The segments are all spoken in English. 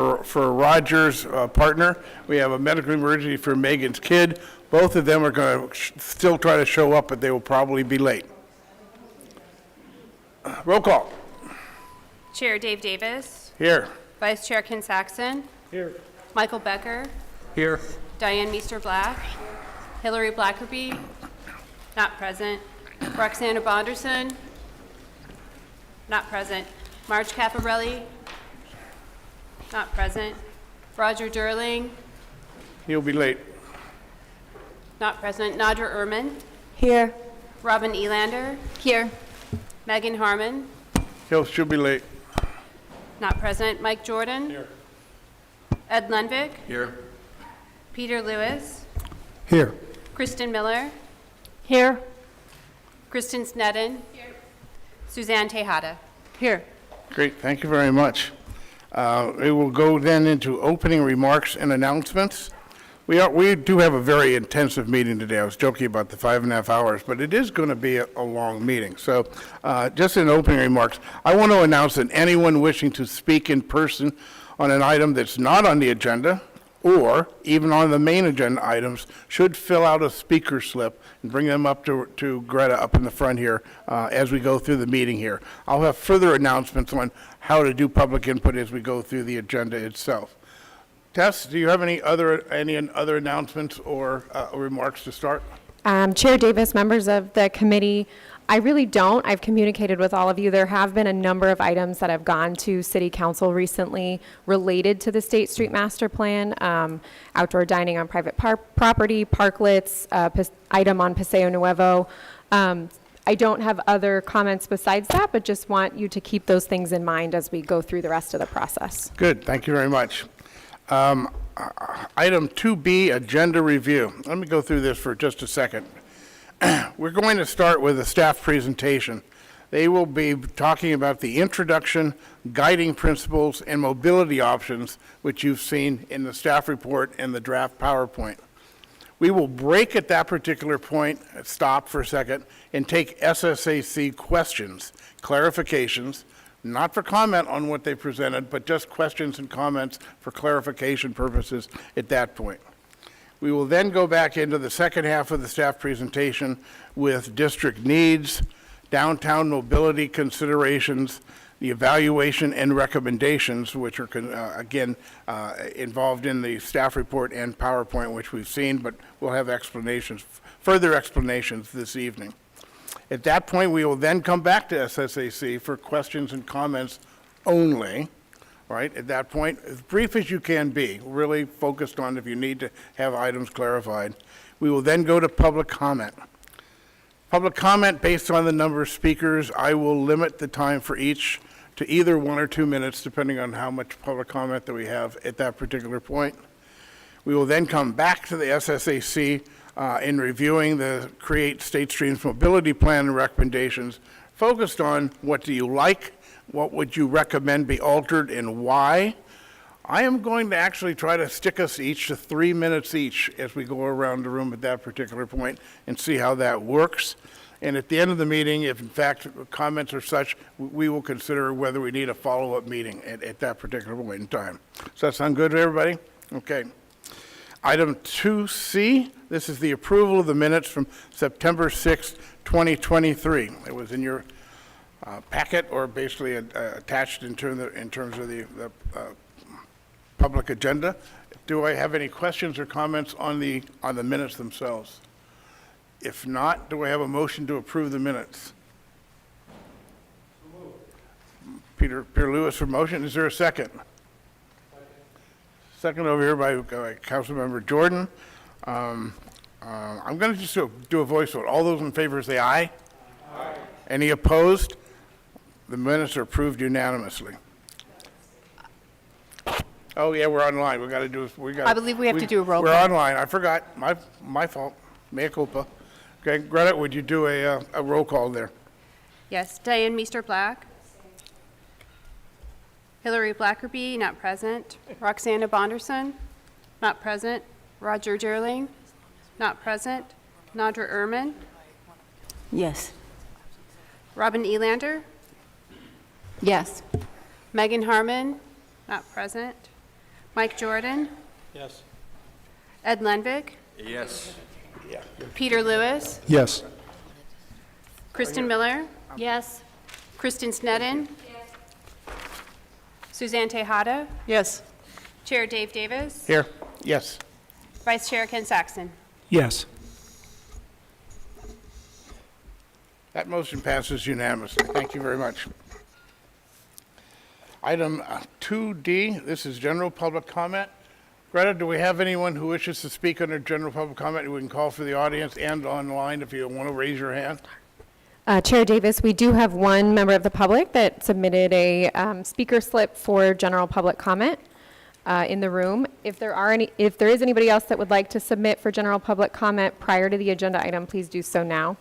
for Roger's partner. We have a medical emergency for Megan's kid. Both of them are going to still try to show up, but they will probably be late. Roll call. Chair Dave Davis. Here. Vice Chair Ken Saxon. Here. Michael Becker. Here. Diane Meester Black. Hillary Blackerby. Not present. Roxana Bonderson. Not present. Marge Caparelli. Not present. Roger Durling. He'll be late. Not present. Nadra Ehrman. Here. Robin Elander. Here. Megan Harmon. She'll be late. Not present. Mike Jordan. Here. Ed Lundvik. Here. Peter Lewis. Here. Kristen Miller. Here. Kristen Sneddon. Here. Suzanne Tejada. Here. Great, thank you very much. We will go then into opening remarks and announcements. We do have a very intensive meeting today. I was joking about the 5.5 hours, but it is going to be a long meeting. So just in opening remarks, I want to announce that anyone wishing to speak in person on an item that's not on the agenda or even on the main agenda items should fill out a speaker slip and bring them up to Greta up in the front here as we go through the meeting here. I'll have further announcements on how to do public input as we go through the agenda itself. Tess, do you have any other announcements or remarks to start? Chair Davis, members of the committee, I really don't. I've communicated with all of you. There have been a number of items that have gone to City Council recently related to the State Street Master Plan, outdoor dining on private property, parklets, item on Paseo Nuevo. I don't have other comments besides that, but just want you to keep those things in mind as we go through the rest of the process. Good, thank you very much. Item 2B, agenda review. Let me go through this for just a second. We're going to start with a staff presentation. They will be talking about the introduction, guiding principles, and mobility options, which you've seen in the staff report and the draft PowerPoint. We will break at that particular point, stop for a second, and take SSAC questions, clarifications, not for comment on what they presented, but just questions and comments for clarification purposes at that point. We will then go back into the second half of the staff presentation with district needs, downtown mobility considerations, the evaluation and recommendations, which are, again, involved in the staff report and PowerPoint, which we've seen, but we'll have explanations, further explanations this evening. At that point, we will then come back to SSAC for questions and comments only, right? At that point, as brief as you can be, really focused on if you need to have items clarified. We will then go to public comment. Public comment based on the number of speakers, I will limit the time for each to either 1 or 2 minutes, depending on how much public comment that we have at that particular point. We will then come back to the SSAC in reviewing the Create State Streams Mobility Plan and recommendations, focused on what do you like, what would you recommend be altered, and why. I am going to actually try to stick us each to 3 minutes each as we go around the room at that particular point and see how that works. And at the end of the meeting, if in fact comments are such, we will consider whether we need a follow-up meeting at that particular point in time. Does that sound good to everybody? Okay. Item 2C, this is the approval of the minutes from September 6th, 2023. It was in your packet, or basically attached in terms of the public agenda. Do I have any questions or comments on the minutes themselves? If not, do I have a motion to approve the minutes? Peter Lewis for motion. Is there a second? Second over here by Councilmember Jordan. I'm going to just do a voice vote. All those in favor say aye. Aye. Any opposed? The minutes are approved unanimously. Oh yeah, we're online. I believe we have to do a roll call. We're online. I forgot. My fault. Mea culpa. Okay, Greta, would you do a roll call there? Yes. Diane Meester Black. Hillary Blackerby, not present. Roxana Bonderson, not present. Roger Durling, not present. Nadra Ehrman. Yes. Robin Elander. Yes. Megan Harmon, not present. Mike Jordan, Yes. Ed Lenvig, Yes. Peter Lewis, Yes. Kristen Miller. Yes. Kristen Sneddon. Suzanne Tejada. Yes. Chair Dave Davis. Here. Yes. Vice Chair Ken Saxon. Yes. That motion passes unanimously. Thank you very much. Item 2D, this is general public comment. Greta, do we have anyone who wishes to speak under general public comment? We can call for the audience and online if you want to raise your hand. Chair Davis, we do have one member of the public that submitted a speaker slip for general public comment in the room. If there is anybody else that would like to submit for general public comment prior to the agenda item, please do so now.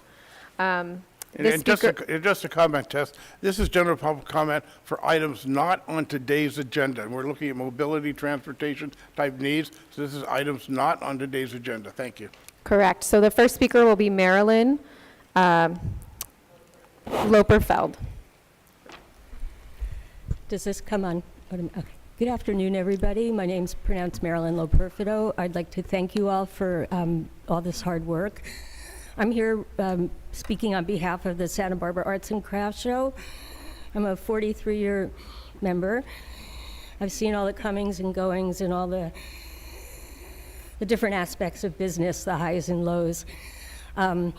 The And just speaker- just a comment, Tess. This is general public comment for items not on today's agenda. And we're looking at mobility, transportation type needs. So this is items not on today's agenda. Thank you. Correct. So the first speaker will be Marilyn Loperfeld. Does this come on? Okay. Good afternoon, everybody. My name's pronounced Marilyn Loperfido. I'd like to thank you all for all this hard work. I'm here speaking on behalf of the Santa Barbara Arts and Crafts Show. I'm a 43-year member. I've seen all the comings and goings and all the different aspects of business, the highs and lows. In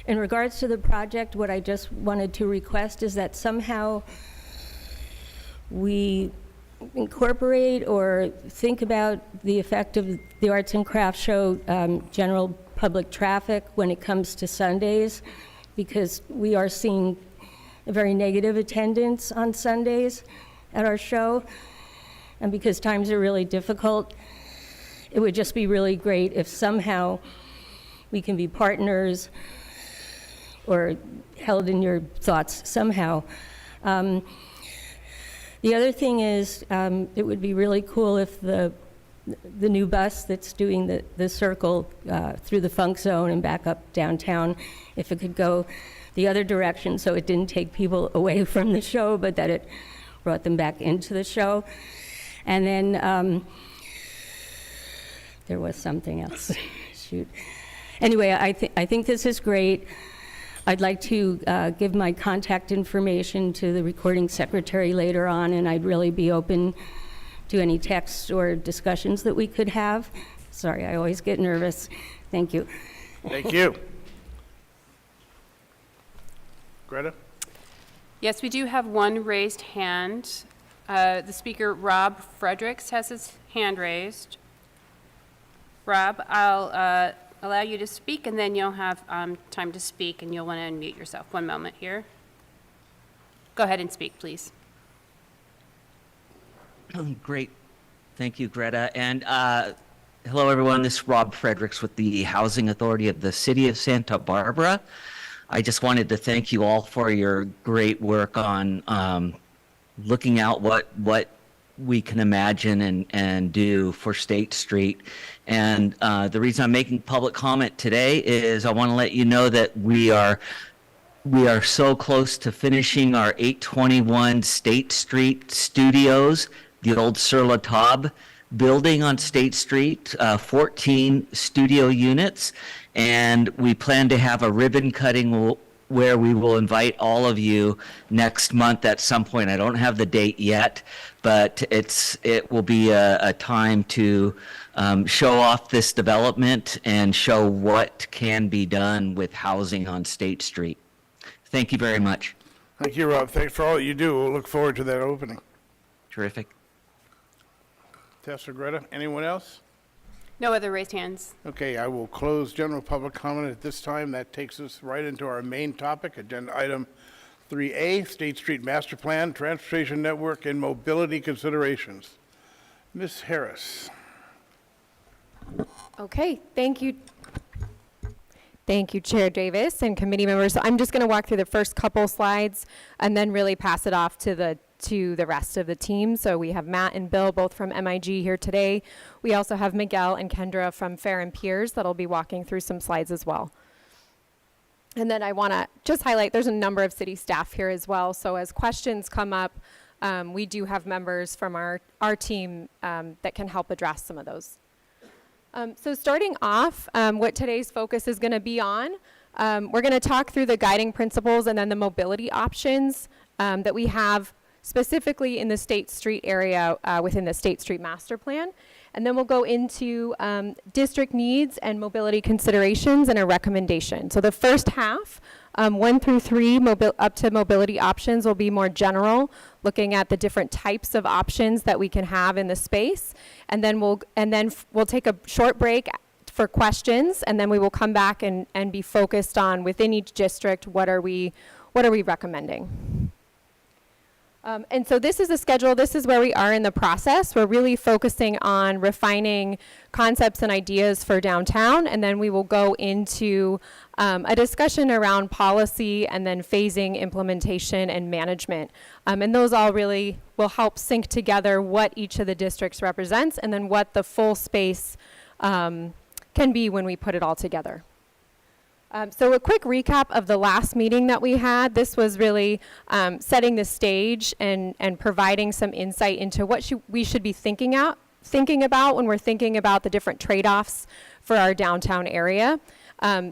regards to the project, what I just wanted to request is that somehow we incorporate or think about the effect of the Arts and Crafts Show general public traffic when it comes to Sundays, because we are seeing a very negative attendance on Sundays at our show. And because times are really difficult, it would just be really great if somehow we can be partners or held in your thoughts somehow. The other thing is, it would be really cool if the new bus that's doing the circle through the Funk Zone and back up downtown, if it could go the other direction so it didn't take people away from the show, but that it brought them back into the show. And then there was something else. Shoot. Anyway, I think this is great. I'd like to give my contact information to the recording secretary later on, and I'd really be open to any texts or discussions that we could have. Sorry, I always get nervous. Thank you. Thank you. Greta? Yes, we do have one raised hand. The speaker, Rob Fredericks, has his hand raised. Rob, I'll allow you to speak, and then you'll have time to speak, and you'll want to unmute yourself. One moment here. Go ahead and speak, please. Great. Thank you, Greta. And hello, everyone. This is Rob Fredericks with the Housing Authority of the City of Santa Barbara. I just wanted to thank you all for your great work on looking out what we can imagine and do for State Street. And the reason I'm making public comment today is I want to let you know that we are so close to finishing our 821 State Street studios, the old Sur La Table building on State Street, 14 studio units. And we plan to have a ribbon cutting where we will invite all of you next month at some point. I don't have the date yet, but it will be a time to show off this development and show what can be done with housing on State Street. Thank you very much. Thank you, Rob. Thanks for all that you do. We'll look forward to that opening. Terrific. Tess or Greta, anyone else? No other raised hands. Okay, I will close general public comment at this time. That takes us right into our main topic, agenda item 3A, State Street Master Plan, Transportation Network, and Mobility Considerations. Ms. Harris. Okay, thank you. Thank you, Chair Davis and committee members. So I'm just going to walk through the first couple slides and then really pass it off to the rest of the team. So we have Matt and Bill, both from MIG here today. We also have Miguel and Kendra from Fair and Piers that'll be walking through some slides as well. And then I want to just highlight, there's a number of city staff here as well. So as questions come up we do have members from our team that can help address some of those. So starting off, what today's focus is going to be on, we're going to talk through the guiding principles and then the mobility options that we have specifically in the State Street area within the State Street Master Plan. And then we'll go into district needs and mobility considerations and a recommendation. So the first half, 1 through 3, up to mobility options, will be more general, looking at the different types of options that we can have in the space. And then we'll take a short break for questions, and then we will come back and be focused on within each district, what are we recommending. And so this is the schedule. This is where we are in the process. We're really focusing on refining concepts and ideas for downtown, and then we will go into a discussion around policy and then phasing, implementation, and management. And those all really will help sync together what each of the districts represents and then what the full space can be when we put it all together. So a quick recap of the last meeting that we had. This was really setting the stage and providing some insight into what we should be thinking about when we're thinking about the different trade-offs for our downtown area.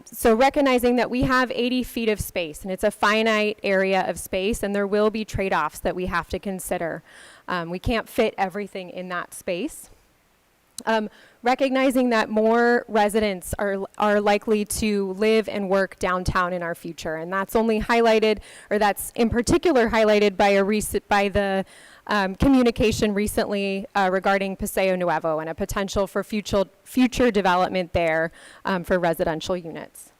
So recognizing that we have 80 feet of space, and it's a finite area of space, and there will be trade-offs that we have to consider. We can't fit everything in that space. Recognizing that more residents are likely to live and work downtown in our future, and that's only highlighted, or that's in particular highlighted by the communication recently regarding Paseo Nuevo and a potential for future development there for residential units.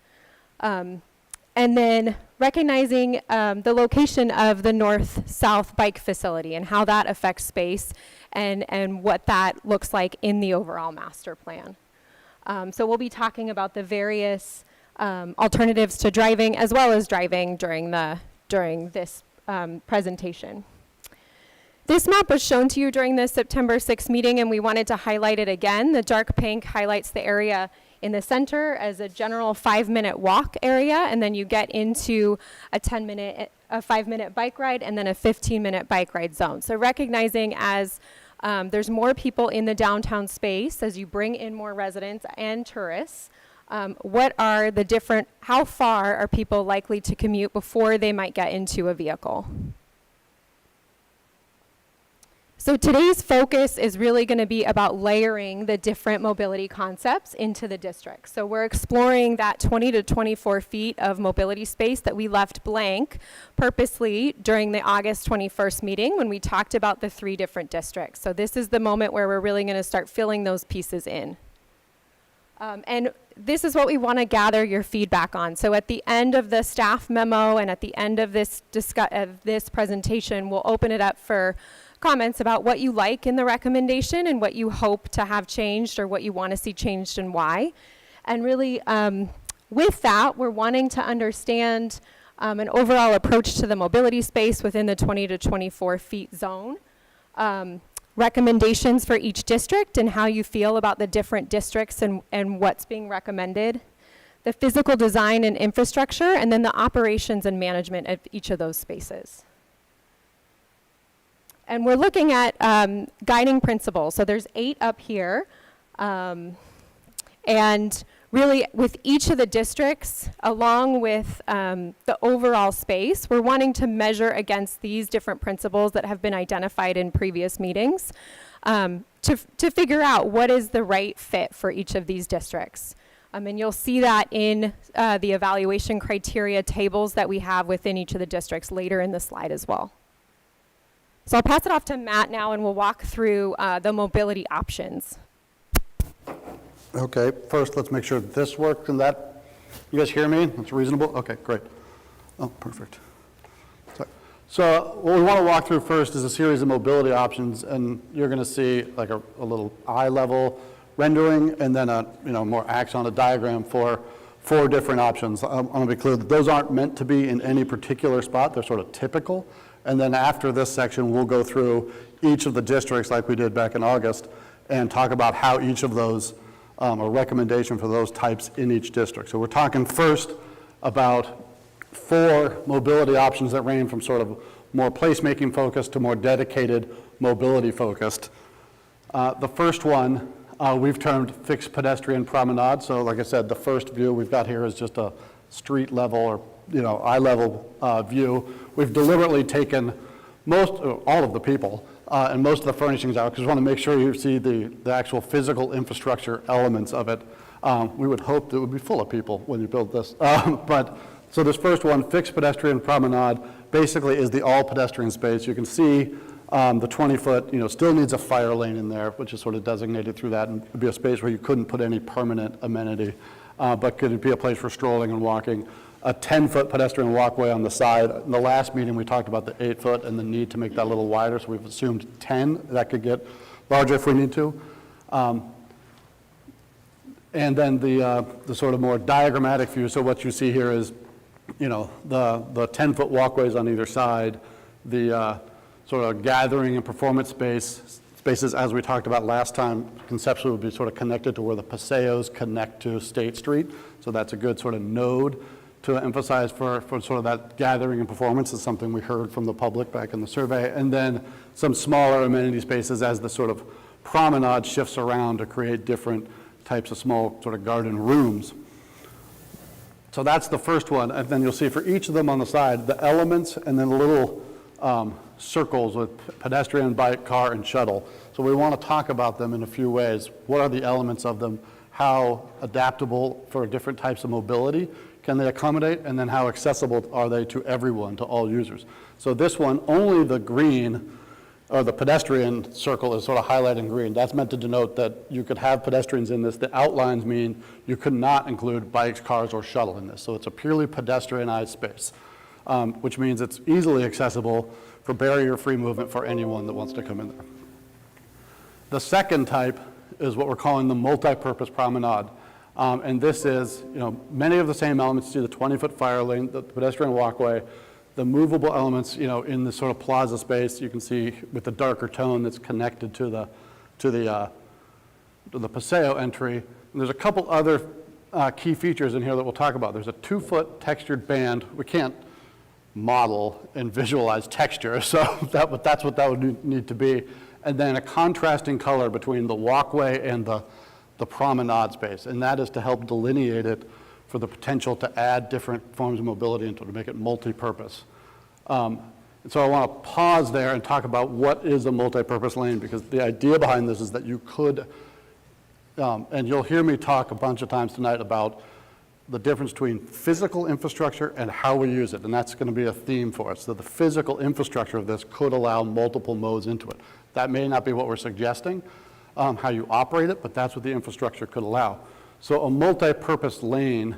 And then recognizing the location of the north-south bike facility and how that affects space and what that looks like in the overall master plan. So we'll be talking about the various alternatives to driving as well as driving during this presentation. This map was shown to you during the September 6th meeting, and we wanted to highlight it again. The dark pink highlights the area in the center as a general 5-minute walk area, and then you get into a 5-minute bike ride, and then a 15-minute bike ride zone. So recognizing as there's more people in the downtown space, as you bring in more residents and tourists, how far are people likely to commute before they might get into a vehicle? So today's focus is really going to be about layering the different mobility concepts into the district. So we're exploring that 20 to 24 feet of mobility space that we left blank purposely during the August 21st meeting when we talked about the 3 different districts. So this is the moment where we're really going to start filling those pieces in. And this is what we want to gather your feedback on. So at the end of the staff memo and at the end of this presentation, we'll open it up for comments about what you like in the recommendation and what you hope to have changed or what you want to see changed and why. And really, with that, we're wanting to understand an overall approach to the mobility space within the 20 to 24 feet zone, recommendations for each district and how you feel about the different districts and what's being recommended, the physical design and infrastructure, and then the operations and management of each of those spaces. And we're looking at guiding principles. So there's 8 up here. And really, with each of the districts, along with the overall space, we're wanting to measure against these different principles that have been identified in previous meetings to figure out what is the right fit for each of these districts. And you'll see that in the evaluation criteria tables that we have within each of the districts later in the slide as well. So I'll pass it off to Matt now, and we'll walk through the mobility options. Okay, first let's make sure this works and that, you guys hear me? That's reasonable? Okay, great. Oh, perfect. So what we want to walk through first is a series of mobility options, and you're going to see like a little eye level rendering and then a more action on a diagram for 4 different options. I'm going to be clear that those aren't meant to be in any particular spot. They're sort of typical. And then after this section, we'll go through each of the districts like we did back in August and talk about how each of those, a recommendation for those types in each district. So we're talking first about 4 mobility options that range from sort of more placemaking focused to more dedicated mobility focused. The first one we've termed fixed pedestrian promenade. So like I said, the first view we've got here is just a street level or eye level view. We've deliberately taken all of the people and most of the furnishings out because we want to make sure you see the actual physical infrastructure elements of it. We would hope that it would be full of people when you build this. So this first one, fixed pedestrian promenade, basically is the all pedestrian space. You can see the 20-foot, still needs a fire lane in there, which is sort of designated through that, and would be a space where you couldn't put any permanent amenity, but could be a place for strolling and walking. A 10-foot pedestrian walkway on the side. In the last meeting, we talked about the 8-foot and the need to make that a little wider, so we've assumed 10. That could get larger if we need to. And then the sort of more diagrammatic view, so what you see here is, the 10-foot walkways on either side, the sort of gathering and performance spaces, as we talked about last time, conceptually would be sort of connected to where the Paseos connect to State Street. So that's a good sort of node to emphasize for sort of that gathering and performance is something we heard from the public back in the survey. And then some smaller amenity spaces as the sort of promenade shifts around to create different types of small sort of garden rooms. So that's the first one. And then you'll see for each of them on the side, the elements and then little circles with pedestrian, bike, car, and shuttle. So we want to talk about them in a few ways. What are the elements of them? How adaptable for different types of mobility can they accommodate? And then how accessible are they to everyone, to all users? So this one, only the green, or the pedestrian circle is sort of highlighted in green. That's meant to denote that you could have pedestrians in this. The outlines mean you could not include bikes, cars, or shuttle in this. So it's a purely pedestrianized space, which means it's easily accessible for barrier-free movement for anyone that wants to come in there. The second type is what we're calling the multi-purpose promenade. And this is, many of the same elements. You see the 20-foot fire lane, the pedestrian walkway, the movable elements, in this sort of plaza space. You can see with the darker tone that's connected to the Paseo entry. And there's a couple other key features in here that we'll talk about. There's a 2-foot textured band. We can't model and visualize texture, so that's what that would need to be. And then a contrasting color between the walkway and the promenade space, and that is to help delineate it for the potential to add different forms of mobility into it, to make it multi-purpose. And so I want to pause there and talk about what is a multi-purpose lane, because the idea behind this is that you could, and you'll hear me talk a bunch of times tonight about the difference between physical infrastructure and how we use it, and that's going to be a theme for us. So the physical infrastructure of this could allow multiple modes into it. That may not be what we're suggesting, how you operate it, but that's what the infrastructure could allow. So a multi-purpose lane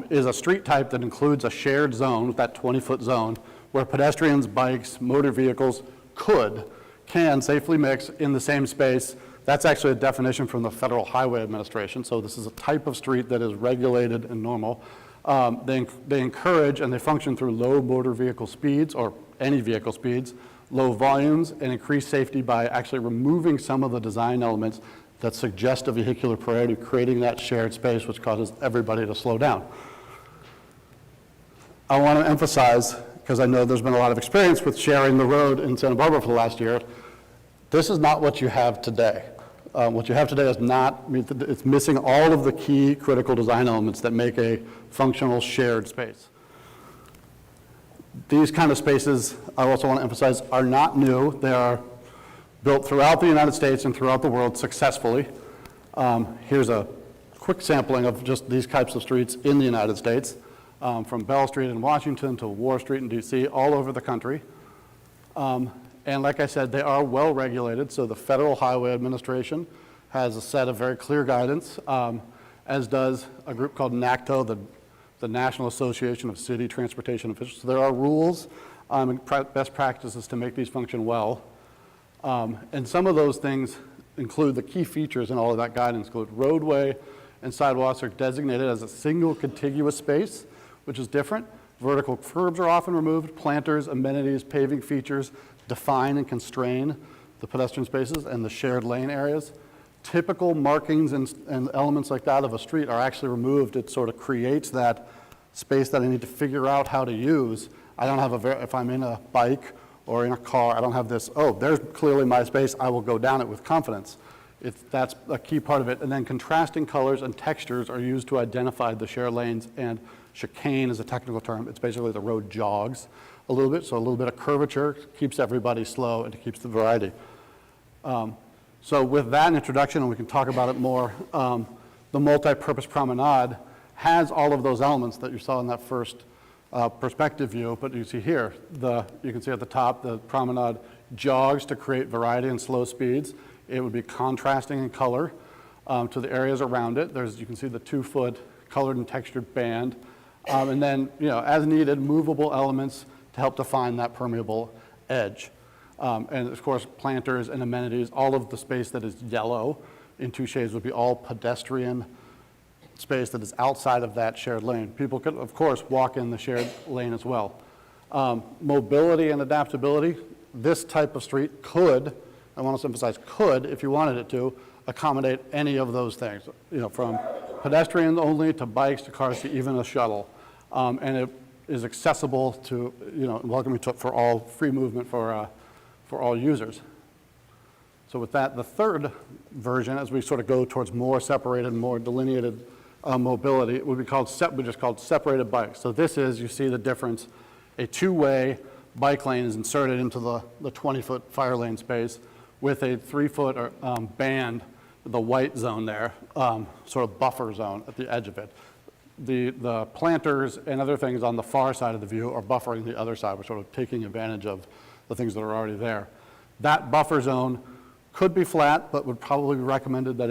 is a street type that includes a shared zone, that 20-foot zone, where pedestrians, bikes, motor vehicles can safely mix in the same space. That's actually a definition from the Federal Highway Administration. So this is a type of street that is regulated and normal. They encourage and they function through low motor vehicle speeds, or any vehicle speeds, low volumes, and increased safety by actually removing some of the design elements that suggest a vehicular priority, creating that shared space which causes everybody to slow down. I want to emphasize, because I know there's been a lot of experience with sharing the road in Santa Barbara for the last year, this is not what you have today. What you have today is not, it's missing all of the key critical design elements that make a functional shared space. These kind of spaces, I also want to emphasize, are not new. They are built throughout the United States and throughout the world successfully. Here's a quick sampling of just these types of streets in the United States, from Bell Street in Washington to War Street in DC, all over the country. And like I said, they are well regulated, so the Federal Highway Administration has a set of very clear guidance, as does a group called NACTO, the National Association of City Transportation Officials. So there are rules and best practices to make these function well. And some of those things include the key features in all of that guidance include roadway and sidewalks are designated as a single contiguous space, which is different. Vertical curbs are often removed. Planters, amenities, paving features define and constrain the pedestrian spaces and the shared lane areas. Typical markings and elements like that of a street are actually removed. It sort of creates that space that I need to figure out how to use, I don't have if I'm in a bike or in a car, I don't have this, oh, there's clearly my space, I will go down it with confidence. That's a key part of it. And then contrasting colors and textures are used to identify the shared lanes, and chicane is a technical term. It's basically the road jogs a little bit, so a little bit of curvature keeps everybody slow and it keeps the variety. So with that introduction, and we can talk about it more, the multi-purpose promenade has all of those elements that you saw in that first perspective view, but you see here, you can see at the top, the promenade jogs to create variety and slow speeds. It would be contrasting in color to the areas around it. You can see the 2-foot colored and textured band. And then, as needed, movable elements to help define that permeable edge. And of course, planters and amenities, all of the space that is yellow in 2 shades would be all pedestrian space that is outside of that shared lane. People could, of course, walk in the shared lane as well. Mobility and adaptability, this type of street could, I want to emphasize could, if you wanted it to, accommodate any of those things, from pedestrians only to bikes to cars to even a shuttle. And it is accessible to, welcoming to for all free movement for all users. So with that, the third version, as we sort of go towards more separated, more delineated mobility, it would be called, just called separated bikes. So this is, you see the difference, a 2-way bike lane is inserted into the 20-foot fire lane space with a 3-foot band, the white zone there, sort of buffer zone at the edge of it. The planters and other things on the far side of the view are buffering the other side. We're sort of taking advantage of the things that are already there. That buffer zone could be flat, but would probably be recommended that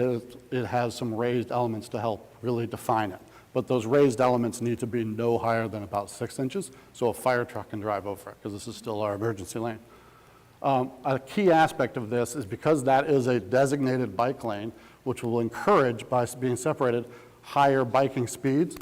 it has some raised elements to help really define it. But those raised elements need to be no higher than about 6 inches, so a fire truck can drive over it, because this is still our emergency lane. A key aspect of this is because that is a designated bike lane, which will encourage, by being separated, higher biking speeds,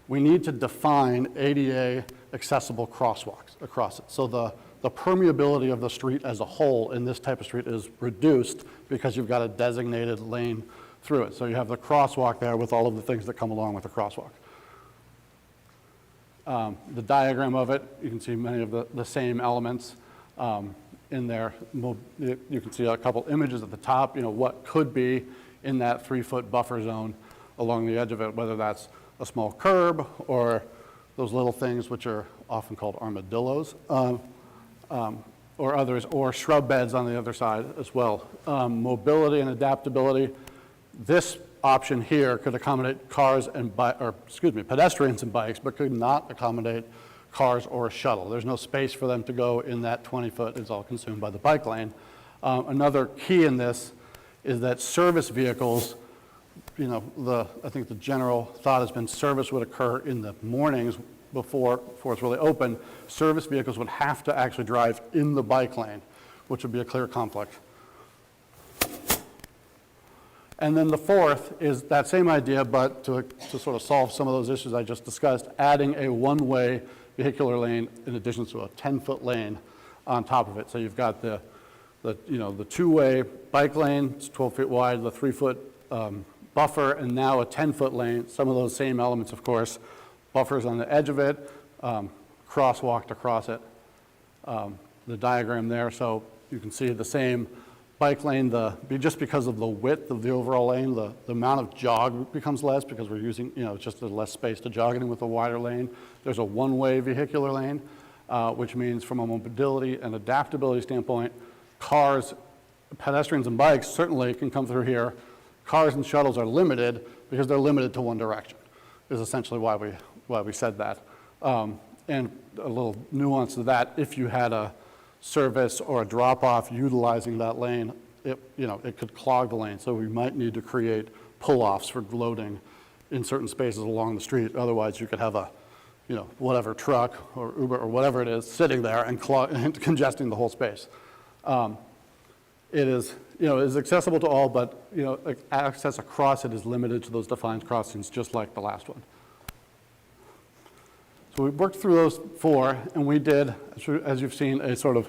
we need to define ADA accessible crosswalks across it. So the permeability of the street as a whole in this type of street is reduced because you've got a designated lane through it. So you have the crosswalk there with all of the things that come along with the crosswalk. The diagram of it, you can see many of the same elements in there. You can see a couple images at the top, what could be in that 3-foot buffer zone along the edge of it, whether that's a small curb or those little things which are often called armadillos, or others, or shrub beds on the other side as well. Mobility and adaptability, this option here could accommodate pedestrians and bikes, but could not accommodate cars or a shuttle. There's no space for them to go in that 20-foot, it's all consumed by the bike lane. Another key in this is that service vehicles, I think the general thought has been service would occur in the mornings before it's really open. Service vehicles would have to actually drive in the bike lane, which would be a clear conflict. And then the fourth is that same idea, but to sort of solve some of those issues I just discussed, adding a 1-way vehicular lane in addition to a 10-foot lane on top of it. So you've got the 2-way bike lane, it's 12 feet wide, the 3-foot buffer, and now a 10-foot lane. Some of those same elements, of course, buffers on the edge of it, crosswalked across it. The diagram there, so you can see the same bike lane, just because of the width of the overall lane, the amount of jog becomes less because we're using, just less space to jog in with a wider lane. There's a 1-way vehicular lane, which means from a mobility and adaptability standpoint, cars, pedestrians and bikes certainly can come through here. Cars and shuttles are limited because they're limited to one direction, is essentially why we said that. And a little nuance to that, if you had a service or a drop-off utilizing that lane, it could clog the lane. So we might need to create pull-offs for loading in certain spaces along the street. Otherwise, you could have a, whatever truck or Uber or whatever it is sitting there and congesting the whole space. It is, is accessible to all, but, access across it is limited to those defined crossings, just like the last one. So we worked through those 4, and we did, as you've seen, a sort of,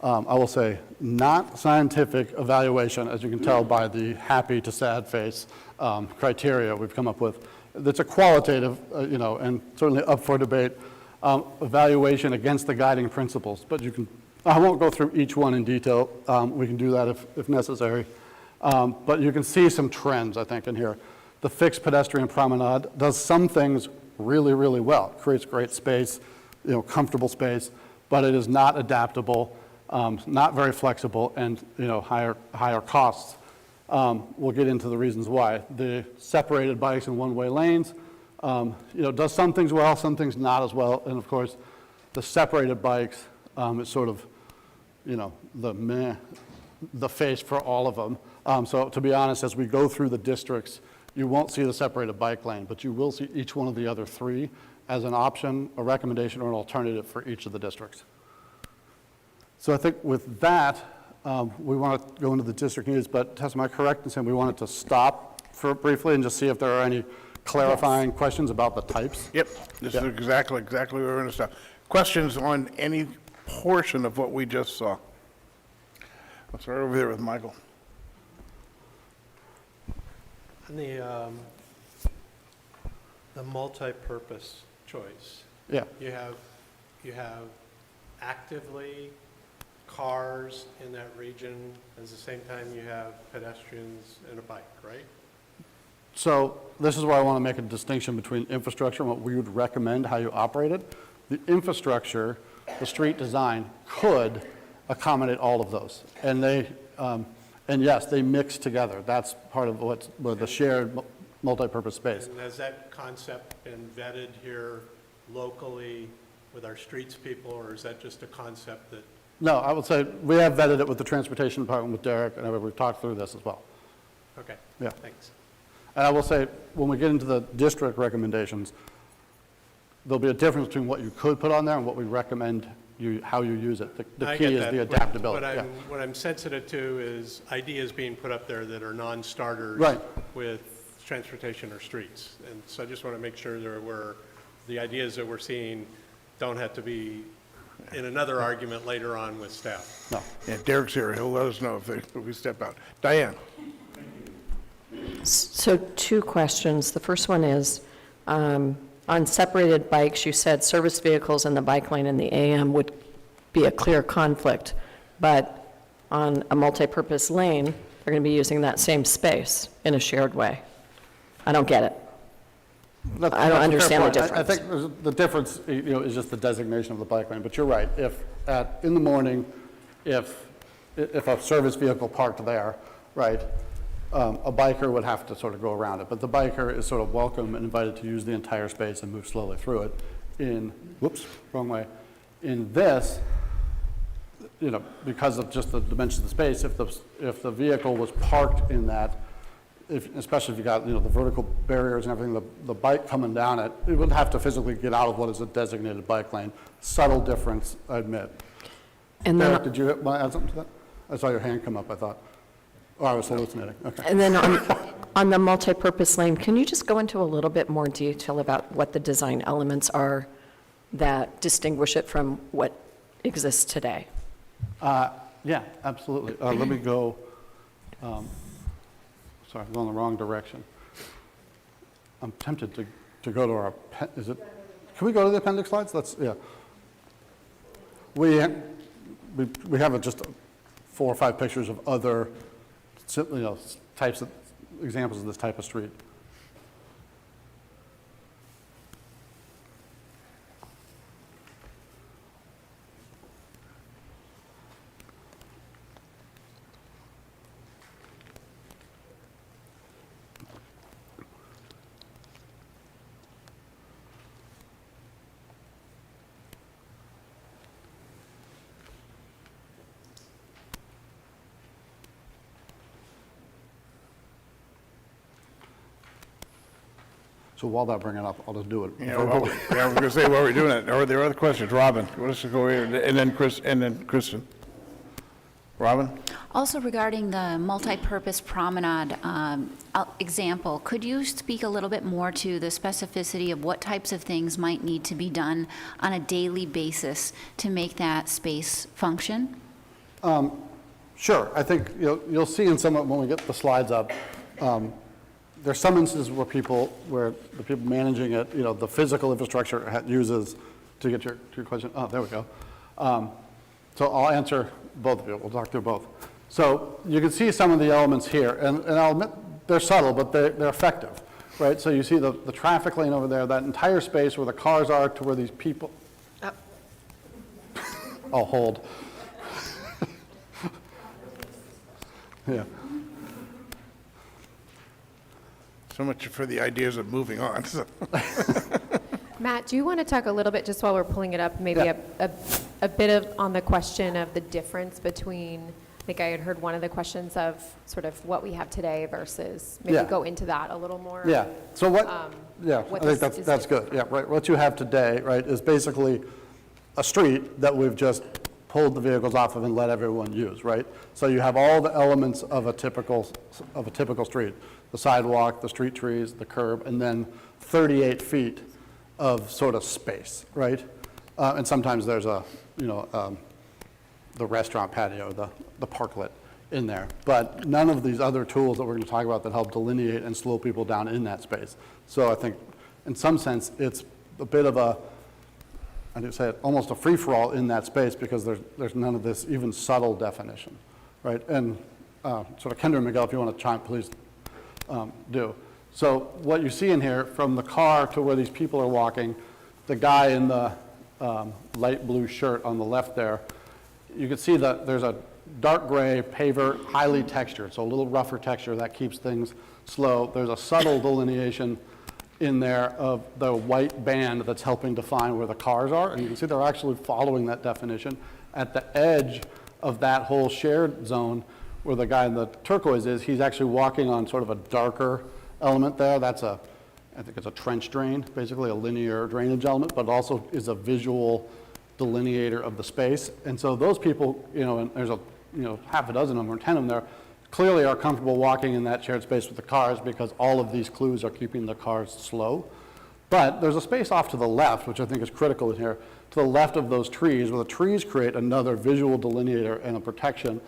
I will say, not scientific evaluation, as you can tell by the happy to sad face criteria we've come up with. That's a qualitative, and certainly up for debate evaluation against the guiding principles. But you can, I won't go through each one in detail. We can do that if necessary. But you can see some trends, I think, in here. The fixed pedestrian promenade does some things really, really well. It creates great space, comfortable space, but it is not adaptable, not very flexible, and higher costs. We'll get into the reasons why. The separated bikes in one-way lanes, does some things well, some things not as well, and of course, the separated bikes is sort of, the face for all of them. So to be honest, as we go through the districts, you won't see the separated bike lane, but you will see each one of the other three as an option, a recommendation, or an alternative for each of the districts. So I think with that, we want to go into the district needs, but Tess, am I correct in saying we wanted to stop for briefly and just see if there are any clarifying questions about the types? Yep, this is exactly where we're going to stop. Questions on any portion of what we just saw? Let's start over there with Michael. On the multi-purpose choice, Yeah. you have actively cars in that region, at the same time you have pedestrians and a bike, right? So this is where I want to make a distinction between infrastructure and what we would recommend how you operate it. The infrastructure, the street design could accommodate all of those. And and yes, they mix together. That's part of where the shared multi-purpose space. And has that concept been vetted here locally with our streets people, or is that just a concept that? No, I would say we have vetted it with the transportation department, with Derek, and we've talked through this as well. Okay, Yeah. thanks. And I will say, when we get into the district recommendations, there'll be a difference between what you could put on there and what we recommend how you use it. The I key get is that. the adaptability. Yeah. What I'm sensitive to is ideas being put up there that are non-starters Right. with transportation or streets. And so I just want to make sure the ideas that we're seeing don't have to be in another argument later on with staff. No. Yeah, Derek's here, he'll let us know if we step out. Diane? So 2 questions. The first one is, on separated bikes, you said service vehicles in the bike lane in the AM would be a clear conflict, but on a multi-purpose lane, they're going to be using that same space in a shared way. I don't get it. That's I don't a fair understand the point. I difference. think the difference, is just the designation of the bike lane. But you're right. In the morning, if a service vehicle parked there, right, a biker would have to sort of go around it. But the biker is sort of welcome and invited to use the entire space and move slowly through it. Wrong way. In this, because of just the dimensions of the space, if the vehicle was parked in that, especially if you got, the vertical barriers and everything, the bike coming down it would have to physically get out of what is a designated bike lane. Subtle difference, I admit. And then, Derek, did you want to add something to that? I saw your hand come up, I thought. Oh, I was hallucinating, okay. and then on the multi-purpose lane, can you just go into a little bit more detail about what the design elements are that distinguish it from what exists today? Yeah, absolutely. Let me go, sorry, I'm going the wrong direction. I'm tempted to go to our, can we go to the appendix slides? We have just 4 or 5 pictures of other, types of, examples of this type of street. So while they're bringing it up, I'll just do it. Yeah, I was going to say, while we're doing it, are there other questions? Robin, let's just go here, and then Kristen. Robin? Also regarding the multi-purpose promenade example, could you speak a little bit more to the specificity of what types of things might need to be done on a daily basis to make that space function? Sure. I think you'll see in some of, when we get the slides up, there's some instances where the people managing it, the physical infrastructure uses to get to your question. Oh, there we go. So I'll answer both of you. We'll talk through both. So you can see some of the elements here, and I'll admit they're subtle, but they're effective, right? So you see the traffic lane over there, that entire space where the cars are to where these people. I'll hold. Yeah. So much for the ideas of moving on. Matt, do you want to talk a little bit, just while we're pulling it up, maybe Yeah. a bit of, on the question of the difference between, I think I had heard one of the questions of sort of what we have today versus, maybe Yeah. go into that a little more? Yeah, so what, yeah, what I think this that's is good, yeah, right. What you have today, right, is basically a street that we've just pulled the vehicles off of and let everyone use, right? So you have all the elements of a typical street, the sidewalk, the street trees, the curb, and then 38 feet of sort of space, right? And sometimes there's a, the restaurant patio, the parklet in there. But none of these other tools that we're going to talk about that help delineate and slow people down in that space. So I think, in some sense, it's a bit of a, I didn't say it, almost a free-for-all in that space because there's none of this even subtle definition, right? And sort of Kendra and Miguel, if you want to chime, please do. So what you see in here, from the car to where these people are walking, the guy in the light blue shirt on the left there, you can see that there's a dark gray paver, highly textured, so a little rougher texture that keeps things slow. There's a subtle delineation in there of the white band that's helping define where the cars are, and you can see they're actually following that definition. At the edge of that whole shared zone, where the guy in the turquoise is, he's actually walking on sort of a darker element there. That's I think it's a trench drain, basically a linear drainage element, but it also is a visual delineator of the space. And so those people, and there's half a dozen of them or 10 of them there, clearly are comfortable walking in that shared space with the cars because all of these clues are keeping the cars slow. But there's a space off to the left, which I think is critical in here, to the left of those trees, where the trees create another visual delineator and a protection,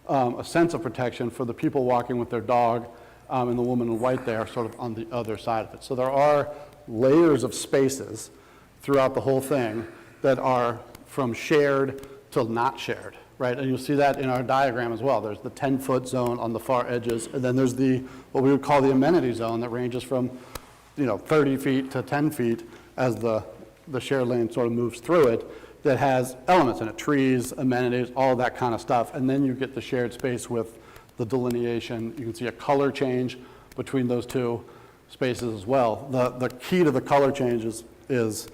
a sense of protection for the people walking with their dog, and the woman in white there sort of on the other side of it. So there are layers of spaces throughout the whole thing that are from shared to not shared, right? And you'll see that in our diagram as well. There's the 10-foot zone on the far edges, and then there's what we would call the amenity zone that ranges from 30 feet to 10 feet as the shared lane sort of moves through it, that has elements in it, trees, amenities, all that kind of stuff. And then you get the shared space with the delineation. You can see a color change between those two spaces as well. The key to the color changes is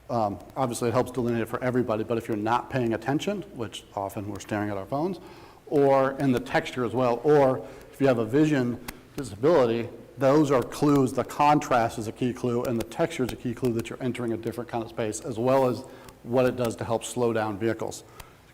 obviously it helps delineate for everybody, but if you're not paying attention, which often we're staring at our phones, or in the texture as well, or if you have a vision disability, those are clues. The contrast is a key clue, and the texture is a key clue that you're entering a different kind of space, as well as what it does to help slow down vehicles.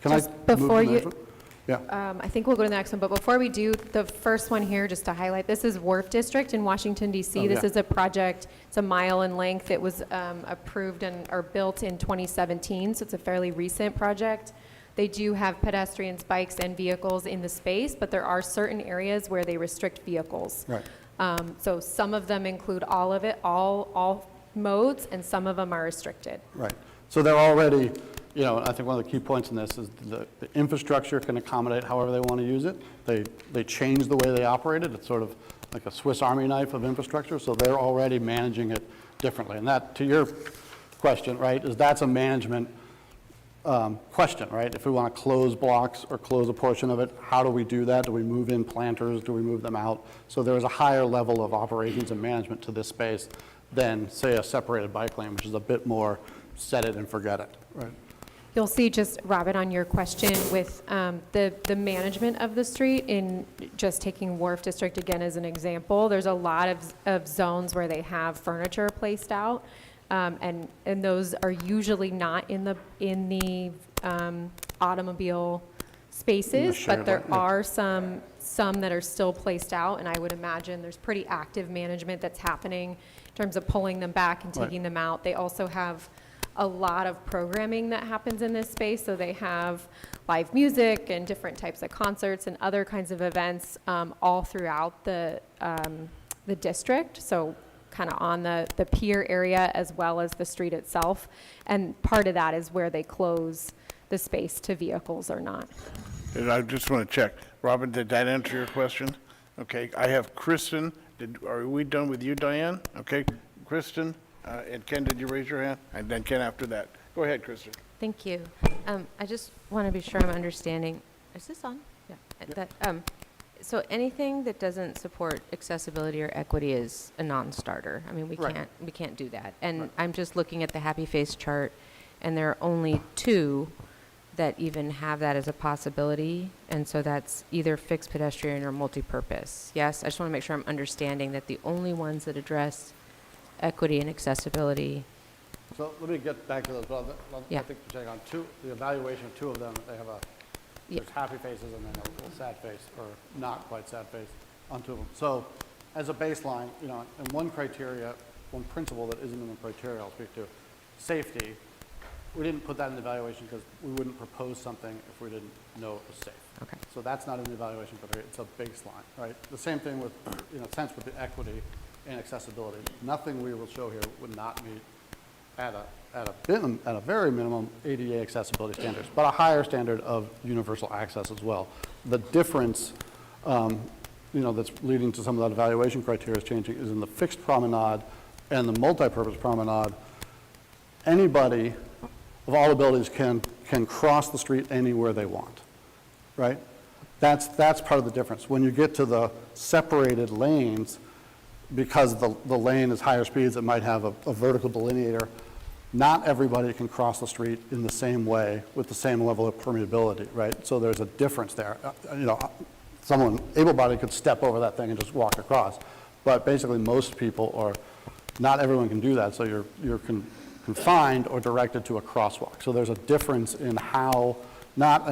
Can Just I move before to the you- next one? Yeah. I think we'll go to the next one, but before we do, the first one here, just to highlight, this is Wharf District in Washington DC. Oh, This yeah. is a project, it's a mile in length. It was approved or built in 2017, so it's a fairly recent project. They do have pedestrians, bikes, and vehicles in the space, but there are certain areas where they restrict vehicles. Right. So some of them include all of it, all modes, and some of them are restricted. Right. So they're already, I think one of the key points in this is the infrastructure can accommodate however they want to use it. They change the way they operate it. It's sort of like a Swiss Army knife of infrastructure, so they're already managing it differently. And that, to your question, right, that's a management question, right? If we want to close blocks or close a portion of it, how do we do that? Do we move in planters? Do we move them out? So there is a higher level of operations and management to this space than, say, a separated bike lane, which is a bit more set it and forget it, right? You'll see, just Robin, on your question with the management of the street, in just taking Wharf District again as an example, there's a lot of zones where they have furniture placed out, and those are usually not in the automobile spaces, shared but there lane, yeah. are some that are still placed out, and I would imagine there's pretty active management that's happening in terms of pulling them back and Right. taking them out. They also have a lot of programming that happens in this space, so they have live music and different types of concerts and other kinds of events all throughout the district. So kind of on the pier area as well as the street itself. And part of that is where they close the space to vehicles or not. And I just want to check. Robin, did that answer your question? Okay, I have Kristen. Are we done with you, Diane? Okay, Kristen, and Ken, did you raise your hand? And then Ken after that. Go ahead, Kristen. Thank you. I just want to be sure I'm understanding. Is this on? Yeah. So anything that doesn't support accessibility or equity is a non-starter. I mean, we Right. can't do that. And I'm just looking at the happy face chart, and there are only 2 that even have that as a possibility, and so that's either fixed pedestrian or multi-purpose. Yes, I just want to make sure I'm understanding that the only ones that address equity and accessibility. So let me get back to those. Well, I Yeah. think you're checking on the evaluation of 2 of them, they have Yeah. there's happy faces and then a little sad face, or not quite sad face on 2 of them. So as a baseline, and one criteria, one principle that isn't in the criteria I'll speak to, safety. We didn't put that in the evaluation because we wouldn't propose something if we didn't know it was safe. Okay. So that's not in the evaluation criteria, it's a baseline, right? The same thing with, in a sense, with the equity and accessibility. Nothing we will show here would not meet at a very minimum ADA accessibility standards, but a higher standard of universal access as well. The difference, that's leading to some of that evaluation criteria is changing is in the fixed promenade and the multi-purpose promenade. Anybody of all abilities can cross the street anywhere they want, right? That's part of the difference. When you get to the separated lanes, because the lane is higher speeds, it might have a vertical delineator. Not everybody can cross the street in the same way with the same level of permeability, right? So there's a difference there. Someone able-bodied could step over that thing and just walk across, but basically most people not everyone can do that, so you're confined or directed to a crosswalk. So there's a difference in how, not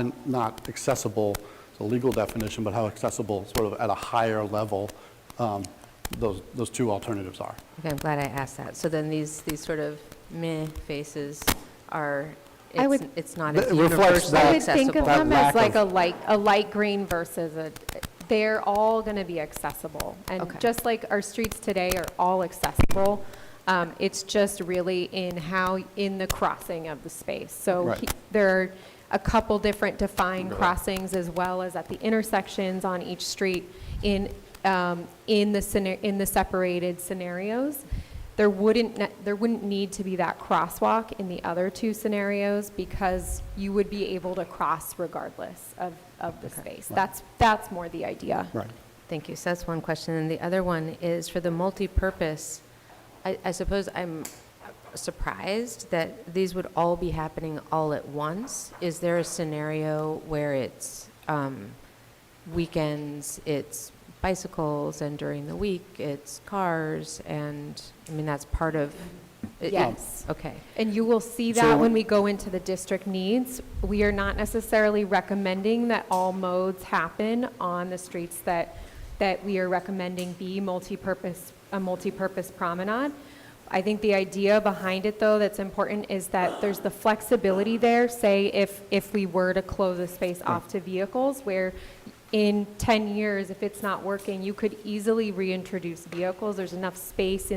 accessible, it's a legal definition, but how accessible sort of at a higher level those 2 alternatives are. Okay, I'm glad I asked that. So then these sort of meh faces are, I would- it's not It as reflects universally that- I would think of That them as lack like a light green versus they're all going to be accessible. And Okay. just like our streets today are all accessible, it's just really in the crossing of the space. So Right. there are a couple different defined crossings as well as at the intersections on each street in the separated scenarios. There wouldn't need to be that crosswalk in the other 2 scenarios because you would be able to cross regardless of the space. That's more the idea. Right. Thank you. So that's one question. And the other one is for the multi-purpose, I suppose I'm surprised that these would all be happening all at once. Is there a scenario where it's weekends, it's bicycles, and during the week, it's cars, and, I mean, that's part of... Yes. Okay. And you will see that So- when we go into the district needs. We are not necessarily recommending that all modes happen on the streets that we are recommending be a multi-purpose promenade. I think the idea behind it, though, that's important is that there's the flexibility there, say if we were to close a space off to vehicles, where in 10 years, if it's not working, you could easily reintroduce vehicles. There's enough space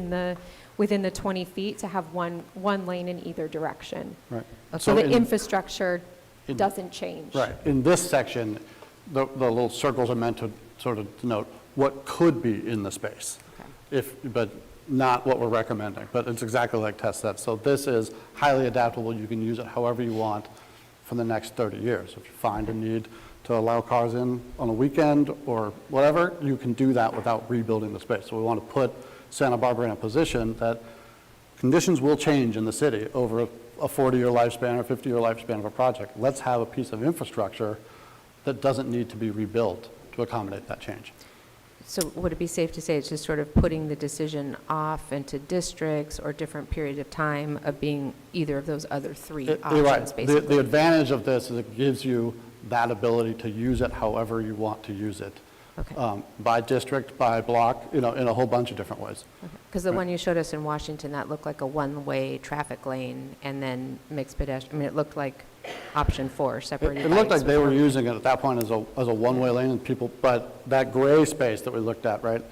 within the 20 feet to have one lane in either direction. Right. So the in- infrastructure doesn't change. Right. In this section, the little circles are meant to sort of denote what could be in the space, but not what we're recommending. But it's exactly like Tess said. So this is highly adaptable. You can use it however you want for the next 30 years. If you find a need to allow cars in on a weekend or whatever, you can do that without rebuilding the space. So we want to put Santa Barbara in a position that conditions will change in the city over a 40-year lifespan or 50-year lifespan of a project. Let's have a piece of infrastructure that doesn't need to be rebuilt to accommodate that change. So would it be safe to say it's just sort of putting the decision off into districts or different period of time of being either of those other 3 You're right. options, basically? The advantage of this is it gives you that ability to use it however you want to use it. Okay. By district, by block, in a whole bunch of different ways. Because the one you showed us in Washington, that looked like a one-way traffic lane and then mixed pedestrian, I mean, it looked like option 4, separated It looked bikes like they were before. using it at that point as a one-way lane, and people, but that gray space that we looked at, right,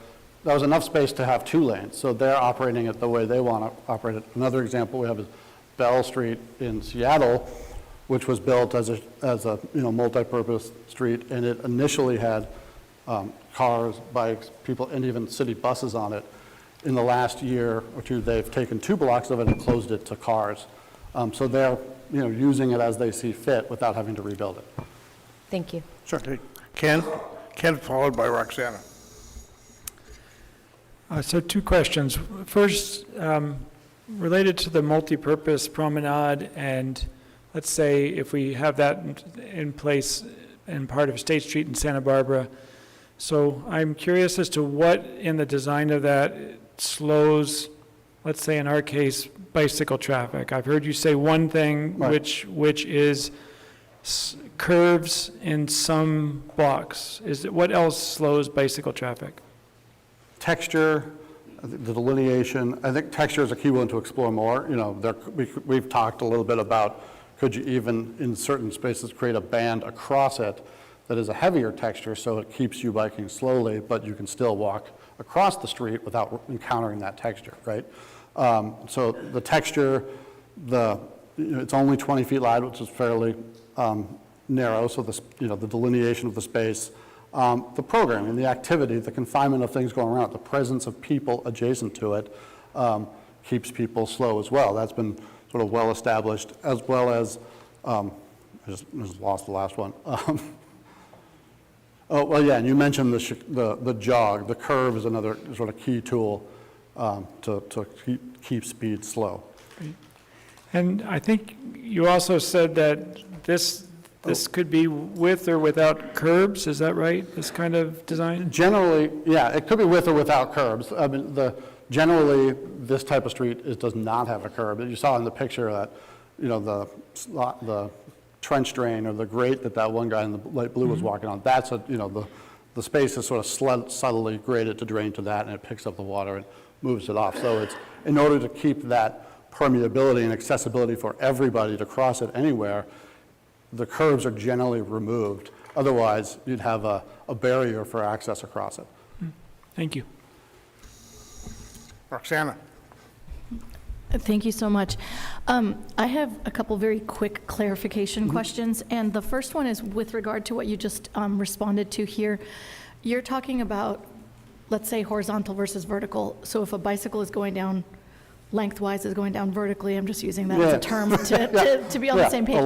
that was enough space to have 2 lanes, so they're operating it the way they want to operate it. Another example we have is Bell Street in Seattle, which was built as a multi-purpose street, and it initially had cars, bikes, people, and even city buses on it. In the last year or two, they've taken 2 blocks of it and closed it to cars. So they're, using it as they see fit without having to rebuild it. Thank you. Sure. Ken followed by Roxana. So 2 questions. First, related to the multipurpose promenade, and let's say if we have that in place in part of State Street in Santa Barbara. So I'm curious as to what in the design of that slows, let's say in our case, bicycle traffic. I've heard you say one thing, Right. which is curves in some blocks. What else slows bicycle traffic? Texture, the delineation, I think texture is a key one to explore more. We've talked a little bit about, could you even, in certain spaces, create a band across it that is a heavier texture so it keeps you biking slowly, but you can still walk across the street without encountering that texture, right? So the texture, it's only 20 feet wide, which is fairly narrow, so the delineation of the space, the programming, the activity, the confinement of things going around, the presence of people adjacent to it keeps people slow as well. That's been sort of well established, as well as, I just lost the last one. Oh, well, yeah, and you mentioned the jog. The curve is another sort of key tool to keep speed slow. And I think you also said that this could be with or without curbs, is that right? This kind of design? Generally, yeah, it could be with or without curbs. I mean, generally, this type of street does not have a curb. You saw in the picture that, the trench drain or the grate that one guy in the light blue was walking on, that's the space is sort of subtly graded to drain to that, and it picks up the water and moves it off. So it's in order to keep that permeability and accessibility for everybody to cross it anywhere, the curbs are generally removed. Otherwise, you'd have a barrier for access across it. Thank you. Roxana. Thank you so much. I have a couple very quick clarification questions, and the first one is with regard to what you just responded to here. You're talking about, let's say, horizontal versus vertical. So if a bicycle is going down lengthwise, is going down vertically, I'm just using that as a term to be on the same page.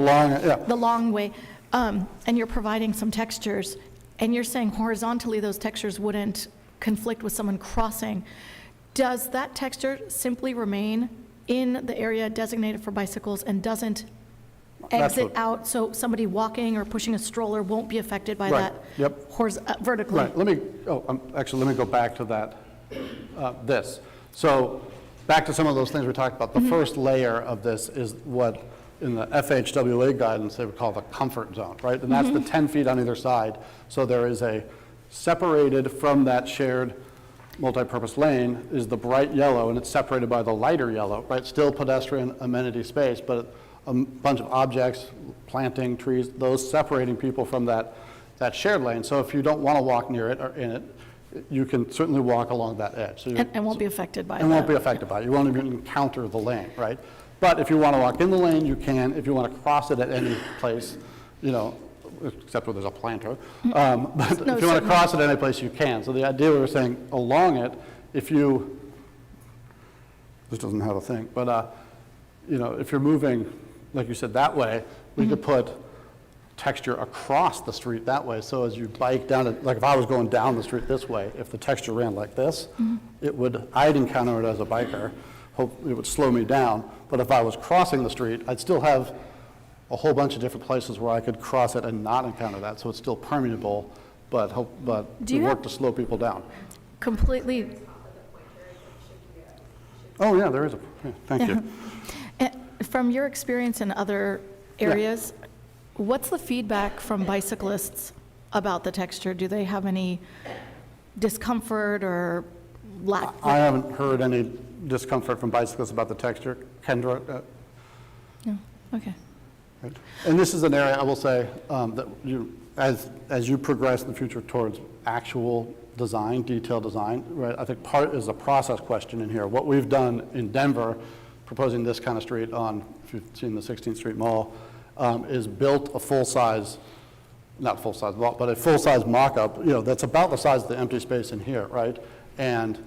The long way. And you're providing some textures, and you're saying horizontally those textures wouldn't conflict with someone crossing. Does that texture simply remain in the area designated for bicycles and doesn't exit out, so somebody walking or pushing a stroller won't be affected by that vertically? Right, let me go back to that, this. So back to some of those things we talked about. The first layer of this is what in the FHWA guidance they would call the comfort zone, right? And that's the 10 feet on either side. So there is a separated from that shared multi-purpose lane is the bright yellow, and it's separated by the lighter yellow, right? Still pedestrian amenity space, but a bunch of objects, planting, trees, those separating people from that shared lane. So if you don't want to walk near it or in it, you can certainly walk along that edge. So and won't be affected by it. And won't be affected by it. You won't even encounter the lane, right? But if you want to walk in the lane, you can. If you want to cross it at any place, except where there's a planter. But if you want to cross it any place, you can. So the idea we were saying along it, this doesn't have a thing, but if you're moving, like you said, that way, we could put texture across the street that way. So as you bike down it, like if I was going down the street this way, if the texture ran like this, I'd encounter it as a biker. Hope it would slow me down. But if I was crossing the street, I'd still have a whole bunch of different places where I could cross it and not encounter that. So it's still permeable, but it worked to slow people down. Completely. Oh, yeah, there is thank you. From your experience in other areas, what's the feedback from bicyclists about the texture? Do they have any discomfort or lack? I haven't heard any discomfort from bicyclists about the texture. Kendra? No, okay. Right. And this is an area, I will say, that as you progress in the future towards actual design, detailed design, right? I think part is a process question in here. What we've done in Denver, proposing this kind of street on, if you've seen the 16th Street Mall, is built a full-size, not full-size, but a full-size mock-up, you know, that's about the size of the empty space in here, right? And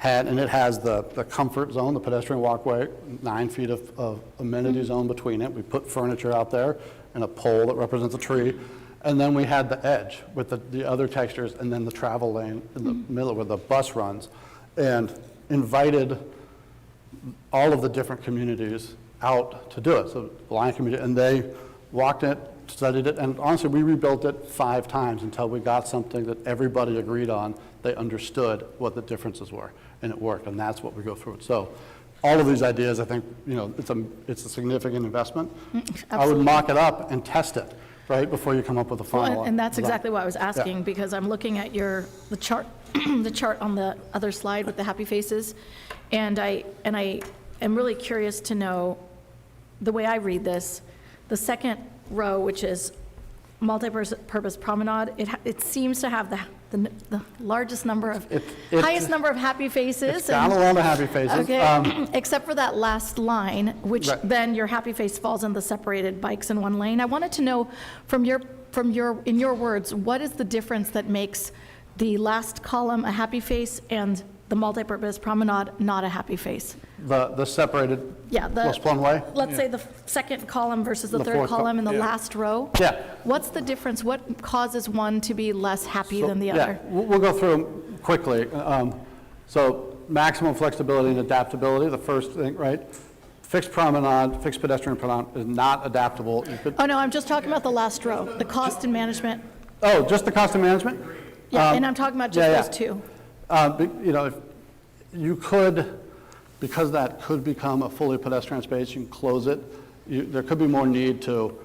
it has the comfort zone, the pedestrian walkway, 9 feet of amenity zone between it. We put furniture out there and a pole that represents a tree. And then we had the edge with the other textures, and then the travel lane in the middle where the bus runs, and invited all of the different communities out to do it. So Lion community, and they walked it, studied it, and honestly, we rebuilt it 5 times until we got something that everybody agreed on. They understood what the differences were, and it worked, and that's what we go through. So all of these ideas, I think, you know, it's a significant investment. I would mock it up and test it, right, before you come up with a final. Well, and that's design. exactly why I was asking, Yeah. because I'm looking at the chart, the chart on the other slide with the happy faces, and I am really curious to know, the way I read this, the second row, which is multi-purpose promenade, it seems to have the largest number of, highest number of happy faces. It's down along the happy faces. Okay, except for that last line, which Right. then your happy face falls in the separated bikes in one lane. I wanted to know in your words, what is the difference that makes the last column a happy face and the multipurpose promenade not a happy face? The separated Yeah, West Plum Way? let's say the second column versus the The third fourth column in the yeah. last row. Yeah. What's the difference? What causes one to be less happy So, than the yeah, other? we'll go through them quickly. So maximum flexibility and adaptability, the first thing, right? Fixed promenade, fixed pedestrian promenade is not adaptable. You could, Oh, no, I'm just talking about the last row, the cost and management. oh, just the cost of management? Yeah, and I'm talking about just yeah, yeah. those two. You know, if you could, because that could become a fully pedestrian space, you can close it. There could be more need to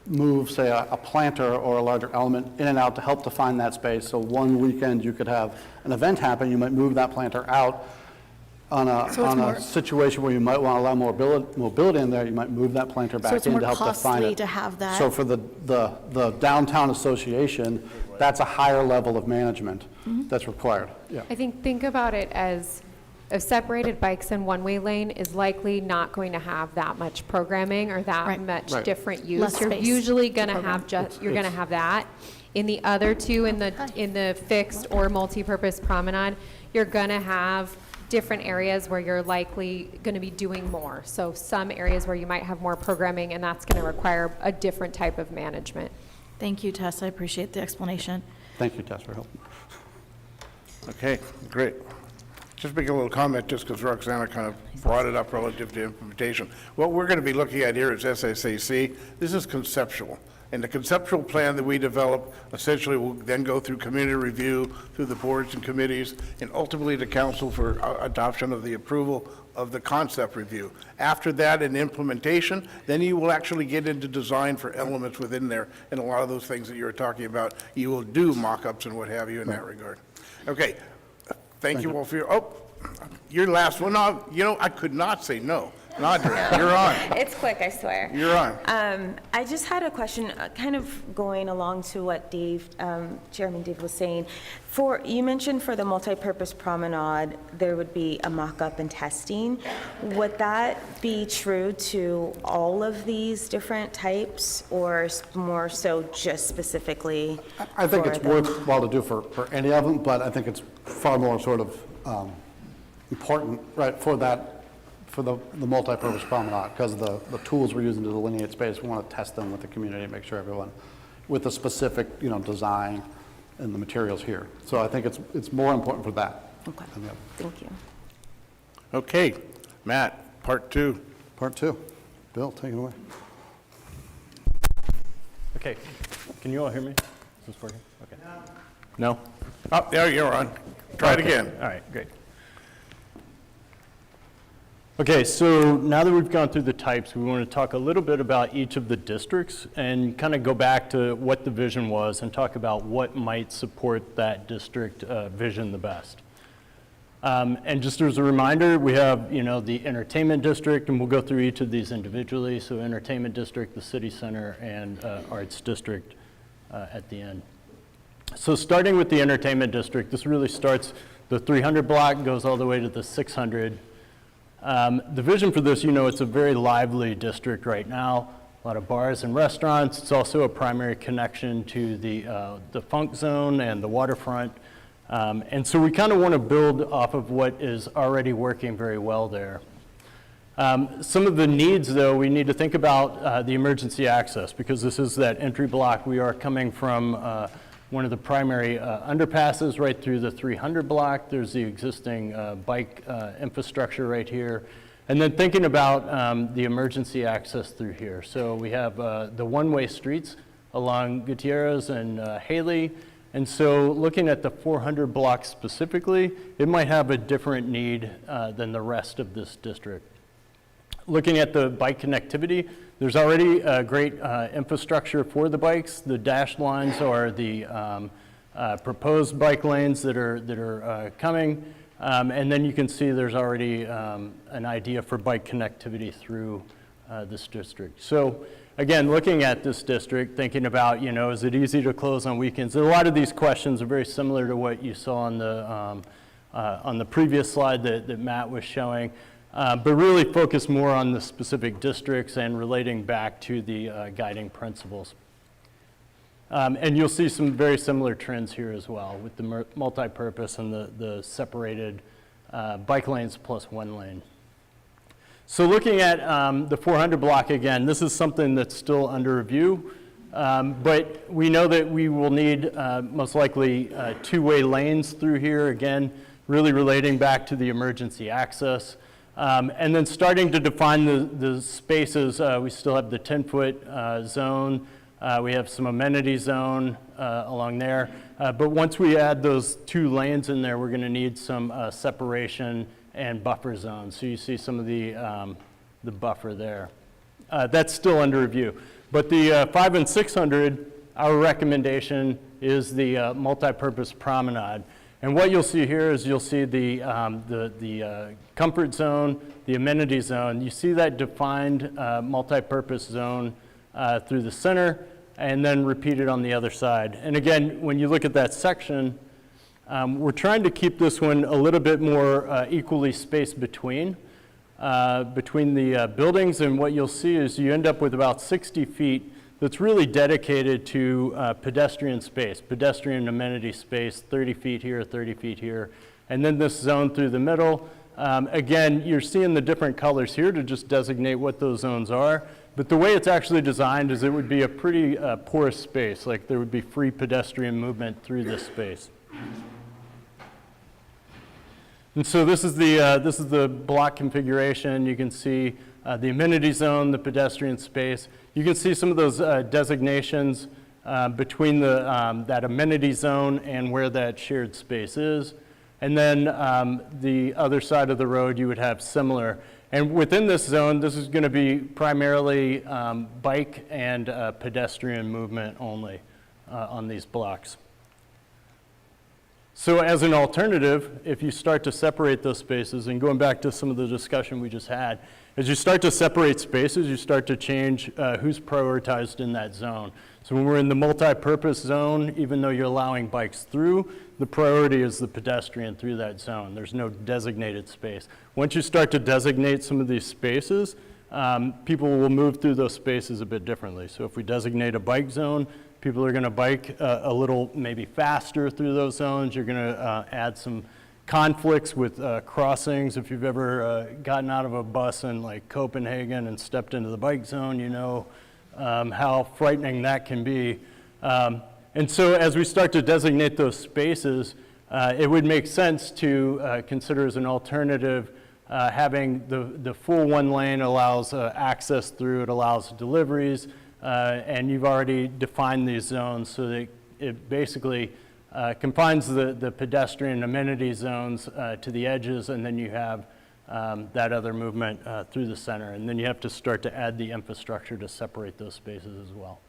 move, say, a planter or a larger element in and out to help define that space. So one weekend you could have an event happen, you might move that planter out. On So it's more- a situation where you might want to allow more mobility in there, you might move that planter back it's in more to help define costly it. to have that. So for the downtown association, that's a higher level of management Mm-hmm. that's required. Yeah. I think about it as a separated bikes and one-way lane is likely not going to have that much programming or that Right. much Right. different use. Less You're space usually to going to program. have you're going to have that. In the other two, in the fixed or multi-purpose promenade, you're going to have different areas where you're likely going to be doing more. So some areas where you might have more programming, and that's going to require a different type of management. Thank you, Tess, I appreciate the explanation. Thank you, Tess, for helping. Okay, great. Just make a little comment, just because Roxana kind of brought it up relative to implementation. What we're going to be looking at here is SSAC. This is conceptual. And the conceptual plan that we develop essentially will then go through community review, through the boards and committees, and ultimately to council for adoption of the approval of the concept review. After that, in implementation, then you will actually get into design for elements within there, and a lot of those things that you were talking about, you will do mock-ups and what have you in that regard. Okay, thank you all for your last one. No, you know, I could not say no. Nadra, you're on. It's quick, I swear. You're on. I just had a question, kind of going along to what Chairman Dave was saying. You mentioned for the multipurpose promenade, there would be a mock-up and testing. Would that be true to all of these different types, or more so just specifically? I think for it's the- worthwhile to do for any of them, but I think it's far more sort of important, right, for the multi-purpose promenade, because the tools we're using to delineate space, we want to test them with the community, make sure everyone, with the specific, you know, design and the materials here. So I think it's more important for that. Okay, than the other. thank you. Okay, Matt, part 2. Part 2. Bill, take it away. Okay, can you all hear me? Is this working? Okay. No? Oh, there you're on. Try it Okay. again. All right, great. Okay, so now that we've gone through the types, we want to talk a little bit about each of the districts and kind of go back to what the vision was and talk about what might support that district vision the best. And just as a reminder, we have, you know, the entertainment district, and we'll go through each of these individually. So entertainment district, the city center, and arts district at the end. So starting with the entertainment district, this really starts, the 300 block goes all the way to the 600. The vision for this, it's a very lively district right now, a lot of bars and restaurants. It's also a primary connection to the funk zone and the waterfront. And so we kind of want to build off of what is already working very well there. Some of the needs, though, we need to think about the emergency access, because this is that entry block. We are coming from one of the primary underpasses right through the 300 block. There's the existing bike infrastructure right here. And then thinking about the emergency access through here. So we have the one-way streets along Gutierrez and Haley. And so looking at the 400 block specifically, it might have a different need than the rest of this district. Looking at the bike connectivity, there's already a great infrastructure for the bikes. The dashed lines are the proposed bike lanes that are coming. And then you can see there's already an idea for bike connectivity through this district. So again, looking at this district, thinking about, is it easy to close on weekends? A lot of these questions are very similar to what you saw on the previous slide that Matt was showing. But really focus more on the specific districts and relating back to the guiding principles. And you'll see some very similar trends here as well with the multi-purpose and the separated bike lanes plus one lane. So looking at the 400 block again, this is something that's still under review, but we know that we will need most likely two-way lanes through here, again, really relating back to the emergency access. And then starting to define the spaces, we still have the 10-foot zone. We have some amenity zone along there. But once we add those two lanes in there, we're going to need some separation and buffer zones. So you see some of the buffer there. That's still under review. But the 5 and 600, our recommendation is the multi-purpose promenade. And what you'll see here is you'll see the comfort zone, the amenity zone. You see that defined multi-purpose zone through the center, and then repeated on the other side. And again, when you look at that section, we're trying to keep this one a little bit more equally spaced between the buildings. And what you'll see is you end up with about 60 feet that's really dedicated to pedestrian space, pedestrian amenity space, 30 feet here, 30 feet here, and then this zone through the middle. Again, you're seeing the different colors here to just designate what those zones are, but the way it's actually designed is it would be a pretty porous space, like there would be free pedestrian movement through this space. And so this is the block configuration. You can see the amenity zone, the pedestrian space. You can see some of those designations between that amenity zone and where that shared space is. And then the other side of the road, you would have similar. And within this zone, this is going to be primarily bike and pedestrian movement only on these blocks. So as an alternative, if you start to separate those spaces, and going back to some of the discussion we just had, as you start to separate spaces, you start to change who's prioritized in that zone. So when we're in the multi-purpose zone, even though you're allowing bikes through, the priority is the pedestrian through that zone. There's no designated space. Once you start to designate some of these spaces, people will move through those spaces a bit differently. So if we designate a bike zone, people are going to bike a little maybe faster through those zones. You're going to add some conflicts with crossings. If you've ever gotten out of a bus in like Copenhagen and stepped into the bike zone, you know how frightening that can be. And so as we start to designate those spaces, it would make sense to consider as an alternative having the full one lane allows access through, it allows deliveries, and you've already defined these zones so that it basically confines the pedestrian amenity zones to the edges, and then you have that other movement through the center. And then you have to start to add the infrastructure to separate those spaces as well.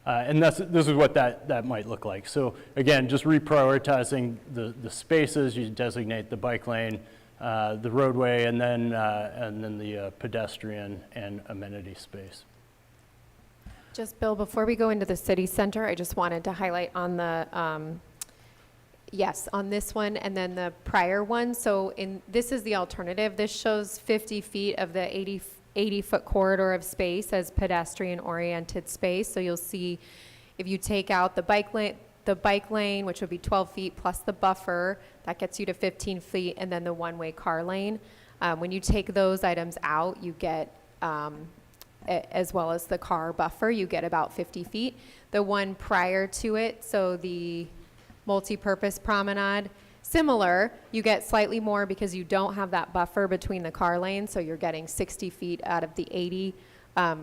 And this is what that might look like. So again, just reprioritizing the spaces. You designate the bike lane, the roadway, and then the pedestrian and amenity space. Just, Bill, before we go into the city center, I just wanted to highlight on the, yes, on this one and then the prior one. So this is the alternative. This shows 50 feet of the 80-foot corridor of space as pedestrian-oriented space. So you'll see if you take out the bike lane, which would be 12 feet plus the buffer, that gets you to 15 feet, and then the one-way car lane. When you take those items out, you get, as well as the car buffer, you get about 50 feet. The one prior to it, so the multi-purpose promenade, similar, you get slightly more because you don't have that buffer between the car lanes, so you're getting 60 feet out of the 80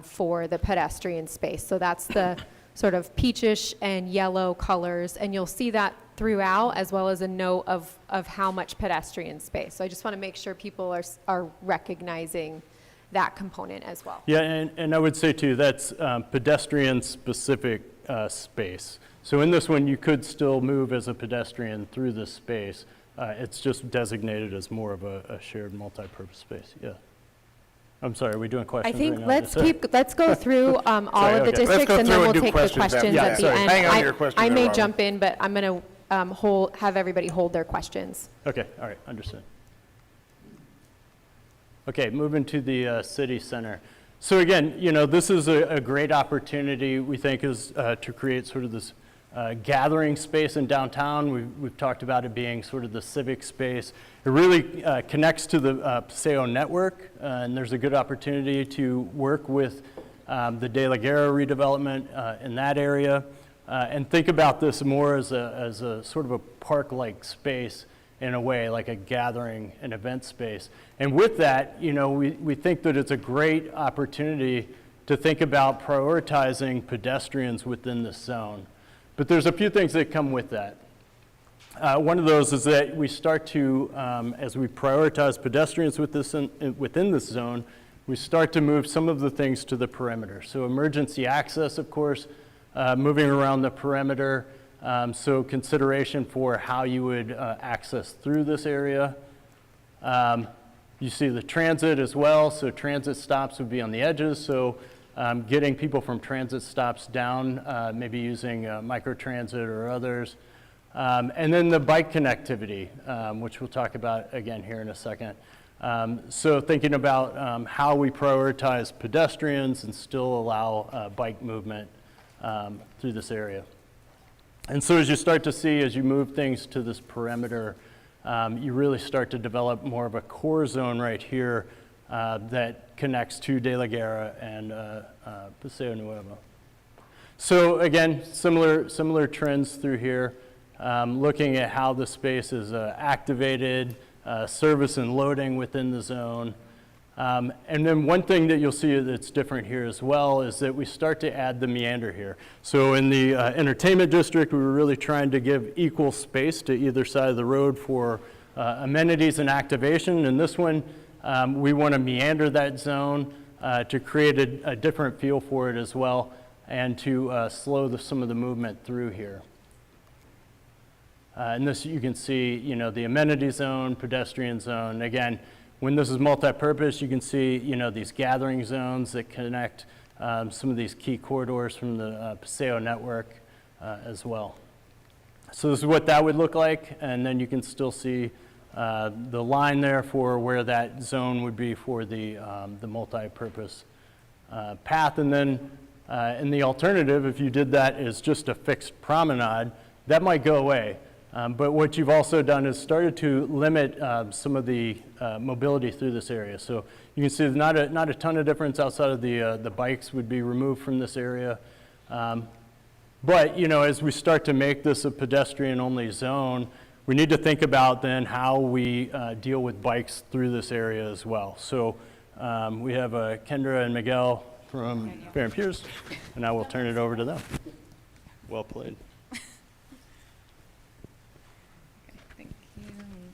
for the pedestrian space. So that's the sort of peachish and yellow colors, and you'll see that throughout, as well as a note of how much pedestrian space. So I just want to make sure people are recognizing that component as well. Yeah, and I would say too, that's pedestrian-specific space. So in this one, you could still move as a pedestrian through this space. It's just designated as more of a shared multi-purpose space, yeah. I'm sorry, are we doing questions I think right now? let's go through all Sorry, of the okay. Let's districts, go and through then and we'll do take the questions after questions that. at the Sorry, end. hang on to your questions I there, may Robin. jump in, but I'm going to have everybody hold their questions. Okay, all right, understood. Okay, moving to the city center. So again, you know, this is a great opportunity, we think, is to create sort of this gathering space in downtown. We've talked about it being sort of the civic space. It really connects to the Paseo network, and there's a good opportunity to work with the De La Guerra redevelopment in that area, and think about this more as a sort of a park-like space in a way, like a gathering and event space. And with that, you know, we think that it's a great opportunity to think about prioritizing pedestrians within this zone. But there's a few things that come with that. One of those is that we start to, as we prioritize pedestrians within this zone, we start to move some of the things to the perimeter. So emergency access, of course, moving around the perimeter, so consideration for how you would access through this area. You see the transit as well, so transit stops would be on the edges, so getting people from transit stops down, maybe using microtransit or others. And then the bike connectivity, which we'll talk about again here in a second. So thinking about how we prioritize pedestrians and still allow bike movement through this area. And so as you start to see, as you move things to this perimeter, you really start to develop more of a core zone right here that connects to De La Guerra and Paseo Nuevo. So again, similar trends through here, looking at how the space is activated, service and loading within the zone. And then one thing that you'll see that's different here as well is that we start to add the meander here. So in the entertainment district, we were really trying to give equal space to either side of the road for amenities and activation. In this one, we want to meander that zone to create a different feel for it as well, and to slow some of the movement through here. And this, you can see, you know, the amenity zone, pedestrian zone. Again, when this is multi-purpose, you can see, you know, these gathering zones that connect some of these key corridors from the Paseo network as well. So this is what that would look like, and then you can still see the line there for where that zone would be for the multi-purpose path. And then in the alternative, if you did that as just a fixed promenade, that might go away. But what you've also done is started to limit some of the mobility through this area. So you can see there's not a ton of difference outside of the bikes would be removed from this area. But, you know, as we start to make this a pedestrian-only zone, we need to think about then how we deal with bikes through this area as well. So we have Kendra and Miguel from Fair and Piers, and I will turn it over to them. Well played. Thank you. I'm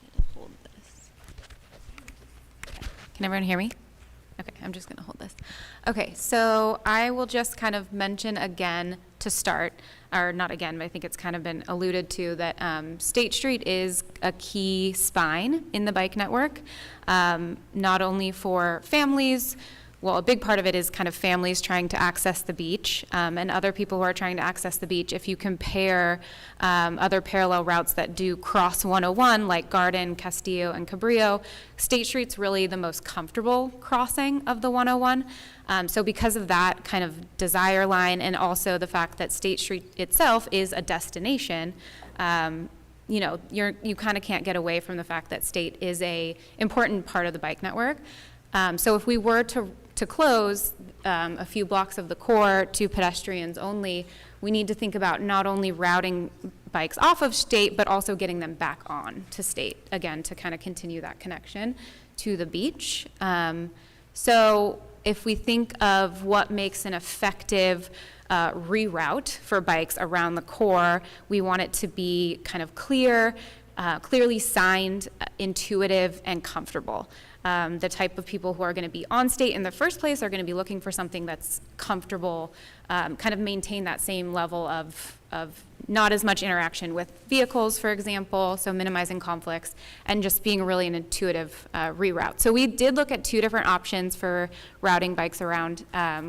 going to hold this. Okay. Can everyone hear me? Okay, I'm just going to hold this. Okay, so I will just kind of mention again to start, or not again, but I think it's kind of been alluded to, that State Street is a key spine in the bike network, not only for families, well, a big part of it is kind of families trying to access the beach, and other people who are trying to access the beach. If you compare other parallel routes that do cross 101, like Garden, Castillo, and Cabrillo, State Street's really the most comfortable crossing of the 101. So because of that kind of desire line, and also the fact that State Street itself is a destination, you know, you kind of can't get away from the fact that State is a important part of the bike network. So if we were to close a few blocks of the core to pedestrians only, we need to think about not only routing bikes off of State, but also getting them back on to State, again, to kind of continue that connection to the beach. So if we think of what makes an effective reroute for bikes around the core, we want it to be kind of clear, clearly signed, intuitive, and comfortable. The type of people who are going to be on State in the first place are going to be looking for something that's comfortable, kind of maintain that same level of not as much interaction with vehicles, for example, so minimizing conflicts, and just being really an intuitive reroute. So we did look at two different options for routing bikes around.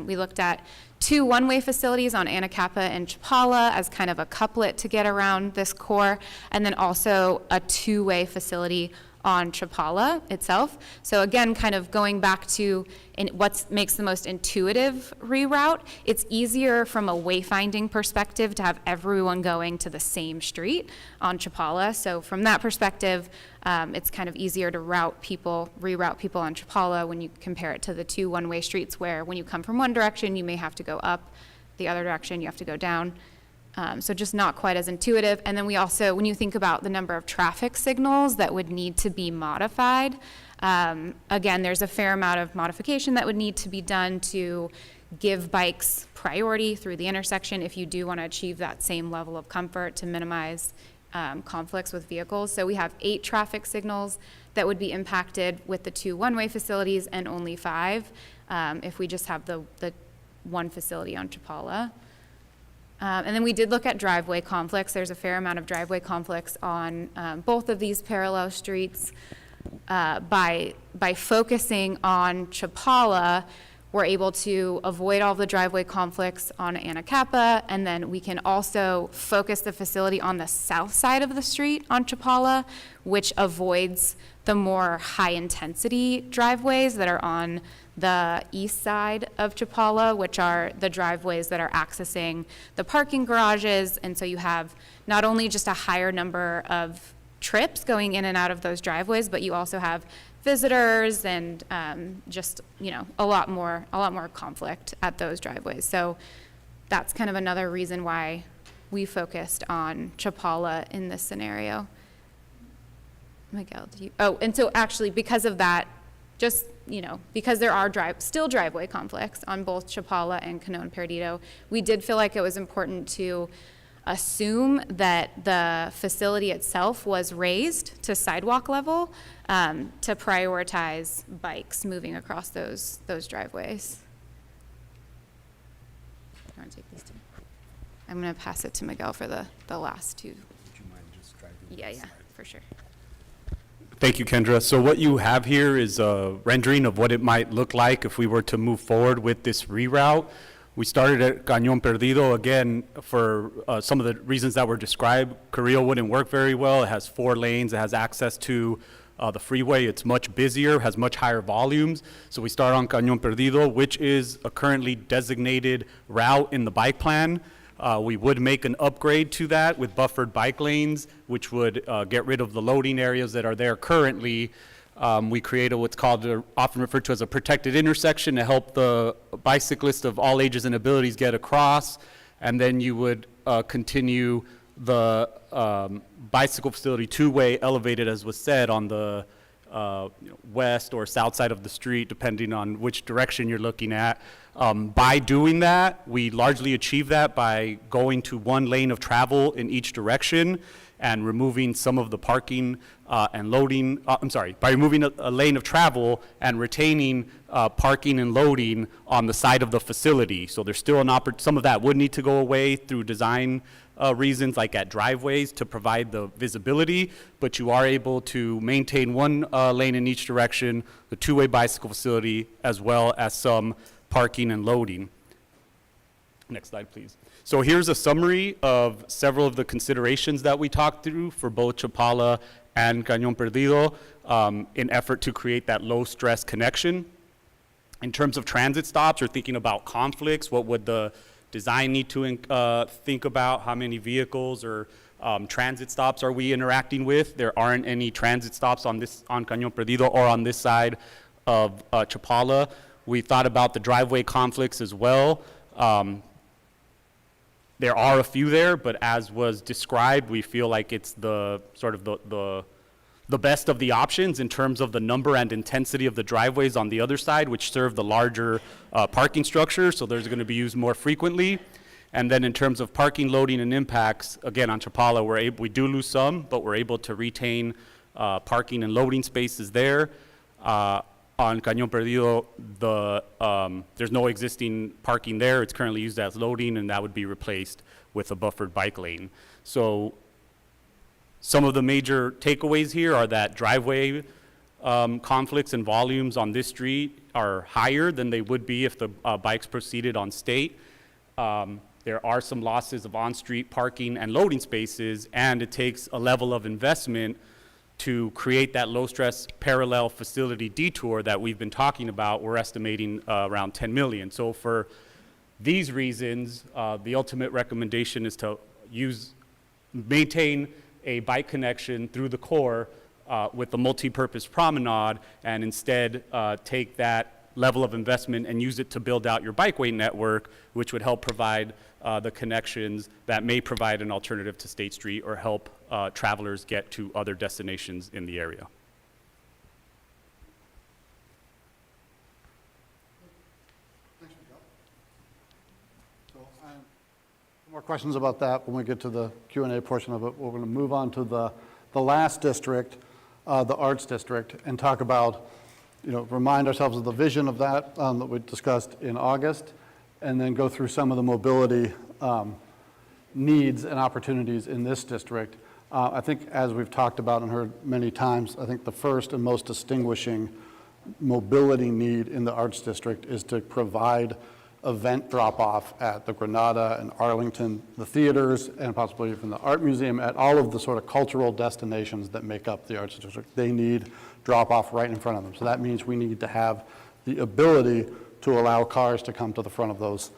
We looked at 2 one-way facilities on Anacapa and Chapala as kind of a couplet to get around this core, and then also a 2-way facility on Chapala itself. So again, kind of going back to what makes the most intuitive reroute, it's easier from a wayfinding perspective to have everyone going to the same street on Chapala. So from that perspective, it's kind of easier to reroute people on Chapala when you compare it to the 2 one-way streets where when you come from one direction, you may have to go up, the other direction you have to go down. So just not quite as intuitive. And then we also, when you think about the number of traffic signals that would need to be modified, again, there's a fair amount of modification that would need to be done to give bikes priority through the intersection if you do want to achieve that same level of comfort to minimize conflicts with vehicles. So we have 8 traffic signals that would be impacted with the 2 one-way facilities, and only 5 if we just have the 1 facility on Chapala. And then we did look at driveway conflicts. There's a fair amount of driveway conflicts on both of these parallel streets. By focusing on Chapala, we're able to avoid all the driveway conflicts on Anacapa, and then we can also focus the facility on the south side of the street on Chapala, which avoids the more high-intensity driveways that are on the east side of Chapala, which are the driveways that are accessing the parking garages. And so you have not only just a higher number of trips going in and out of those driveways, but you also have visitors and just, you know, a lot more conflict at those driveways. So that's kind of another reason why we focused on Chapala in this scenario. Miguel, and so actually because of that, just, you know, because there are still driveway conflicts on both Chapala and Cano and Perdido, we did feel like it was important to assume that the facility itself was raised to sidewalk level to prioritize bikes moving across those driveways. I want to take these 2. I'm going to pass it to Miguel for the last 2. Would you mind just driving? Yeah, for sure. Thank you, Kendra. So what you have here is a rendering of what it might look like if we were to move forward with this reroute. We started at Cañón Perdido, again, for some of the reasons that were described. Carrillo wouldn't work very well. It has 4 lanes. It has access to the freeway. It's much busier, has much higher volumes. So we start on Cañón Perdido, which is a currently designated route in the bike plan. We would make an upgrade to that with buffered bike lanes, which would get rid of the loading areas that are there currently. We created what's called, often referred to as a protected intersection to help the bicyclists of all ages and abilities get across. And then you would continue the bicycle facility 2-way elevated, as was said, on the west or south side of the street, depending on which direction you're looking at. By doing that, we largely achieve that by going to 1 lane of travel in each direction and removing some of the parking and loading, by removing a lane of travel and retaining parking and loading on the side of the facility. So there's still some of that would need to go away through design reasons, like at driveways, to provide the visibility, but you are able to maintain one lane in each direction, the two-way bicycle facility, as well as some parking and loading. Next slide, please. So here's a summary of several of the considerations that we talked through for both Chapala and Cañón Perdido in effort to create that low-stress connection. In terms of transit stops, or thinking about conflicts, what would the design need to think about? How many vehicles or transit stops are we interacting with? There aren't any transit stops on Cañón Perdido or on this side of Chapala. We thought about the driveway conflicts as well. There are a few there, but as was described, we feel like it's the sort of the best of the options in terms of the number and intensity of the driveways on the other side, which serve the larger parking structure, so there's going to be used more frequently. And then in terms of parking, loading, and impacts, again, on Chapala, we do lose some, but we're able to retain parking and loading spaces there. On Cañón Perdido, there's no existing parking there. It's currently used as loading, and that would be replaced with a buffered bike lane. So some of the major takeaways here are that driveway conflicts and volumes on this street are higher than they would be if the bikes proceeded on state. There are some losses of on-street parking and loading spaces, and it takes a level of investment to create that low-stress parallel facility detour that we've been talking about. We're estimating around 10 million. So for these reasons, the ultimate recommendation is to maintain a bike connection through the core with the multi-purpose promenade, and instead take that level of investment and use it to build out your bikeway network, which would help provide the connections that may provide an alternative to State Street or help travelers get to other destinations in the area. More questions about that when we get to the Q&A portion of it. We're going to move on to the last district, the Arts District, and talk about, remind ourselves of the vision of that that we discussed in August, and then go through some of the mobility needs and opportunities in this district. I think, as we've talked about and heard many times, I think the first and most distinguishing mobility need in the Arts District is to provide event drop-off at the Granada and Arlington, the theaters, and possibly even the Art Museum, at all of the sort of cultural destinations that make up the Arts District. They need drop-off right in front of them. So that means we need to have the ability to allow cars to come to the front of those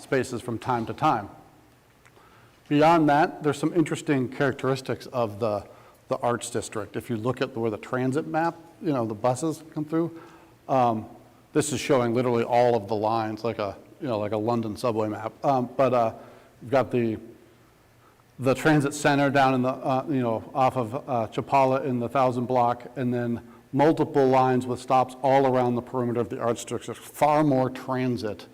spaces from time to time. Beyond that, there's some interesting characteristics of the Arts District. If you look at where the transit map, the buses come through, this is showing literally all of the lines, like a London subway map. But you've got the transit center down in the, off of Chapala in the 1000 block, and then multiple lines with stops all around the perimeter of the Arts District. There's far more transit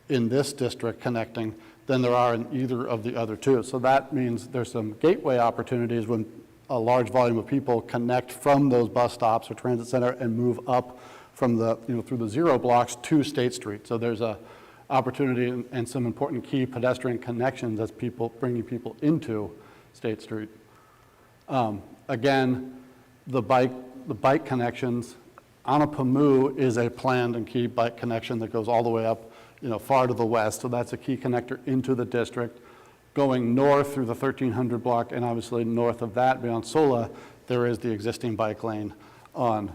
in this district connecting than there are in either of the other two. So that means there's some gateway opportunities when a large volume of people connect from those bus stops or transit center and move up from the, through the 0 blocks to State Street. So there's a opportunity and some important key pedestrian connections as bringing people into State Street. Again, the bike connections, Anapamu is a planned and key bike connection that goes all the way up, far to the west. So that's a key connector into the district. Going north through the 1300 block, and obviously north of that, beyond Sola, there is the existing bike lane on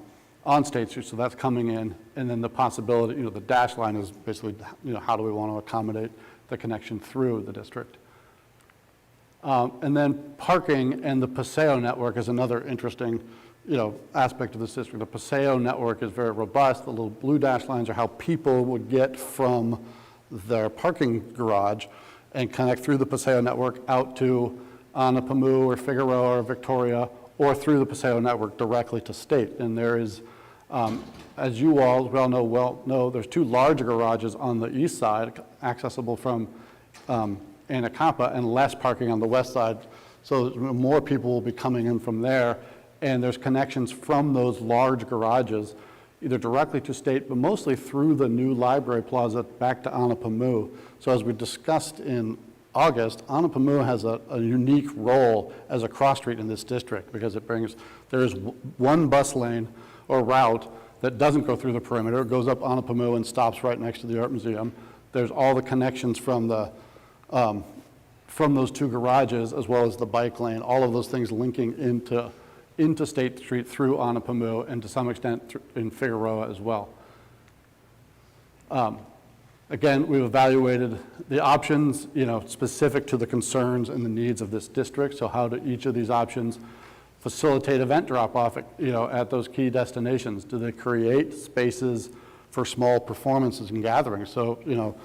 State Street, so that's coming in. And then the possibility, the dash line is basically, how do we want to accommodate the connection through the district? And then parking and the Paseo network is another interesting, aspect of this district. The Paseo network is very robust. The little blue dash lines are how people would get from their parking garage and connect through the Paseo network out to Anapamu or Figueroa or Victoria, or through the Paseo network directly to State. And there is, as you all well know, there's 2 larger garages on the east side, accessible from Anacapa, and less parking on the west side. So more people will be coming in from there. And there's connections from those large garages, either directly to State, but mostly through the new library plaza back to Anapamu. So as we discussed in August, Anapamu has a unique role as a cross street in this district because there's one bus lane or route that doesn't go through the perimeter. It goes up Anapamu and stops right next to the Art Museum. There's all the connections from those two garages as well as the bike lane, all of those things linking into State Street through Anapamu and to some extent in Figueroa as well. Again, we've evaluated the options, specific to the concerns and the needs of this district. So how do each of these options facilitate event drop-off, at those key destinations? Do they create spaces for small performances and gatherings? So,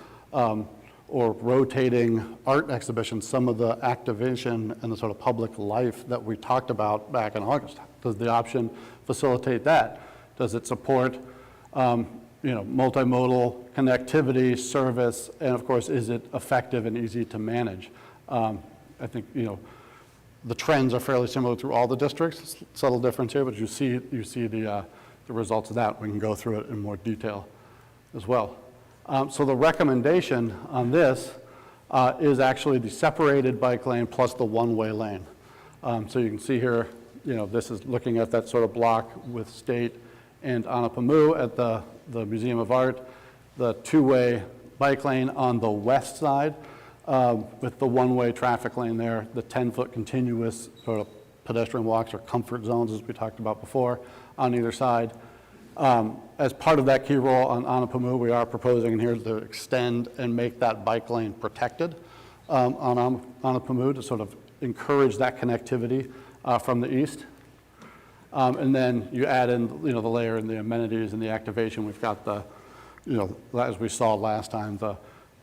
or rotating art exhibitions, some of the activation and the sort of public life that we talked about back in August. Does the option facilitate that? Does it support multimodal connectivity, service, and of course, is it effective and easy to manage? I think, the trends are fairly similar through all the districts. Subtle difference here, but you see the results of that. We can go through it in more detail as well. So the recommendation on this is actually the separated bike lane plus the one-way lane. So you can see here, this is looking at that sort of block with State and Anapamu at the Museum of Art, the two-way bike lane on the west side with the one-way traffic lane there, the 10-foot continuous sort of pedestrian walks or comfort zones, as we talked about before, on either side. As part of that key role on Anapamu, we are proposing in here to extend and make that bike lane protected on Anapamu to sort of encourage that connectivity from the east. And then you add in, the layer and the amenities and the activation. We've got the, as we saw last time, the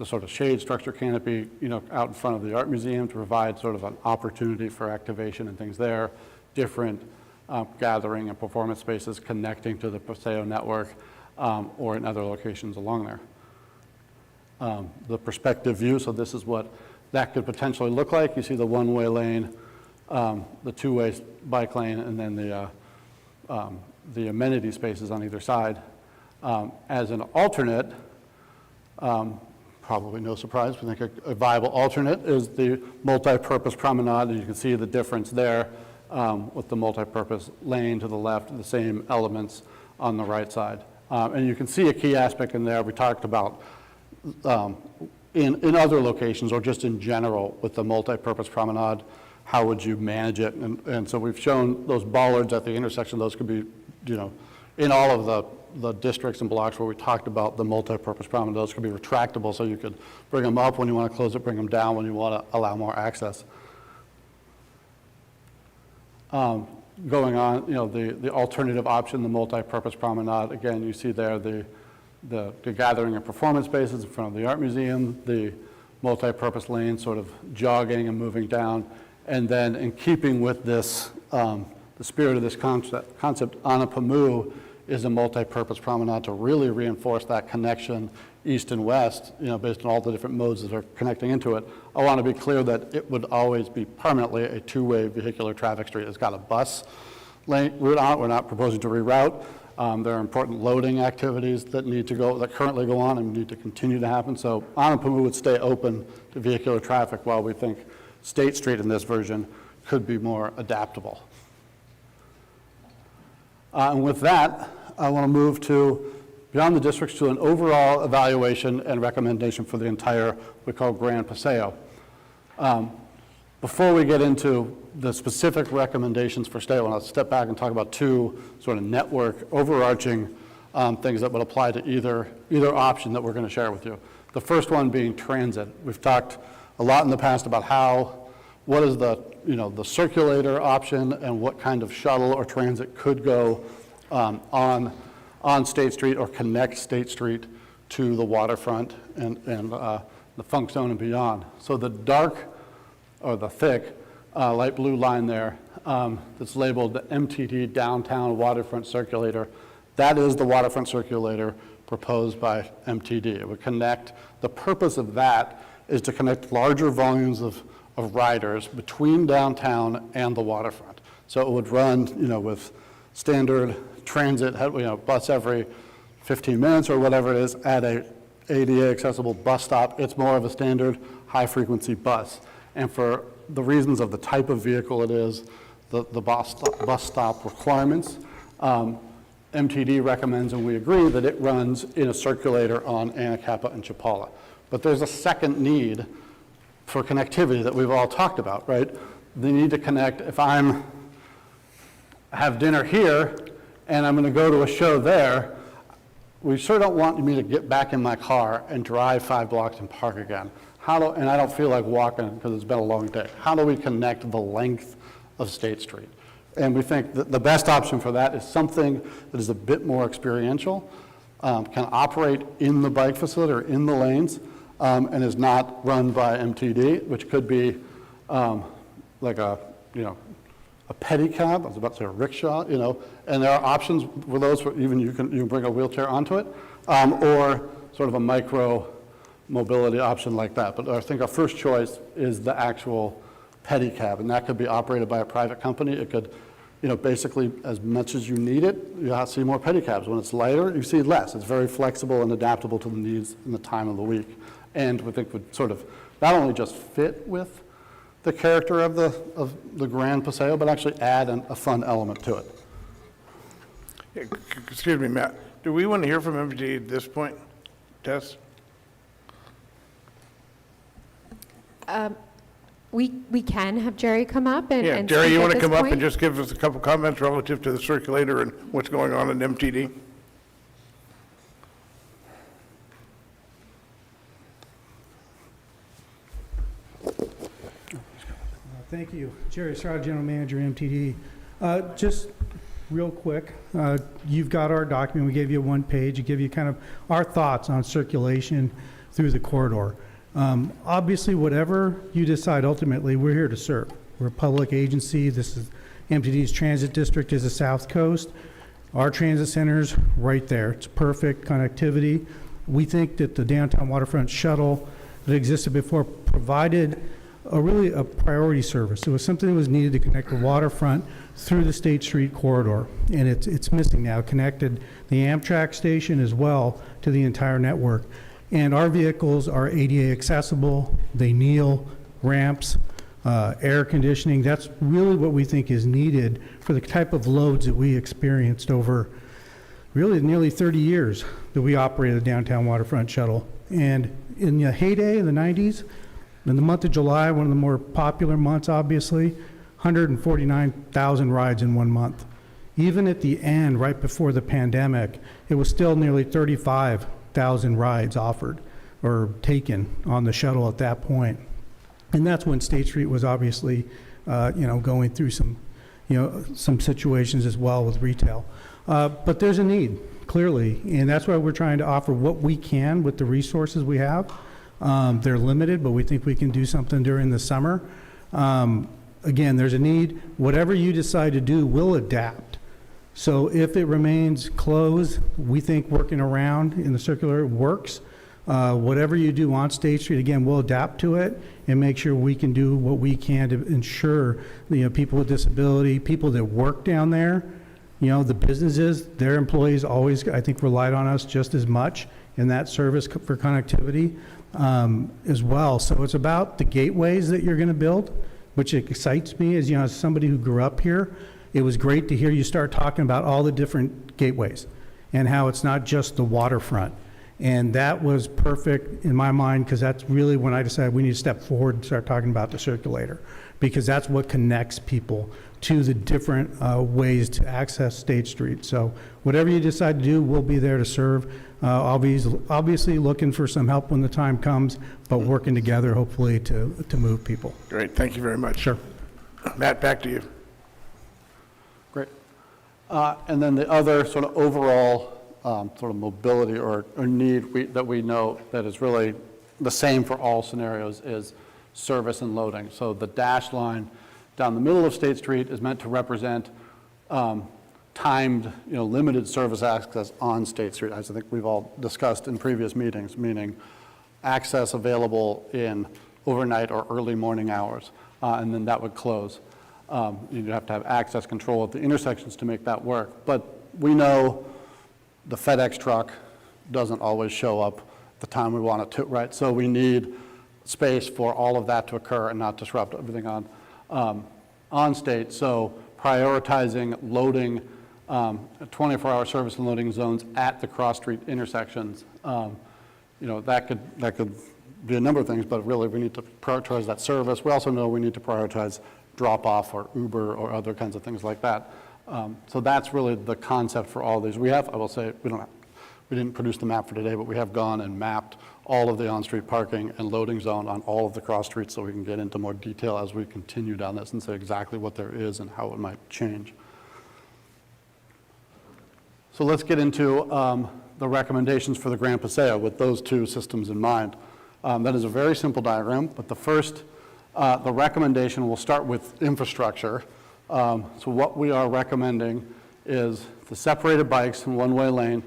sort of shade structure canopy, out in front of the Art Museum to provide sort of an opportunity for activation and things there, different gathering and performance spaces connecting to the Paseo network or in other locations along there. The perspective view, so this is what that could potentially look like. You see the one-way lane, the two-way bike lane, and then the amenity spaces on either side. As an alternate, probably no surprise, we think a viable alternate is the multi-purpose promenade. You can see the difference there with the multi-purpose lane to the left, the same elements on the right side. And you can see a key aspect in there we talked about in other locations or just in general with the multi-purpose promenade. How would you manage it? And so we've shown those bollards at the intersection. Those could be, in all of the districts and blocks where we talked about the multi-purpose promenade, those could be retractable, so you could bring them up when you want to close it, bring them down when you want to allow more access. Going on, the alternative option, the multi-purpose promenade, again, you see there the gathering and performance spaces in front of the Art Museum, the multi-purpose lane sort of jogging and moving down. And then in keeping with this, the spirit of this concept, Anapamu is a multi-purpose promenade to really reinforce that connection east and west, based on all the different modes that are connecting into it. I want to be clear that it would always be permanently a two-way vehicular traffic street. It's got a bus lane route on it. We're not proposing to reroute. There are important loading activities that currently go on and need to continue to happen. So Anapamu would stay open to vehicular traffic while we think State Street in this version could be more adaptable. And with that, I want to move to beyond the districts to an overall evaluation and recommendation for the entire, we call Grand Paseo. Before we get into the specific recommendations for State, I want to step back and talk about two sort of network overarching things that would apply to either option that we're going to share with you. The first one being transit. We've talked a lot in the past about what is the circulator option and what kind of shuttle or transit could go on State Street or connect State Street to the waterfront and the Funk Zone and beyond. So the dark or the thick light blue line there that's labeled the MTD Downtown Waterfront Circulator, that is the waterfront circulator proposed by MTD. It would connect, the purpose of that is to connect larger volumes of riders between downtown and the waterfront. So it would run, with standard transit, bus every 15 minutes or whatever it is at a ADA accessible bus stop. It's more of a standard high-frequency bus. And for the reasons of the type of vehicle it is, the bus stop requirements, MTD recommends, and we agree, that it runs in a circulator on Anacapa and Chapala. But there's a second need for connectivity that we've all talked about, right? They need to connect. If I have dinner here and I'm going to go to a show there, we sure don't want me to get back in my car and drive 5 blocks and park again. And I don't feel like walking because it's been a long day. How do we connect the length of State Street? And we think that the best option for that is something that is a bit more experiential, can operate in the bike facility or in the lanes, and is not run by MTD, which could be like a pedicab. I was about to say a rickshaw, and there are options for those, even you can bring a wheelchair onto it, or sort of a micro mobility option like that. But I think our first choice is the actual pedicab, and that could be operated by a private company. It could, basically as much as you need it, you'll see more pedicabs. When it's lighter, you see less. It's very flexible and adaptable to the needs and the time of the week. And we think would sort of not only just fit with the character of the Grand Paseo, but actually add a fun element to it. Excuse me, Matt. Do we want to hear from MTD at this point? Tess? We can have Jerry come up and Yeah, and Jerry, speak you at want to this come up and point? just give us a couple comments relative to the circulator and what's going on in MTD? Thank you. Jerry Stroud, General Manager, MTD. Just real quick, you've got our document. We gave you one page. It gave you kind of our thoughts on circulation through the corridor. Obviously, whatever you decide ultimately, we're here to serve. We're a public agency. This is MTD's transit district is the South Coast. Our transit center's right there. It's perfect connectivity. We think that the downtown waterfront shuttle that existed before provided really a priority service. It was something that was needed to connect the waterfront through the State Street corridor, and it's missing now. Connected the Amtrak station as well to the entire network. And our vehicles are ADA accessible. They kneel, ramps, air conditioning. That's really what we think is needed for the type of loads that we experienced over really nearly 30 years that we operated the downtown waterfront shuttle. And in the heyday of the 90s, in the month of July, one of the more popular months, obviously, 149,000 rides in 1 month. Even at the end, right before the pandemic, it was still nearly 35,000 rides offered or taken on the shuttle at that point. And that's when State Street was obviously, going through some situations as well with retail. But there's a need, clearly, and that's why we're trying to offer what we can with the resources we have. They're limited, but we think we can do something during the summer. Again, there's a need. Whatever you decide to do, we'll adapt. So if it remains closed, we think working around in the circular works. Whatever you do on State Street, again, we'll adapt to it and make sure we can do what we can to ensure people with disability, people that work down there, the businesses, their employees always, I think, relied on us just as much in that service for connectivity as well. So it's about the gateways that you're going to build, which excites me as somebody who grew up here. It was great to hear you start talking about all the different gateways and how it's not just the waterfront. And that was perfect in my mind, because that's really when I decided we need to step forward and start talking about the circulator, because that's what connects people to the different ways to access State Street. So whatever you decide to do, we'll be there to serve. Obviously looking for some help when the time comes, but working together hopefully to move people. Great, thank you very much. Sure. Matt, back to you. Great. And then the other sort of overall sort of mobility or need that we know that is really the same for all scenarios is service and loading. So the dash line down the middle of State Street is meant to represent timed, limited service access on State Street, as I think we've all discussed in previous meetings, meaning access available in overnight or early morning hours, and then that would close. You'd have to have access control at the intersections to make that work. But we know the FedEx truck doesn't always show up the time we want it to, right? So we need space for all of that to occur and not disrupt everything on State. So prioritizing loading, 24-hour service and loading zones at the cross-street intersections. That could be a number of things, but really we need to prioritize that service. We also know we need to prioritize drop-off or Uber or other kinds of things like that. So that's really the concept for all these. We have, I will say, we didn't produce the map for today, but we have gone and mapped all of the on-street parking and loading zone on all of the cross streets so we can get into more detail as we continue down this and say exactly what there is and how it might change. So let's get into the recommendations for the Grand Paseo with those two systems in mind. That is a very simple diagram, but the first, the recommendation will start with infrastructure. So what we are recommending is the separated bikes in one-way lane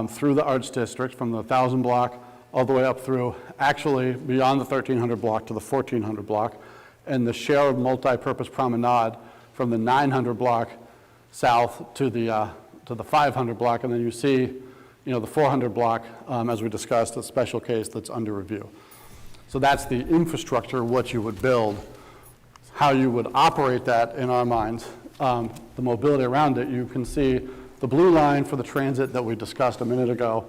through the Arts District from the 1,000 block all the way up through, actually beyond the 1,300 block to the 1,400 block, and the shared multi-purpose promenade from the 900 block south to the 500 block, and then you see, the 400 block, as we discussed, a special case that's under review. So that's the infrastructure, what you would build. How you would operate that in our minds, the mobility around it, you can see the blue line for the transit that we discussed a minute ago.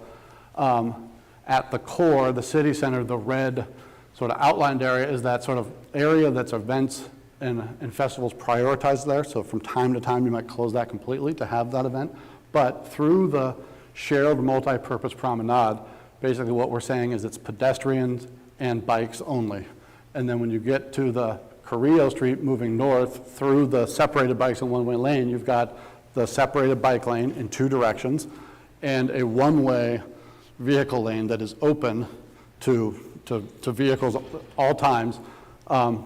At the core, the city center, the red sort of outlined area is that sort of area that's events and festivals prioritized there. So from time to time, you might close that completely to have that event. But through the shared multi-purpose promenade, basically what we're saying is it's pedestrians and bikes only. And then when you get to the Carrillo Street moving north through the separated bikes in one-way lane, you've got the separated bike lane in two directions and a one-way vehicle lane that is open to vehicles all times,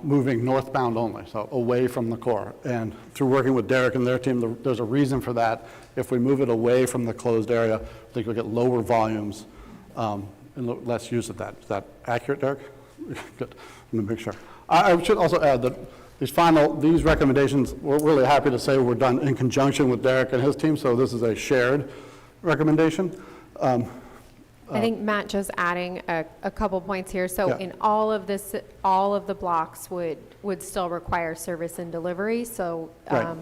moving northbound only, so away from the core. And through working with Derek and their team, there's a reason for that. If we move it away from the closed area, I think we'll get lower volumes and less use of that. Is that accurate, Derek? Good. Let me make sure. I should also add that these recommendations, we're really happy to say were done in conjunction with Derek and his team, so this is a shared recommendation. I think Matt just adding a couple points here. So Yeah. in all of this, all of the blocks would still require service and delivery. So Right.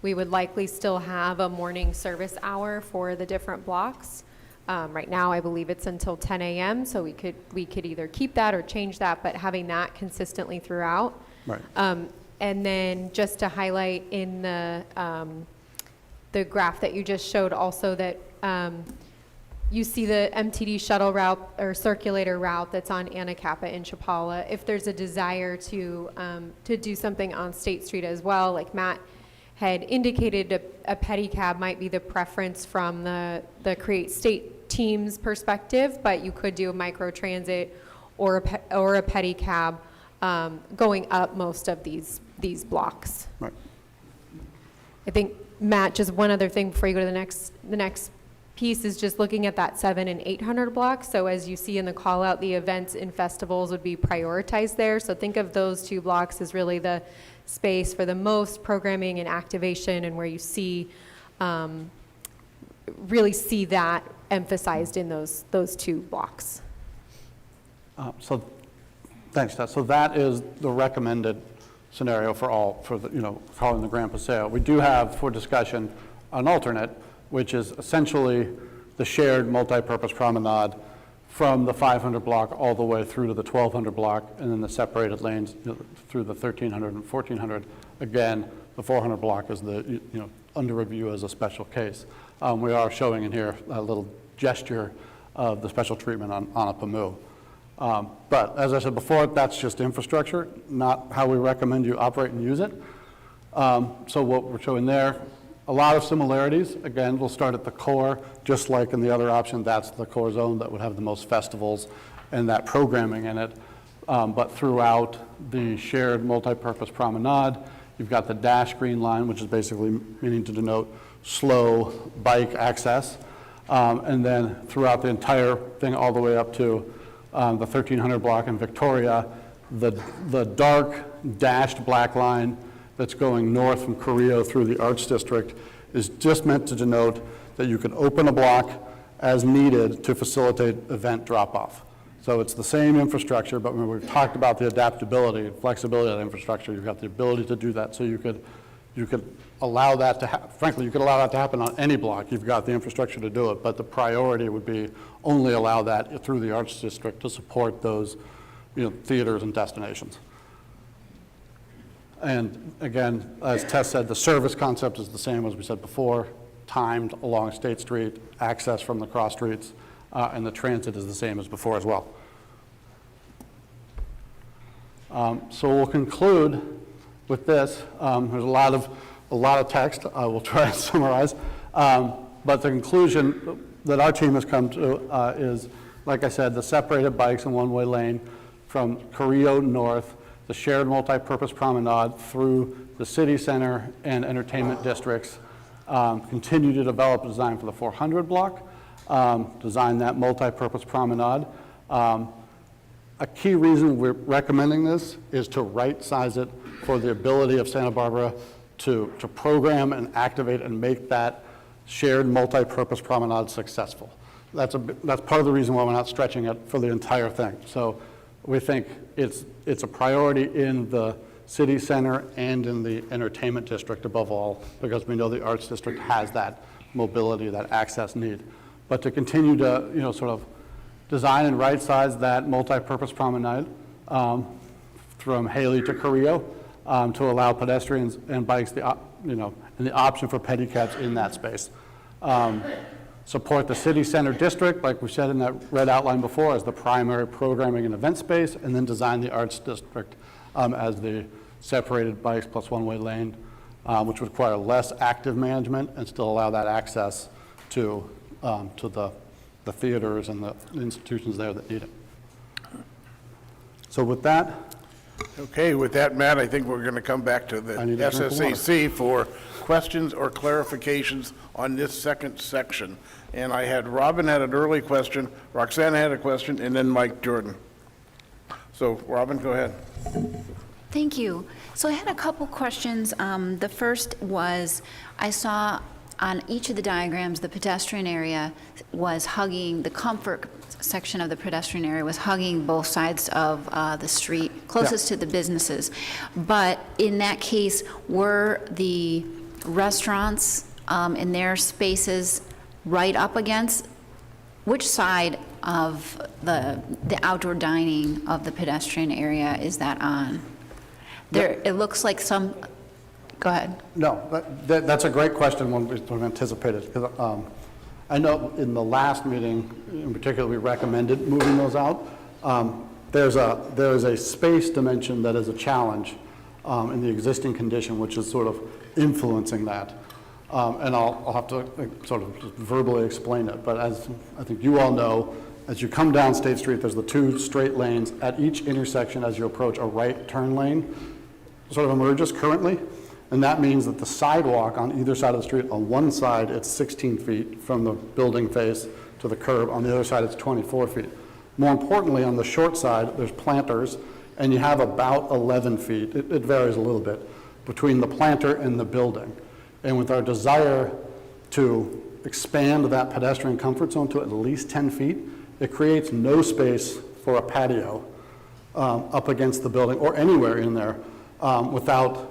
we would likely still have a morning service hour for the different blocks. Right now, I believe it's until 10 a.m. So we could either keep that or change that, but having that consistently throughout. Right. And then just to highlight in the graph that you just showed also that you see the MTD shuttle route or circulator route that's on Anacapa in Chapala. If there's a desire to do something on State Street as well, like Matt had indicated, a pedicab might be the preference from the Create State team's perspective, but you could do a microtransit or a pedicab going up most of these blocks. Right. I think, Matt, just one other thing before you go to the next piece is just looking at that 700 and 800 blocks. So as you see in the call out, the events and festivals would be prioritized there. So think of those two blocks as really the space for the most programming and activation, and where you see, really see that emphasized in those two blocks. So thanks, Ted. So that is the recommended scenario for following the Grand Paseo. We do have for discussion an alternate, which is essentially the shared multi-purpose promenade from the 500 block all the way through to the 1200 block, and then the separated lanes through the 1300 and 1400. Again, the 400 block is under review as a special case. We are showing in here a little gesture of the special treatment on Anapamu. But as I said before, that's just infrastructure, not how we recommend you operate and use it. So what we're showing there, a lot of similarities. Again, we'll start at the core, just like in the other option, that's the core zone that would have the most festivals and that programming in it. But throughout the shared multi-purpose promenade, you've got the dash green line, which is basically meaning to denote slow bike access. And then throughout the entire thing, all the way up to the 1300 block in Victoria, the dark dashed black line that's going north from Carrillo through the Arts District is just meant to denote that you can open a block as needed to facilitate event drop-off. So it's the same infrastructure, but when we've talked about the adaptability, flexibility of the infrastructure, you've got the ability to do that. So you could allow that to frankly, you could allow that to happen on any block. You've got the infrastructure to do it, but the priority would be only allow that through the Arts District to support those, theaters and destinations. And again, as Tess said, the service concept is the same as we said before, timed along State Street, access from the cross streets, and the transit is the same as before as well. So we'll conclude with this. There's a lot of text. I will try to summarize. But the conclusion that our team has come to is, like I said, the separated bikes and one-way lane from Carrillo north, the shared multi-purpose promenade through the city center and entertainment districts, continue to develop a design for the 400 block, design that multi-purpose promenade. A key reason we're recommending this is to right-size it for the ability of Santa Barbara to program and activate and make that shared multi-purpose promenade successful. That's part of the reason why we're not stretching it for the entire thing. So we think it's a priority in the city center and in the entertainment district above all, because we know the arts district has that mobility, that access need. But to continue to, sort of design and right-size that multi-purpose promenade from Haley to Carrillo to allow pedestrians and bikes and the option for pedicabs in that space. Support the city center district, like we said in that red outline before, as the primary programming and event space, and then design the arts district as the separated bikes plus one-way lane, which would require less active management and still allow that access to the theaters and the institutions there that need it. So with that. Okay, with that, Matt, I think we're going to come back to the SSAC for questions or clarifications on this second section. And I had Robin had an early question, Roxana had a question, and then Mike Jordan. So Robin, go ahead. Thank you. So I had a couple questions. The first was, I saw on each of the diagrams, the pedestrian area was hugging, the comfort section of the pedestrian area was hugging both sides of the street, closest to the businesses. But in that case, were the restaurants in their spaces right up against, which side of the outdoor dining of the pedestrian area is that on? There, it looks like some, go ahead. No, that's a great question, one we've anticipated. Because I know in the last meeting, in particular, we recommended moving those out. There's a space dimension that is a challenge in the existing condition, which is sort of influencing that. And I'll have to sort of just verbally explain it. But as I think you all know, as you come down State Street, there's the two straight lanes. At each intersection, as you approach, a right turn lane sort of emerges currently. And that means that the sidewalk on either side of the street, on one side, it's 16 feet from the building face to the curb. On the other side, it's 24 feet. More importantly, on the short side, there's planters, and you have about 11 feet, it varies a little bit, between the planter and the building. And with our desire to expand that pedestrian comfort zone to at least 10 feet, it creates no space for a patio up against the building or anywhere in there without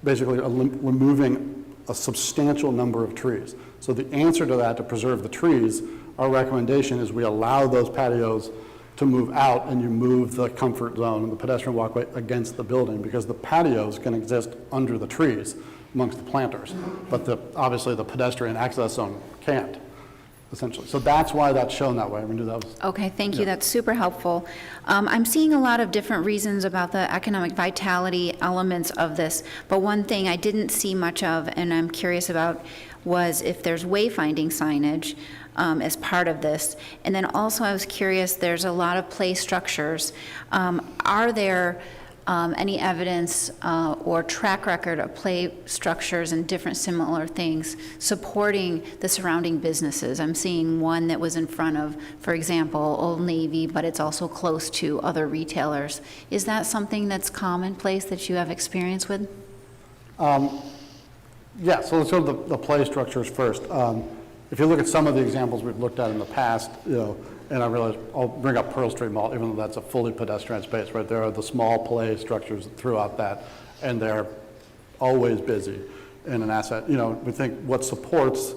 basically removing a substantial number of trees. So the answer to that, to preserve the trees, our recommendation is we allow those patios to move out and you move the comfort zone and the pedestrian walkway against the building, because the patios can exist under the trees amongst the planters, but obviously the pedestrian access zone can't, essentially. So that's why that's shown that way. We knew that was. Okay, thank you. That's super helpful. I'm seeing a lot of different reasons about the economic vitality elements of this, but one thing I didn't see much of and I'm curious about was if there's wayfinding signage as part of this. And then also I was curious, there's a lot of play structures. Are there any evidence or track record of play structures and different similar things supporting the surrounding businesses? I'm seeing one that was in front of, for example, Old Navy, but it's also close to other retailers. Is that something that's commonplace that you have experience with? Yeah, so let's go to the play structures first. If you look at some of the examples we've looked at in the past, And I realize, I'll bring up Pearl Street Mall, even though that's a fully pedestrian space, right? There are the small play structures throughout that, and they're always busy in an asset. You know, we think what supports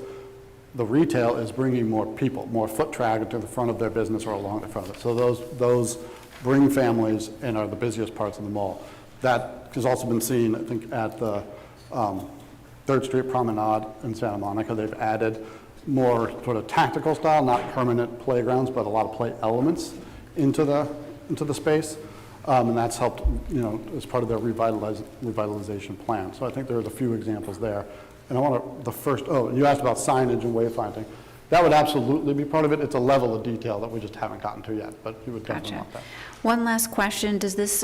the retail is bringing more people, more foot traffic to the front of their business or along the front of it. So those bring families and are the busiest parts of the mall. That has also been seen, I think, at the 3rd Street Promenade in Santa Monica. They've added more sort of tactical style, not permanent playgrounds, but a lot of play elements into the space. And that's helped, you know, as part of their revitalization plan. So I think there's a few examples there. And I want to, you asked about signage and wayfinding. That would absolutely be part of it. It's a level of detail that we just haven't gotten to yet, but you would definitely want that. One last question. Does this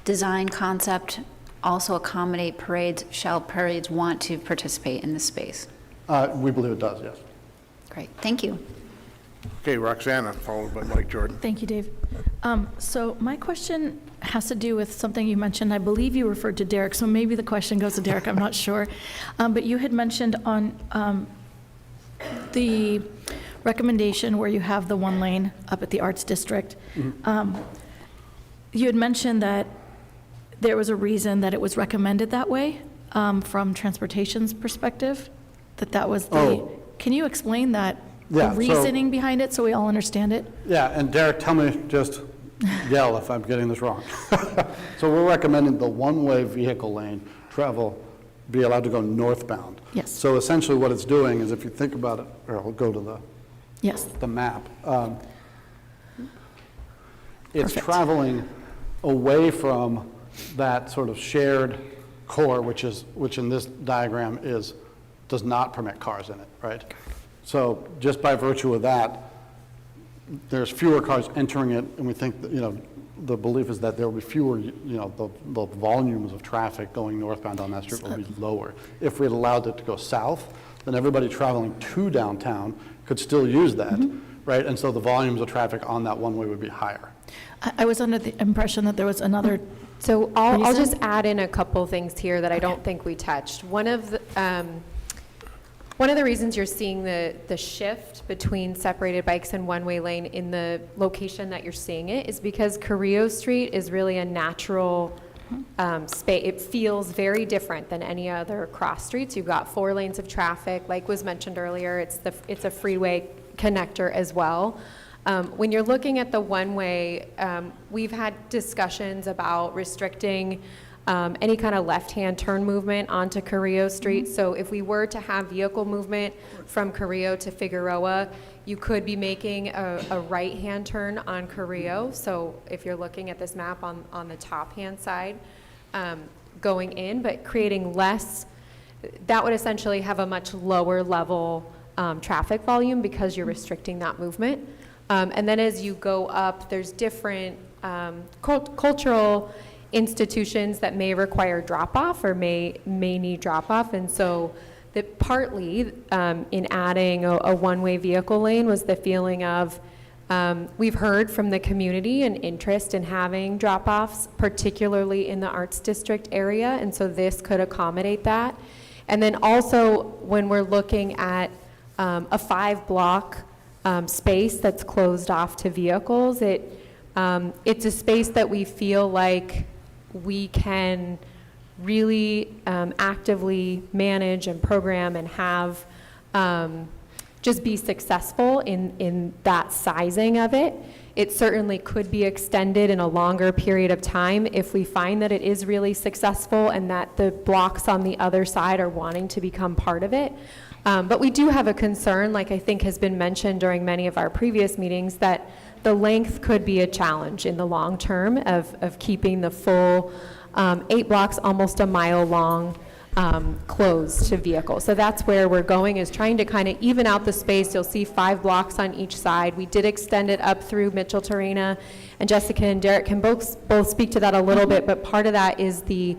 design concept also accommodate parades? Shall parades want to participate in this space? We believe it does, yes. Great, thank you. Okay, Roxana, followed by Mike Jordan. Thank you, Dave. So my question has to do with something you mentioned. I believe you referred to Derek, so maybe the question goes to Derek, I'm not sure. But you had mentioned on the recommendation where you have the one lane up at the Arts District, you had mentioned that there was a reason that it was recommended that way from transportation's perspective, that was the, can you explain that? Yeah, the reasoning behind it so we all understand it? Yeah, and Derek, tell me, just yell if I'm getting this wrong. So we're recommending the one-way vehicle lane travel be allowed to go northbound. Yes. So essentially what it's doing is, if you think about it, or I'll go to the map. It's traveling away from that sort of shared core, which in this diagram does not permit cars in it, right? So just by virtue of that, there's fewer cars entering it, and we think that, you know, the belief is that there will be fewer, you know, the volumes of traffic going northbound on that street will be lower. If we had allowed it to go south, then everybody traveling to downtown could still use that, right? And so the volumes of traffic on that one-way would be higher. I was under the impression that there was another. So I'll just add in a couple things here that I don't think we touched. One of the reasons you're seeing the shift between separated bikes and one-way lane in the location that you're seeing it is because Carrillo Street is really a natural space. It feels very different than any other cross streets. You've got 4 lanes of traffic, like was mentioned earlier. It's a freeway connector as well. When you're looking at the one-way, we've had discussions about restricting any kind of left-hand turn movement onto Carrillo Street. So if we were to have vehicle movement from Carrillo to Figueroa, you could be making a right-hand turn on Carrillo. So if you're looking at this map on the top-hand side, going in, but creating less, that would essentially have a much lower level traffic volume because you're restricting that movement. And then as you go up, there's different cultural institutions that may require drop-off or may need drop-off. And so that partly in adding a one-way vehicle lane was the feeling of, we've heard from the community an interest in having drop-offs, particularly in the Arts District area, and so this could accommodate that. And then also, when we're looking at a 5-block space that's closed off to vehicles, it's a space that we feel like we can really actively manage and program and have just be successful in that sizing of it. It certainly could be extended in a longer period of time if we find that it is really successful and that the blocks on the other side are wanting to become part of it. But we do have a concern, like I think has been mentioned during many of our previous meetings, that the length could be a challenge in the long term of keeping the full 8 blocks, almost a mile long, closed to vehicles. So that's where we're going, is trying to kind of even out the space. You'll see 5 blocks on each side. We did extend it up through Mitchell Terena, and Jessica and Derek can both speak to that a little bit, but part of that is the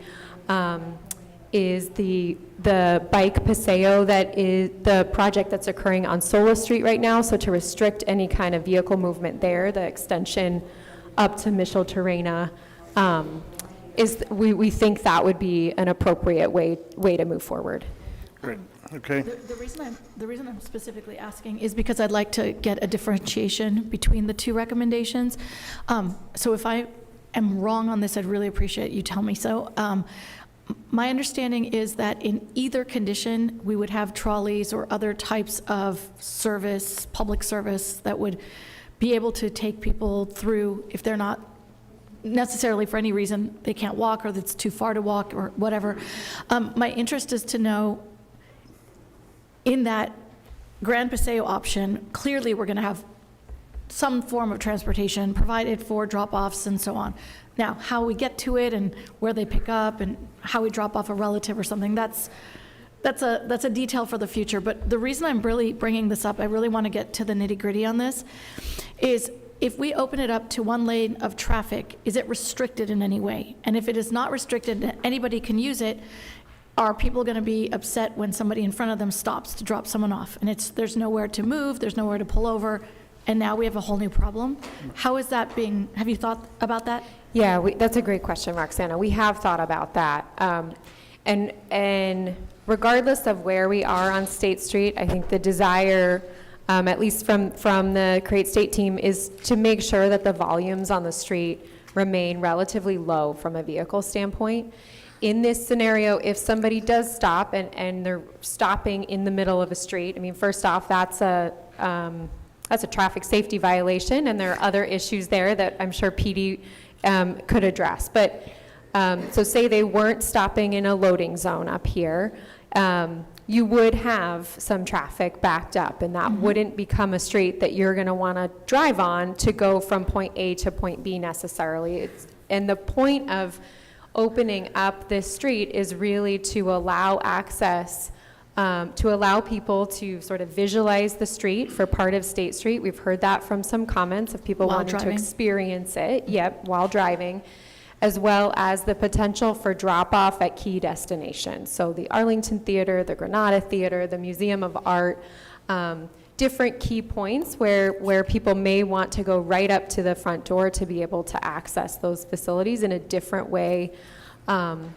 bike paseo that is the project that's occurring on Sola Street right now. So to restrict any kind of vehicle movement there, the extension up to Mitchell Terena, we think that would be an appropriate way to move forward. Great, okay. The reason I'm specifically asking is because I'd like to get a differentiation between the two recommendations. So if I am wrong on this, I'd really appreciate you tell me so. My understanding is that in either condition, we would have trolleys or other types of service, public service, that would be able to take people through if they're not necessarily for any reason they can't walk or it's too far to walk or whatever. My interest is to know, in that Grand Paseo option, clearly we're going to have some form of transportation provided for drop-offs and so on. Now, how we get to it and where they pick up and how we drop off a relative or something, that's a detail for the future. But the reason I'm really bringing this up, I really want to get to the nitty-gritty on this, is if we open it up to one lane of traffic, is it restricted in any way? And if it is not restricted, anybody can use it, are people going to be upset when somebody in front of them stops to drop someone off? And there's nowhere to move, there's nowhere to pull over, and now we have a whole new problem. How is that being, have you thought about that? Yeah, that's a great question, Roxana. We have thought about that. And regardless of where we are on State Street, I think the desire, at least from the Create State team, is to make sure that the volumes on the street remain relatively low from a vehicle standpoint. In this scenario, if somebody does stop and they're stopping in the middle of a street, I mean, first off, that's a traffic safety violation, and there are other issues there that I'm sure PD could address. But so say they weren't stopping in a loading zone up here, you would have some traffic backed up, and that wouldn't become a street that you're going to want to drive on to go from point A to point B necessarily. And the point of opening up this street is really to allow access, to allow people to sort of visualize the street for part of State Street. We've heard that from some comments of people While wanting driving. to experience it, while driving, as well as the potential for drop-off at key destinations. So the Arlington Theater, the Granada Theater, the Museum of Art, different key points where people may want to go right up to the front door to be able to access those facilities in a different way, than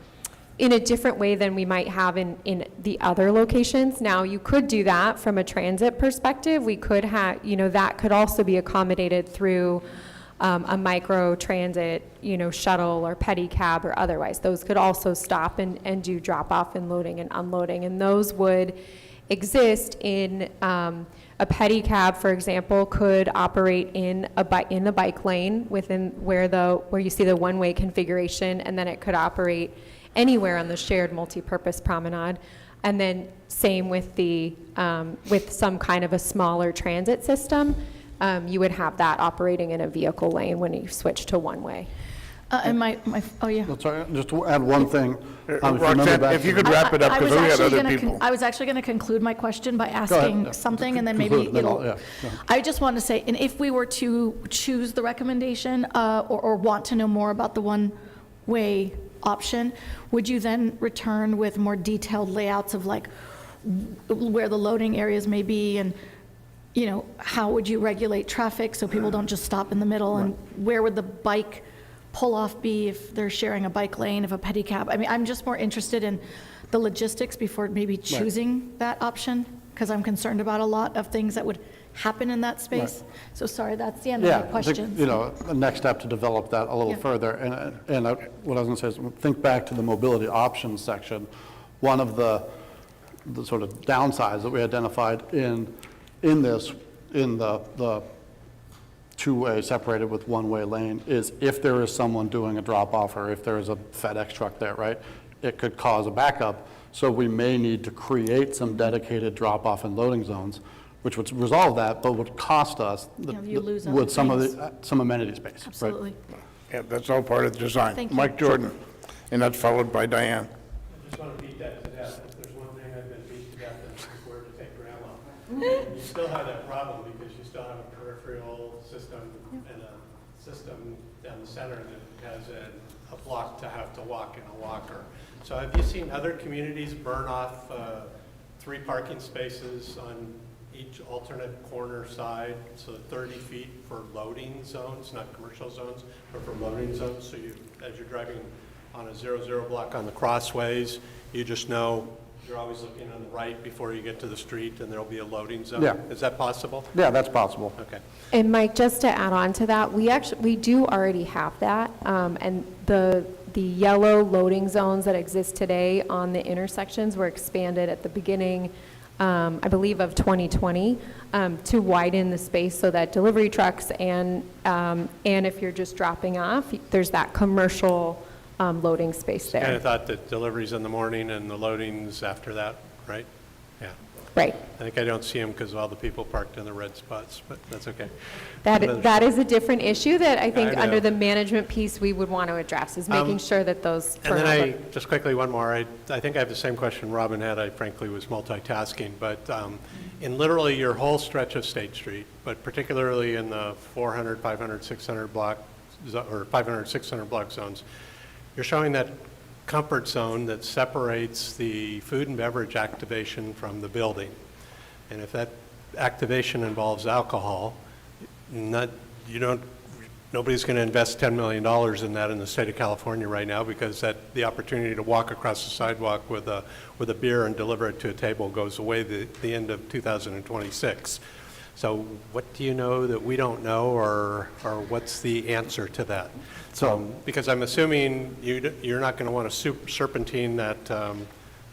we might have in the other locations. Now, you could do that from a transit perspective. We could have, that could also be accommodated through a micro transit, shuttle or pedicab or otherwise. Those could also stop and do drop-off and loading and unloading, and those would exist in a pedicab, for example, could operate in the bike lane within where you see the one-way configuration, and then it could operate anywhere on the shared multi-purpose promenade. And then same with with some kind of a smaller transit system, you would have that operating in a vehicle lane when you switch to one-way. And oh yeah. Sorry, just to add one thing. Roxanne, if you could wrap it up, because we got other people. I was actually going to conclude my question by asking something, and then maybe I just want to say, and if we were to choose the recommendation or want to know more about the one-way option, would you then return with more detailed layouts of like where the loading areas may be, and how would you regulate traffic so people don't just stop in the middle, and where would the bike pull-off be if they're sharing a bike lane, if a pedicab? I mean, I'm just more interested in the logistics before maybe choosing that option, because I'm concerned about a lot of things that would happen in that space. So sorry, that's the end of my questions. The next step to develop that a little further. And what I was going to say is, think back to the mobility options section. One of the sort of downsides that we identified in the two-way separated with one-way lane is if there is someone doing a drop-off or if there is a FedEx truck there, right, it could cause a backup. So we may need to create some dedicated drop-off and loading zones, which would resolve that, but would cost us with some amenity space. Absolutely. Right? Yeah, that's all part of the design. Thank you. Mike Jordan, and that's followed by Diane. I just want to beat that to death. If there's one thing I've been beat to death, it's where to take grandma. You still have that problem because you still have a peripheral system and a system down the center that has a block to have to walk in a walker. So have you seen other communities burn off 3 parking spaces on each alternate corner side, so 30 feet for loading zones, not commercial zones, but for loading zones? So as you're driving on a 0-0 block on the crossways, you just know you're always looking on the right before you get to the street, and there'll be a loading zone? Yeah. Is that possible? Yeah, that's possible. Okay. And Mike, just to add on to that, we do already have that, and the yellow loading zones that exist today on the intersections were expanded at the beginning, I believe, of 2020, to widen the space so that delivery trucks and if you're just dropping off, there's that commercial loading space there. Kind of thought that deliveries in the morning and the loadings after that, right? Yeah. Right. I think I don't see them because of all the people parked in the red spots, but that's okay. That is a different issue that I think I know. under the management piece we would want to address, is making sure that those. And then just quickly, one more. I think I have the same question Robin had. I frankly was multitasking, but in literally your whole stretch of State Street, but particularly in the 400, 500, 600 block, or 500, 600 block zones, you're showing that comfort zone that separates the food and beverage activation from the building. And if that activation involves alcohol, nobody's going to invest $10 million in that in the state of California right now, because the opportunity to walk across the sidewalk with a beer and deliver it to a table goes away the end of 2026. So what do you know that we don't know, or what's the answer to that? Because I'm assuming you're not going to want to serpentine that,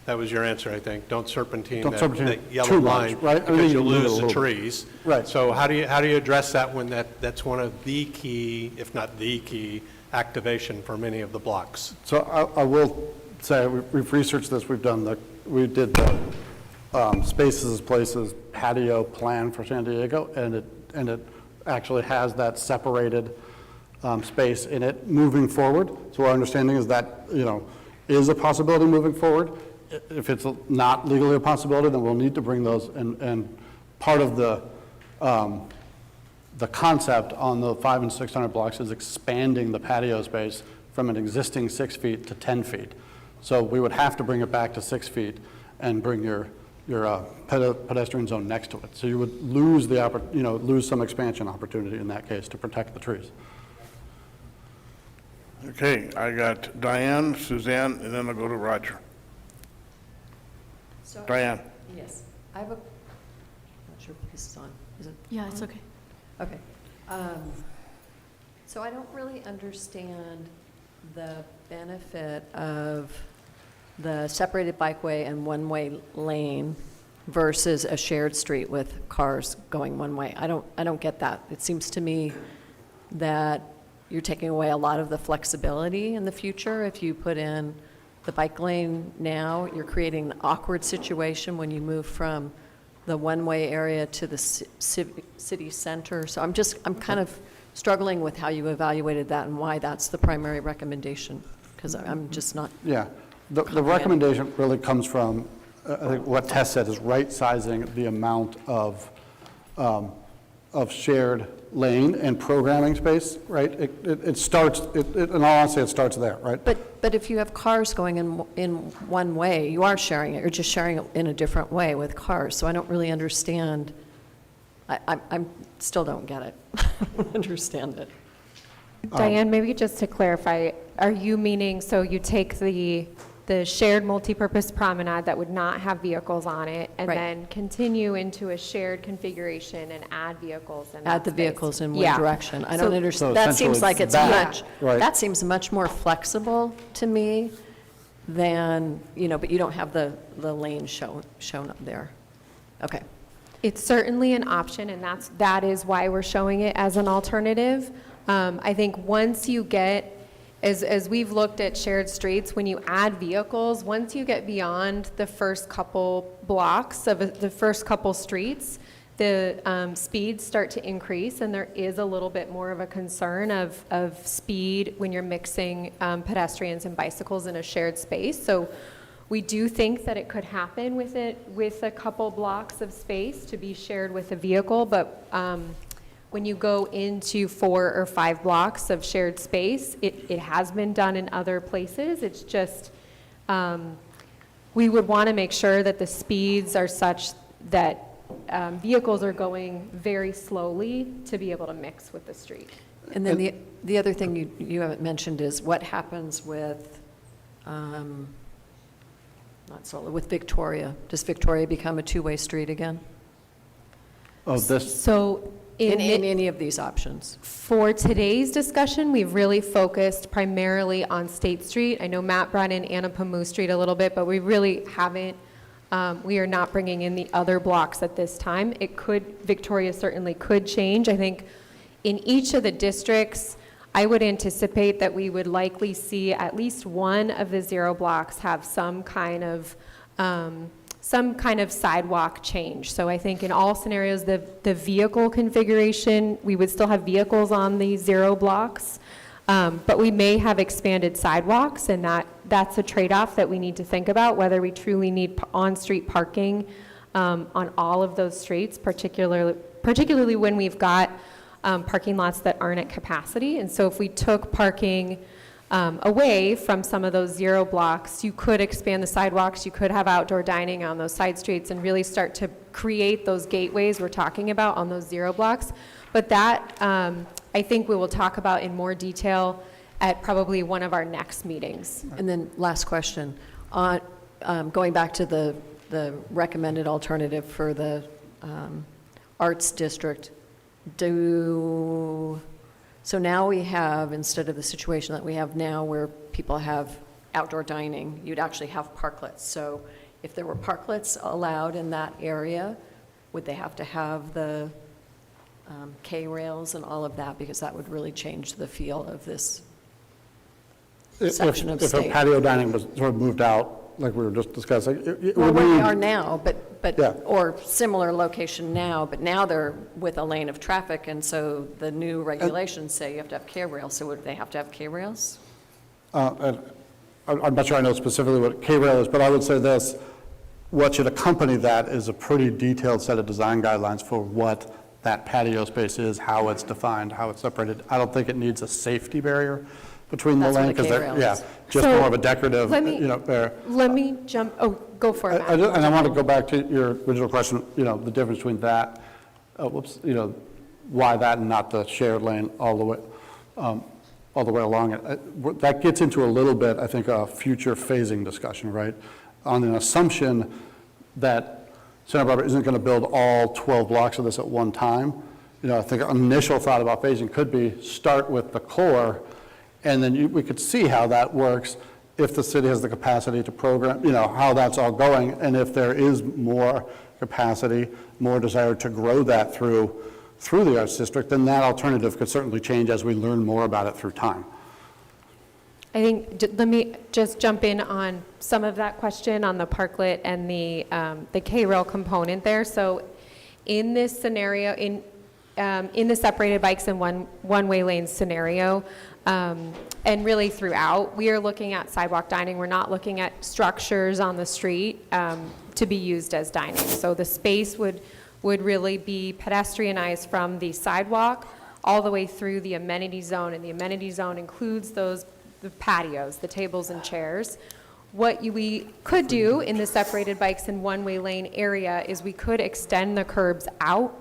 that was your answer, I think. Don't serpentine that yellow too line, much, right? because you'll lose little the trees. Right. So how do you address that when that's one of the key, if not the key, activation for many of the blocks? So I will say, we've researched this, we did the Spaces, Places patio plan for San Diego, and it actually has that separated space in it moving forward. So our understanding is that, is a possibility moving forward. If it's not legally a possibility, then we'll need to bring those, and part of the concept on the 500 and 600 blocks is expanding the patio space from an existing 6 feet to 10 feet. So we would have to bring it back to 6 feet and bring your pedestrian zone next to it. So you would lose lose some expansion opportunity in that case to protect the trees. Okay, I got Diane, Suzanne, and then I'll go to Roger. Diane. Yes, I have a, not sure if this is on. Is it? Yeah, it's okay. Okay. So I don't really understand the benefit of the separated bikeway and one-way lane versus a shared street with cars going one way. I don't get that. It seems to me that you're taking away a lot of the flexibility in the future. If you put in the bike lane now, you're creating an awkward situation when you move from the one-way area to the city center. So I'm kind of struggling with how you evaluated that and why that's the primary recommendation, because I'm just not. Yeah, the recommendation really comes from, I think what Tess said is right-sizing the amount of shared lane and programming space, right? It starts, in all honesty, it starts there, right? But if you have cars going in one way, you are sharing it. You're just sharing it in a different way with cars. So I don't really understand. I still don't get it. I don't understand it. Diane, maybe just to clarify, are you meaning, so you take the shared multipurpose promenade that would not have vehicles on it, and Right. then continue into a shared configuration and add vehicles in that Add the space? vehicles in one Yeah. direction. I So- don't understand. So That seems essentially like it's that, much, right. that seems much more flexible to me than, but you don't have the lane shown up there. Okay. It's certainly an option, and that is why we're showing it as an alternative. I think once you get, as we've looked at shared streets, when you add vehicles, once you get beyond the first couple blocks of the first couple streets, the speeds start to increase, and there is a little bit more of a concern of speed when you're mixing pedestrians and bicycles in a shared space. So we do think that it could happen with a couple blocks of space to be shared with a vehicle, but when you go into 4 or 5 blocks of shared space, it has been done in other places. It's just, we would want to make sure that the speeds are such that vehicles are going very slowly to be able to mix with the street. And then the other thing you haven't mentioned is what happens with not Solar, with Victoria. Does Victoria become a two-way street again? Oh, this, So In in any of these options? For today's discussion, we've really focused primarily on State Street. I know Matt brought in Anapamu Street a little bit, but we really haven't, we are not bringing in the other blocks at this time. It could, Victoria certainly could change. I think in each of the districts, I would anticipate that we would likely see at least one of the 0 blocks have some kind of sidewalk change. So I think in all scenarios, the vehicle configuration, we would still have vehicles on the 0 blocks, but we may have expanded sidewalks, and that's a trade-off that we need to think about, whether we truly need on-street parking on all of those streets, particularly when we've got parking lots that aren't at capacity. And so if we took parking away from some of those 0 blocks, you could expand the sidewalks, you could have outdoor dining on those side streets and really start to create those gateways we're talking about on those 0 blocks. But that, I think we will talk about in more detail at probably one of our next meetings. And then last question, on, going back to the recommended alternative for the Arts District, so now we have, instead of the situation that we have now where people have outdoor dining, you'd actually have parklets. So if there were parklets allowed in that area, would they have to have the K-rails and all of that? Because that would really change the feel of this section of if state. a patio dining was sort of moved out, like we were just discussing, it Well, would where they need- are now, but, Yeah. or similar location now, but now they're with a lane of traffic, and so the new regulations say you have to have K-rails, so would they have to have K-rails? and I'm not sure I know specifically what K-rail is, but I would say this, what should accompany that is a pretty detailed set of design guidelines for what that patio space is, how it's defined, how it's separated. I don't think it needs a safety barrier between the That's what lane, a because K-rail yeah, is. just So, more of a decorative, let me- there. Let me jump, go for it, Matt. And I want to go back to your original question, the difference between that, why that and not the shared lane all the way along it. That gets into a little bit, I think, a future phasing discussion, right? On an assumption that Santa Barbara isn't going to build all 12 blocks of this at one time. I think an initial thought about phasing could be start with the core, and then we could see how that works if the city has the capacity to program, how that's all going, and if there is more capacity, more desire to grow that through the Arts District, then that alternative could certainly change as we learn more about it through time. I think, let me just jump in on some of that question on the parklet and the K-rail component there. So in this scenario, in the separated bikes and one-way lane scenario, and really throughout, we are looking at sidewalk dining. We're not looking at structures on the street to be used as dining. So the space would really be pedestrianized from the sidewalk all the way through the amenity zone, and the amenity zone includes the patios, the tables and chairs. What we could do in the separated bikes and one-way lane area is we could extend the curbs out.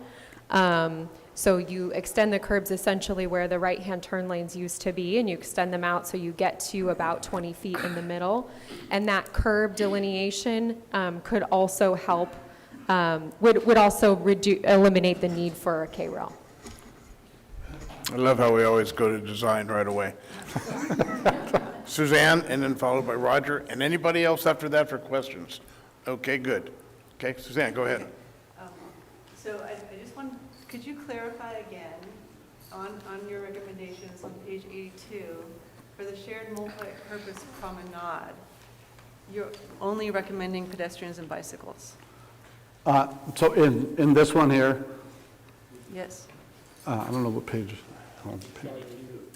So you extend the curbs essentially where the right-hand turn lanes used to be, and you extend them out so you get to about 20 feet in the middle. And that curb delineation could also help, would also eliminate the need for a K-rail. I love how we always go to design right away. Suzanne, and then followed by Roger, and anybody else after that for questions? Okay, good. Okay, Suzanne, go ahead. So I just want, could you clarify again on your recommendations on page 82, for the shared multi-purpose promenade, you're only recommending pedestrians and bicycles? So in this one here, Yes. I don't know what page.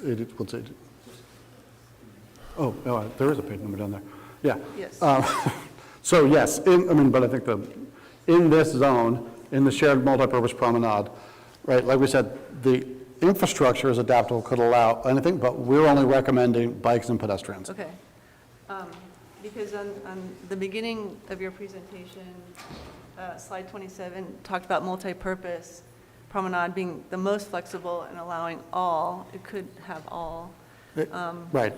80, what's 80? Oh, no, there is a page number down there. Yeah. Yes. So yes, but I think in this zone, in the shared multipurpose promenade, right, like we said, the infrastructure is adaptable, could allow anything, but we're only recommending bikes and pedestrians. Okay. Because on the beginning of your presentation, slide 27 talked about multi-purpose promenade being the most flexible and allowing all. It could have all. Right.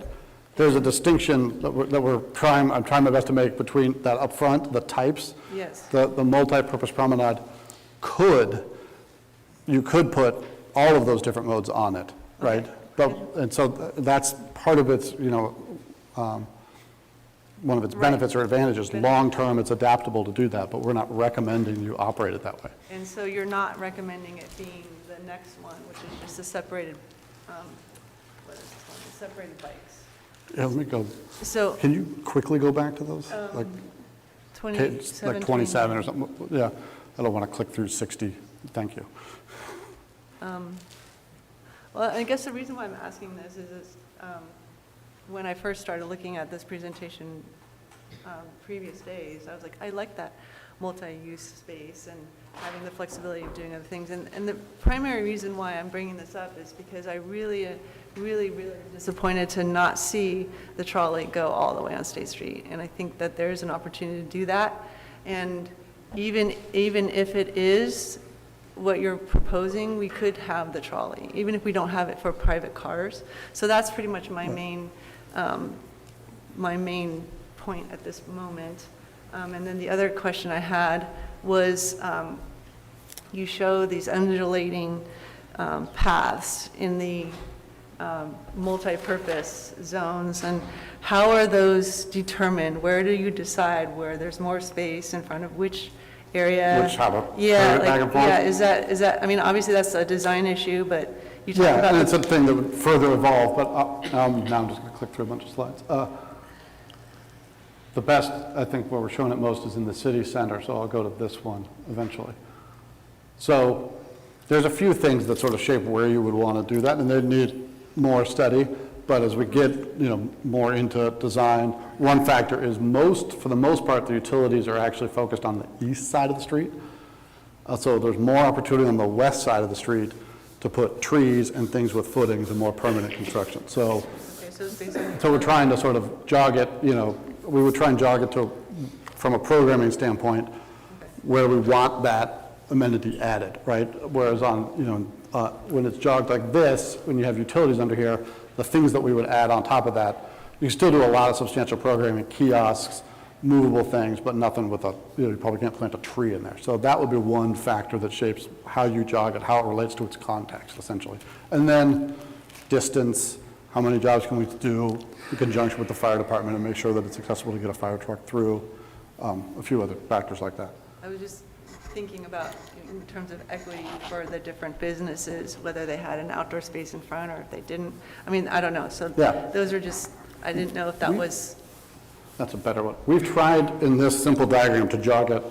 there's a distinction I'm trying my best to make between that up front, the types. Yes. The multi-purpose promenade you could put all of those different modes on it, right? And so that's part of its, one of its benefits or advantages. Long-term, it's adaptable to do that, but we're not recommending you operate it that way. And so you're not recommending it being the next one, which is just the separated, what is this one, the separated bikes? Yeah, let me go. So. Can you quickly go back to those? Like 27. like 27 or something? Yeah, I don't want to click through 60. Thank you. Well, I guess the reason why I'm asking this is when I first started looking at this presentation previous days, I was like, I like that multi-use space and having the flexibility of doing other things. And the primary reason why I'm bringing this up is because I really disappointed to not see the trolley go all the way on State Street. And I think that there's an opportunity to do that. And even if it is what you're proposing, we could have the trolley, even if we don't have it for private cars. So that's pretty much my main point at this moment. And then the other question I had was, you show these undulating paths in the multi-purpose zones, and how are those determined? Where do you decide where there's more space in front of which area? Which have a Yeah, back and forth? yeah, is that, I mean, obviously that's a design issue, but you talk Yeah, about. and it's a thing that would further evolve, but now I'm just going to click through a bunch of slides. The best, I think, where we're showing it most is in the city center, so I'll go to this one eventually. So there's a few things that sort of shape where you would want to do that, and they need more study, but as we get, more into design, one factor is for the most part, the utilities are actually focused on the east side of the street. So there's more opportunity on the west side of the street to put trees and things with footings and more permanent construction. So, so we're trying to sort of jog it, we would try and jog it from a programming standpoint, where we want that amenity added, right? Whereas on, when it's jogged like this, when you have utilities under here, the things that we would add on top of that, you still do a lot of substantial programming, kiosks, movable things, but nothing with you probably can't plant a tree in there. So that would be one factor that shapes how you jog it, how it relates to its context, essentially. And then distance, how many jobs can we do in conjunction with the fire department and make sure that it's accessible to get a fire truck through, a few other factors like that. I was just thinking about in terms of equity for the different businesses, whether they had an outdoor space in front or if they didn't. I mean, I don't know. So Yeah. those are just, I didn't know if that was. That's a better one. We've tried in this simple diagram to jog it,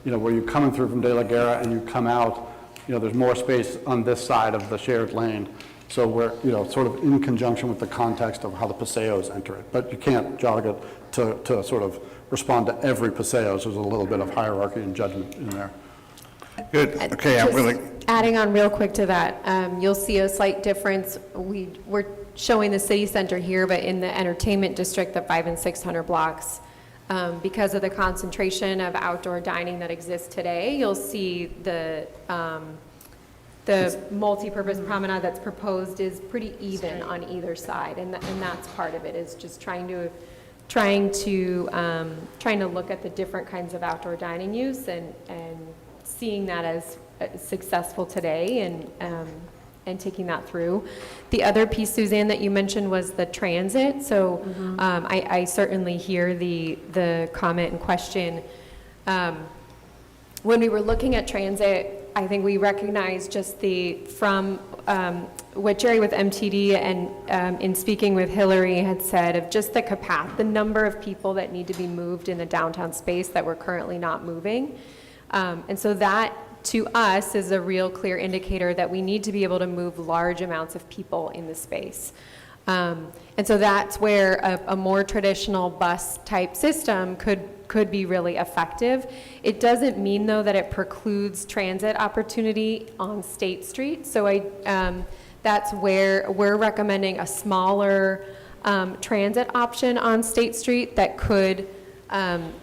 where you're coming through from De La Guerra and you come out, there's more space on this side of the shared lane. So we're, sort of in conjunction with the context of how the paseos enter it. But you can't jog it to sort of respond to every paseo. So there's a little bit of hierarchy and judgment in there. Good, okay, I'm really, Adding on real quick to that, you'll see a slight difference. We're showing the city center here, but in the entertainment district, the 500 and 600 blocks, because of the concentration of outdoor dining that exists today, you'll see the multi-purpose promenade that's proposed is pretty even on either side, and that's part of it, is just trying to look at the different kinds of outdoor dining use and seeing that as successful today and taking that through. The other piece, Suzanne, that you mentioned was the transit. So I certainly hear the comment and question. When we were looking at transit, I think we recognized just from what Jerry with MTD and in speaking with Hillary had said of just the number of people that need to be moved in the downtown space that we're currently not moving. And so that, to us, is a real clear indicator that we need to be able to move large amounts of people in the space. And so that's where a more traditional bus-type system could be really effective. It doesn't mean, though, that it precludes transit opportunity on State Street. So that's where we're recommending a smaller transit option on State Street that could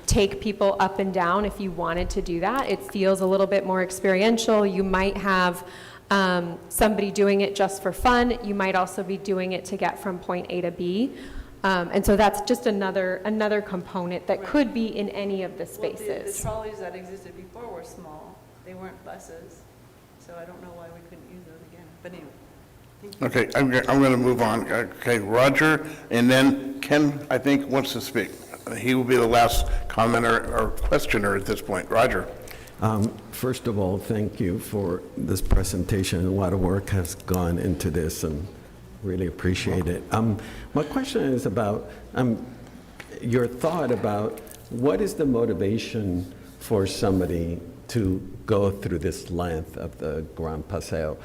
take people up and down if you wanted to do that. It feels a little bit more experiential. You might have somebody doing it just for fun. You might also be doing it to get from point A to B. And so that's just another component that could be in any of the Well, spaces. the trolleys that existed before were small. They weren't buses, so I don't know why we couldn't use those again. But anyway, thank you. Okay, I'm going to move on. Okay, Roger, and then Ken, I think, wants to speak. He will be the last commenter or questioner at this point. Roger. First of all, thank you for this presentation. A lot of work has gone into this, and really appreciate it. My question is about your thought about what is the motivation for somebody to go through this length of the Gran Paseo.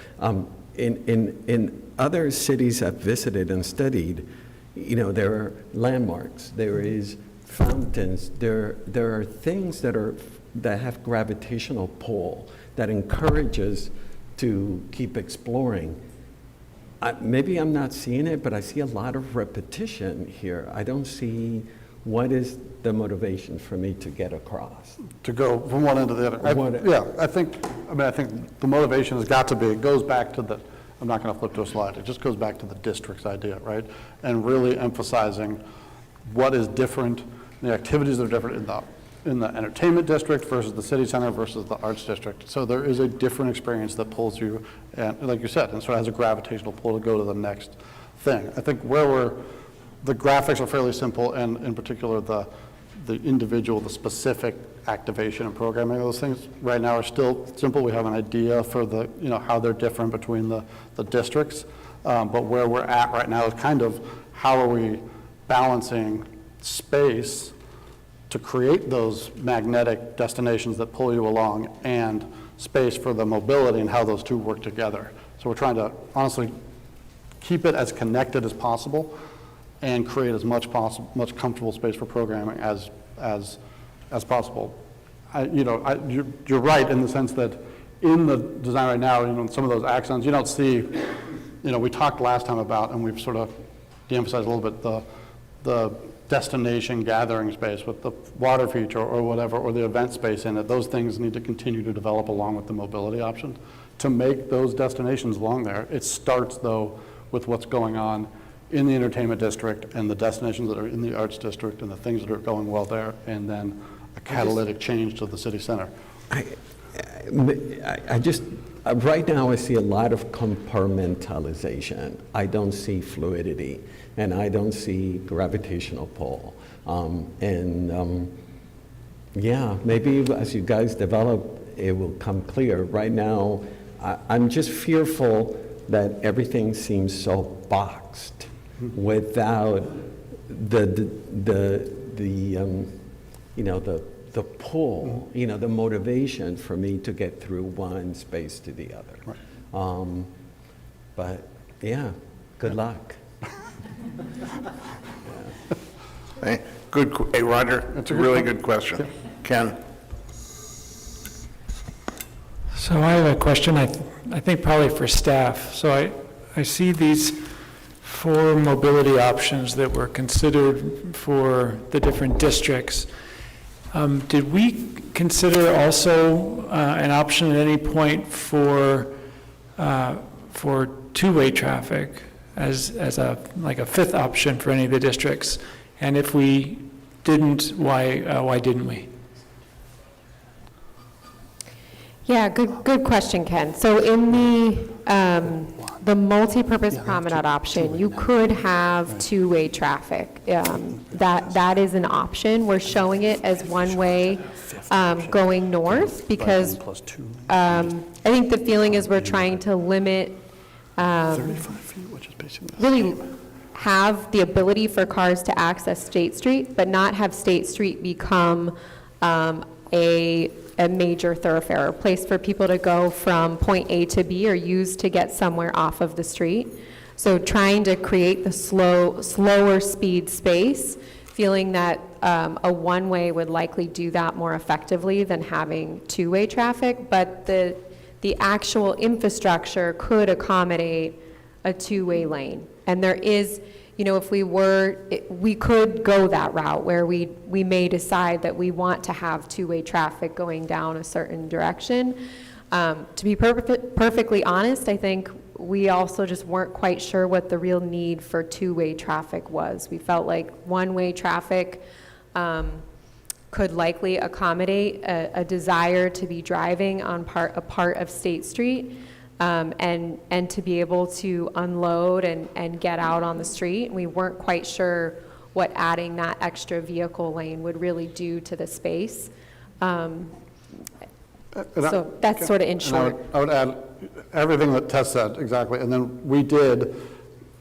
In other cities I've visited and studied, there are landmarks, there is fountains, there are things that have gravitational pull that encourages to keep exploring. Maybe I'm not seeing it, but I see a lot of repetition here. I don't see what is the motivation for me to get across. To go from one end to the other. I think the motivation has got to be, it goes back to I'm not going to flip to a slide, it just goes back to the district's idea, right? And really emphasizing what is different, the activities that are different in the entertainment district versus the city center versus the arts district. So there is a different experience that pulls you, and like you said, and so it has a gravitational pull to go to the next thing. I think the graphics are fairly simple, and in particular the individual, the specific activation and programming of those things right now are still simple. We have an idea for how they're different between the districts, but where we're at right now is kind of how are we balancing space to create those magnetic destinations that pull you along and space for the mobility and how those two work together. So we're trying to honestly keep it as connected as possible and create as much comfortable space for programming as possible. You're right in the sense that in the design right now, some of those accents, you don't see, we talked last time about, and we've sort of de-emphasized a little bit, the destination gathering space with the water feature or whatever, or the event space in it. Those things need to continue to develop along with the mobility options to make those destinations along there. It starts, though, with what's going on in the entertainment district and the destinations that are in the arts district and the things that are going well there, and then a catalytic change to the city center. I just, right now I see a lot of compartmentalization. I don't see fluidity, and I don't see gravitational pull. Maybe as you guys develop, it will come clear. Right now, I'm just fearful that everything seems so boxed without the pull, the motivation for me to get through one space to the other. Right. But yeah, good luck. Hey, Roger, it's a really good question. Ken? So I have a question, I think probably for staff. So I see these 4 mobility options that were considered for the different districts. Did we consider also an option at any point for two-way traffic as a 5th option for any of the districts? And if we didn't, why didn't we? Yeah, good question, Ken. So in the multi-purpose promenade option, you could have two-way traffic. That is an option. We're showing it as one-way going north because I think the feeling is we're trying to limit, really have the ability for cars to access State Street, but not have State Street become a major thoroughfare, a place for people to go from point A to B or use to get somewhere off of the street. So trying to create the slower speed space, feeling that a one-way would likely do that more effectively than having two-way traffic, but the actual infrastructure could accommodate a two-way lane. And there is, if we could go that route where we may decide that we want to have two-way traffic going down a certain direction. To be perfectly honest, I think we also just weren't quite sure what the real need for two-way traffic was. We felt like one-way traffic could likely accommodate a desire to be driving on a part of State Street, and to be able to unload and get out on the street. We weren't quite sure what adding that extra vehicle lane would really do to the space. So that's sort of in short. I would add everything that Tess said, exactly. And then we did,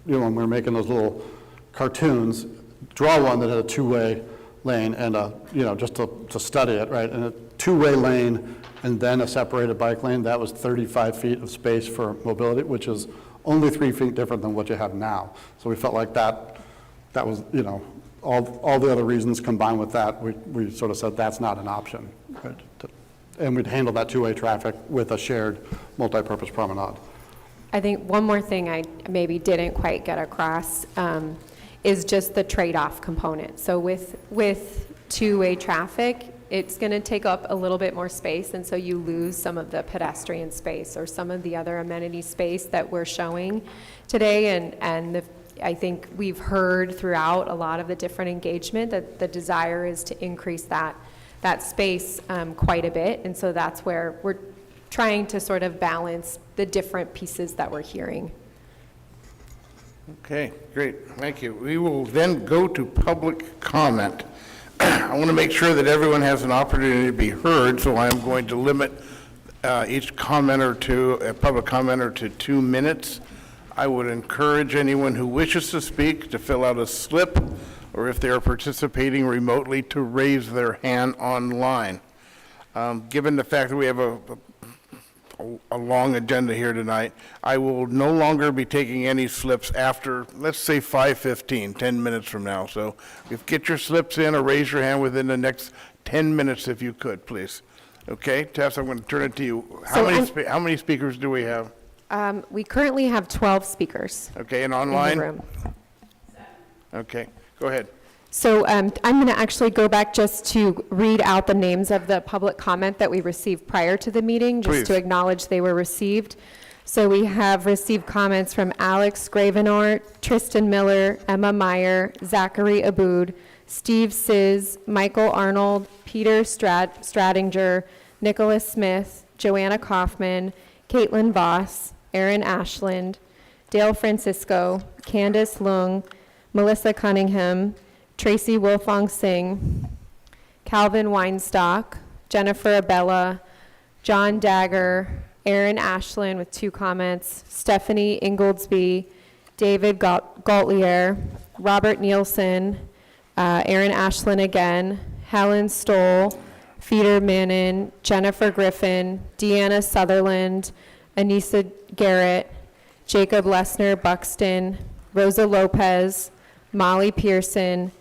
when we were making those little cartoons, draw one that had a two-way lane and just to study it, right? And a two-way lane and then a separated bike lane, that was 35 feet of space for mobility, which is only 3 feet different than what you have now. So we felt like that was, all the other reasons combined with that, we sort of said that's not an option, right? And we'd handle that two-way traffic with a shared multi-purpose promenade. I think one more thing I maybe didn't quite get across is just the trade-off component. So with two-way traffic, it's going to take up a little bit more space, and so you lose some of the pedestrian space or some of the other amenity space that we're showing today. I think we've heard throughout a lot of the different engagement that the desire is to increase that space quite a bit, and so that's where we're trying to sort of balance the different pieces that we're hearing. Okay, great, thank you. We will then go to public comment. I want to make sure that everyone has an opportunity to be heard, so I'm going to limit each commenter to, a public commenter to 2 minutes. I would encourage anyone who wishes to speak to fill out a slip, or if they are participating remotely, to raise their hand online. Given the fact that we have a long agenda here tonight, I will no longer be taking any slips after, let's say, 5:15, 10 minutes from now. So get your slips in or raise your hand within the next 10 minutes if you could, please. Okay, Tess, I'm going to turn it to you. How many speakers do we have? We currently have 12 speakers. Okay, and online? In the room. Okay, go ahead. So I'm going to actually go back just to read out the names of the public comment that we received prior to the meeting, just to acknowledge they were received. So we have received comments from Alex Gravenort, Tristan Miller, Emma Meyer, Zachary Aboud, Steve Sizz, Michael Arnold, Peter Stradinger, Nicholas Smith, Joanna Kaufman, Caitlin Voss, Aaron Ashland, Dale Francisco, Candace Lung, Melissa Cunningham, Tracy Wilfong Singh, Calvin Weinstock, Jennifer Abella, John Dagger, Aaron Ashland with 2 comments, Stephanie Ingoldsby, David Gaultier, Robert Nielsen, Aaron Ashland again, Helen Stoll, Peter Mannon, Jennifer Griffin, Deanna Sutherland, Anissa Garrett, Jacob Lesner Buxton, Rosa Lopez, Molly Pearson,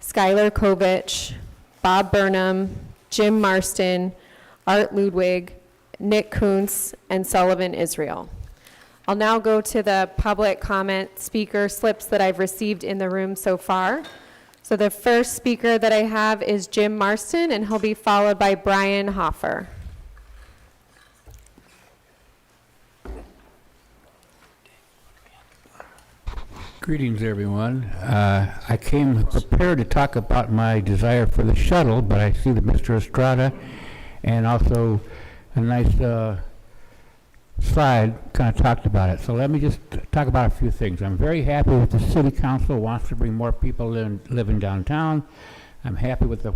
Skylar Kovich, Bob Burnham, Jim Marston, Art Ludwig, Nick Kuntz, and Sullivan Israel. I'll now go to the public comment speaker slips that I've received in the room so far. So the first speaker that I have is Jim Marston, and he'll be followed by Brian Hoffer. Greetings, everyone. I came prepared to talk about my desire for the shuttle, but I see that Mr. Estrada and also a nice slide kind of talked about it. So let me just talk about a few things. I'm very happy with the city council wants to bring more people living downtown. I'm happy with the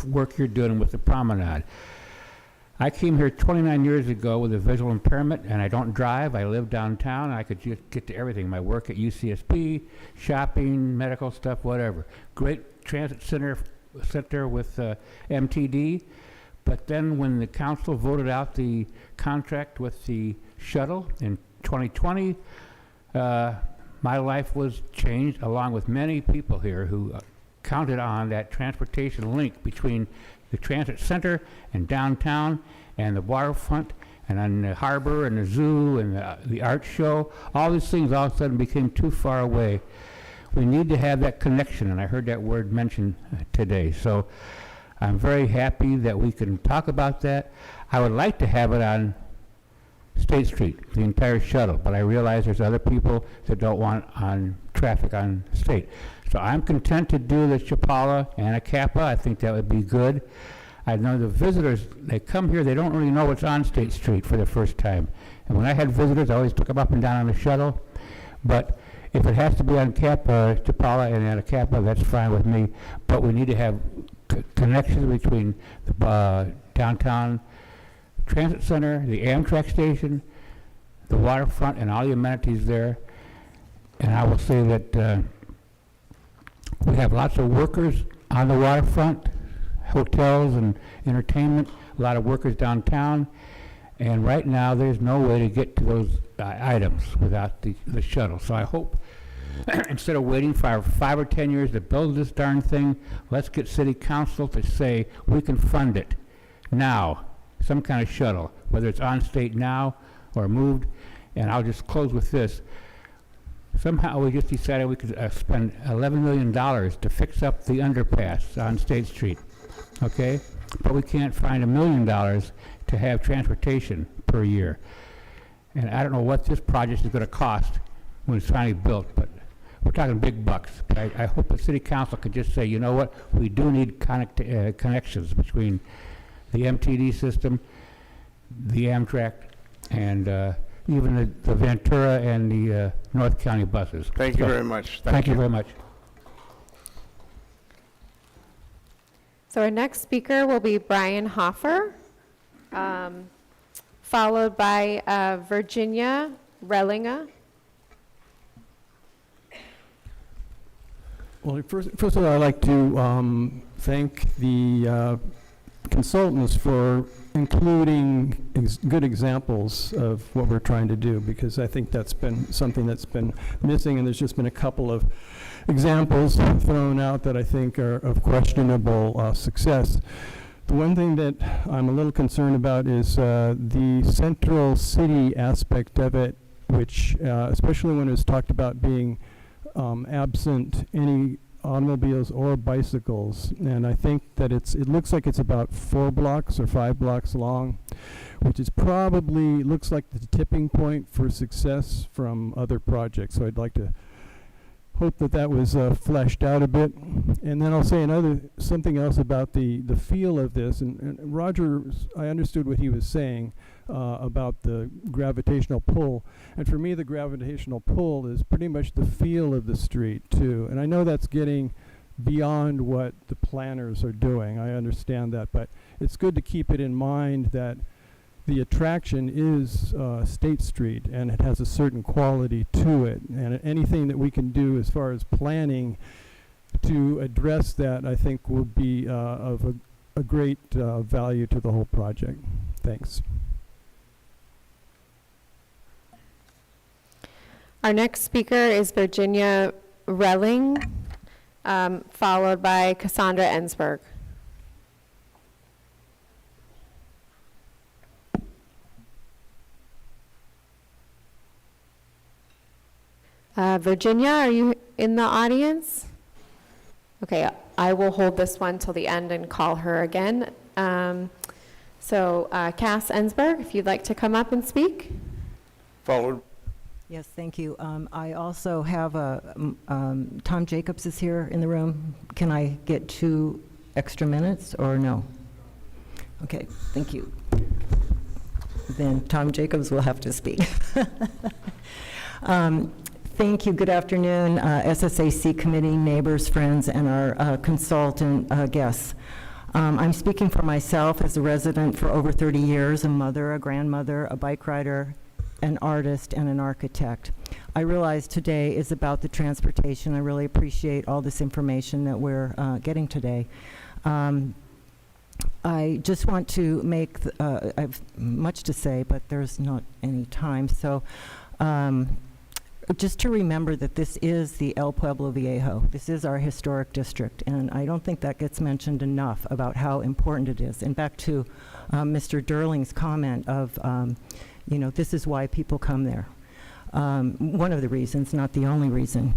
work you're doing with the promenade. I came here 29 years ago with a visual impairment, and I don't drive. I live downtown. I could just get to everything. My work at UCSB, shopping, medical stuff, whatever. Great transit center with MTD. But then when the council voted out the contract with the shuttle in 2020, my life was changed, along with many people here who counted on that transportation link between the transit center and downtown and the waterfront and on the harbor and the zoo and the art show. All these things all of a sudden became too far away. We need to have that connection, and I heard that word mentioned today. So I'm very happy that we can talk about that. I would like to have it on State Street, the entire shuttle, but I realize there's other people that don't want on traffic on State. So I'm content to do the Chapala and Acapa. I think that would be good. I know the visitors, they come here, they don't really know what's on State Street for the first time. And when I had visitors, I always took them up and down on the shuttle. But if it has to be on Chapala and Acapa, that's fine with me. But we need to have connections between the downtown transit center, the Amtrak station, the waterfront, and all the amenities there. And I will say that we have lots of workers on the waterfront, hotels and entertainment, a lot of workers downtown. And right now, there's no way to get to those items without the shuttle. So I hope instead of waiting for 5 or 10 years to build this darn thing, let's get city council to say we can fund it now, some kind of shuttle, whether it's on State now or moved. And I'll just close with this. Somehow we just decided we could spend $11 million to fix up the underpass on State Street, okay? But we can't find $1 million to have transportation per year. And I don't know what this project is going to cost when it's finally built, but we're talking big bucks. But I hope the city council could just say, you know what, we do need connections between the MTD system, the Amtrak, and even the Ventura and the North County buses. Thank you very much. Thank you very much. So our next speaker will be Brian Hoffer, followed by Virginia Rellinga. Well, first of all, I'd like to thank the consultants for including good examples of what we're trying to do, because I think that's been something that's been missing, and there's just been a couple of examples thrown out that I think are of questionable success. The one thing that I'm a little concerned about is the central city aspect of it, which especially when it was talked about being absent any automobiles or bicycles, and I think that it looks like it's about 4 blocks or 5 blocks long, which is probably looks like the tipping point for success from other projects. So I'd like to hope that that was fleshed out a bit. And then I'll say something else about the feel of this. And Roger, I understood what he was saying about the gravitational pull. And for me, the gravitational pull is pretty much the feel of the street, too. And I know that's getting beyond what the planners are doing. I understand that. But it's good to keep it in mind that the attraction is State Street, and it has a certain quality to it. And anything that we can do as far as planning to address that, I think, will be of a great value to the whole project. Thanks. Our next speaker is Virginia Relling, followed by Cassandra Ensberg. Virginia, are you in the audience? Okay, I will hold this one till the end and call her again. So Cass Ensberg, if you'd like to come up and speak. Followed. Yes, thank you. I also have Tom Jacobs is here in the room. Can I get 2 extra minutes or no? Okay, thank you. Then Tom Jacobs will have to speak. Thank you. Good afternoon, SSAC committee, neighbors, friends, and our consultant guests. I'm speaking for myself as a resident for over 30 years, a mother, a grandmother, a bike rider, an artist, and an architect. I realize today is about the transportation. I really appreciate all this information that we're getting today. I just want to make, I have much to say, but there's not any time. So just to remember that this is the El Pueblo Viejo. This is our historic district, and I don't think that gets mentioned enough about how important it is. And back to Mr. Durling's comment of, you know, this is why people come there. One of the reasons, not the only reason.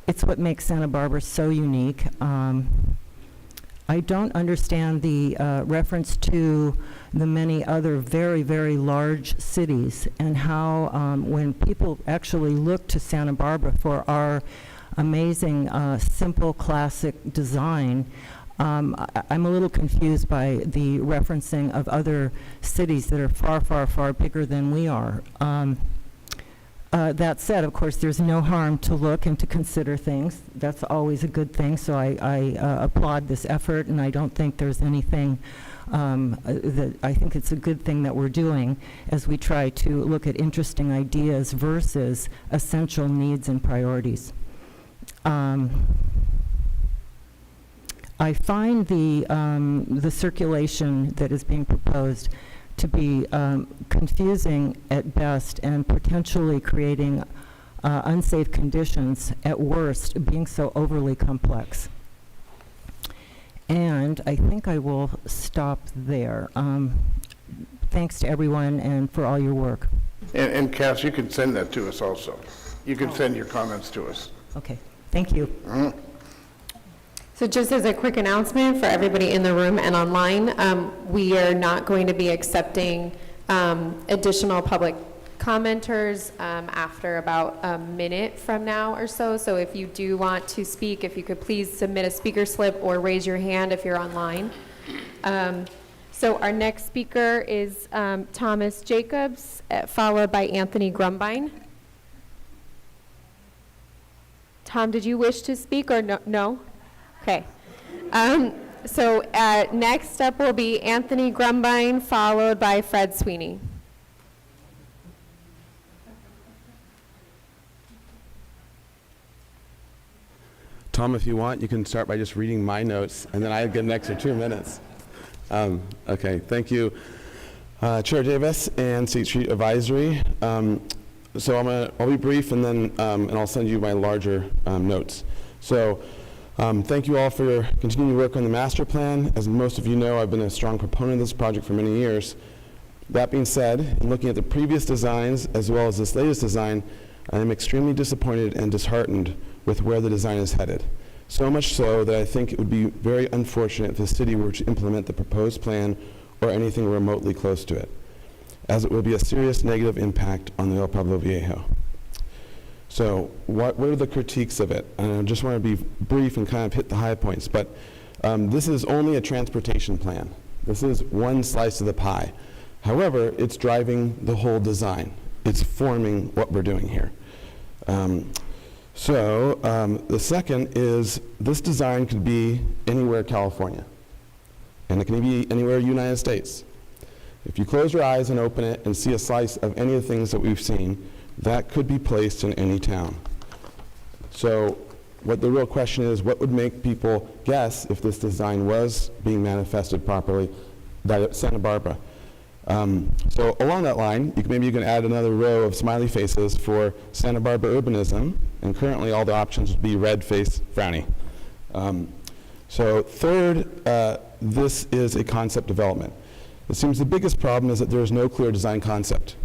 It's what makes Santa Barbara so unique. I I don't understand the reference to the many other very, very large cities and how when people actually look to Santa Barbara for our amazing, simple, classic design, I'm a little confused by the referencing of other cities that are far, far, far bigger than we are. That said, of course, there's no harm to look and to consider things. That's always a good thing, so I applaud this effort, and I don't think there's anything that I think it's a good thing that we're doing as we try to look at interesting ideas versus essential needs and priorities. I find the circulation that is being proposed to be confusing at best and potentially creating unsafe conditions at worst, being so overly complex. And I think I will stop there. Thanks to everyone and for all your work. And Cass, you can send that to us also. You can send your comments to us. Okay, thank you. So just as a quick announcement for everybody in the room and online, we are not going to be accepting additional public commenters after about a minute from now or so. So if you do want to speak, if you could please submit a speaker slip or raise your hand if you're online. So our next speaker is Thomas Jacobs, followed by Anthony Grumbine. Tom, did you wish to speak or no? No? Okay. So next up will be Anthony Grumbine, followed by Fred Sweeney. Tom, if you want, you can start by just reading my notes, and then I get an extra 2 minutes. Okay, thank you, Chair Davis and State Street Advisory. So I'll be brief, and then and I'll send you my larger notes. So thank you all for your continuing work on the master plan. As most of you know, I've been a strong proponent of this project for many years. That being said, in looking at the previous designs as well as this latest design, I am extremely disappointed and disheartened with where the design is headed. So much so that I think it would be very unfortunate if the city were to implement the proposed plan or anything remotely close to it, as it will be a serious negative impact on the El Pueblo Viejo. So what are the critiques of it? And I just want to be brief and kind of hit the high points, but this is only a transportation plan. This is one slice of the pie. However, it's driving the whole design. It's forming what we're doing here. The second is this design could be anywhere California, and it can be anywhere United States. If you close your eyes and open it and see a slice of any of the things that we've seen, that could be placed in any town. So what the real question is, what would make people guess if this design was being manifested properly that Santa Barbara? So along that line, maybe you can add another row of smiley faces for Santa Barbara urbanism, and currently all the options would be red face, frowny. So third, this is a concept development. It seems the biggest problem is that there is no clear design concept.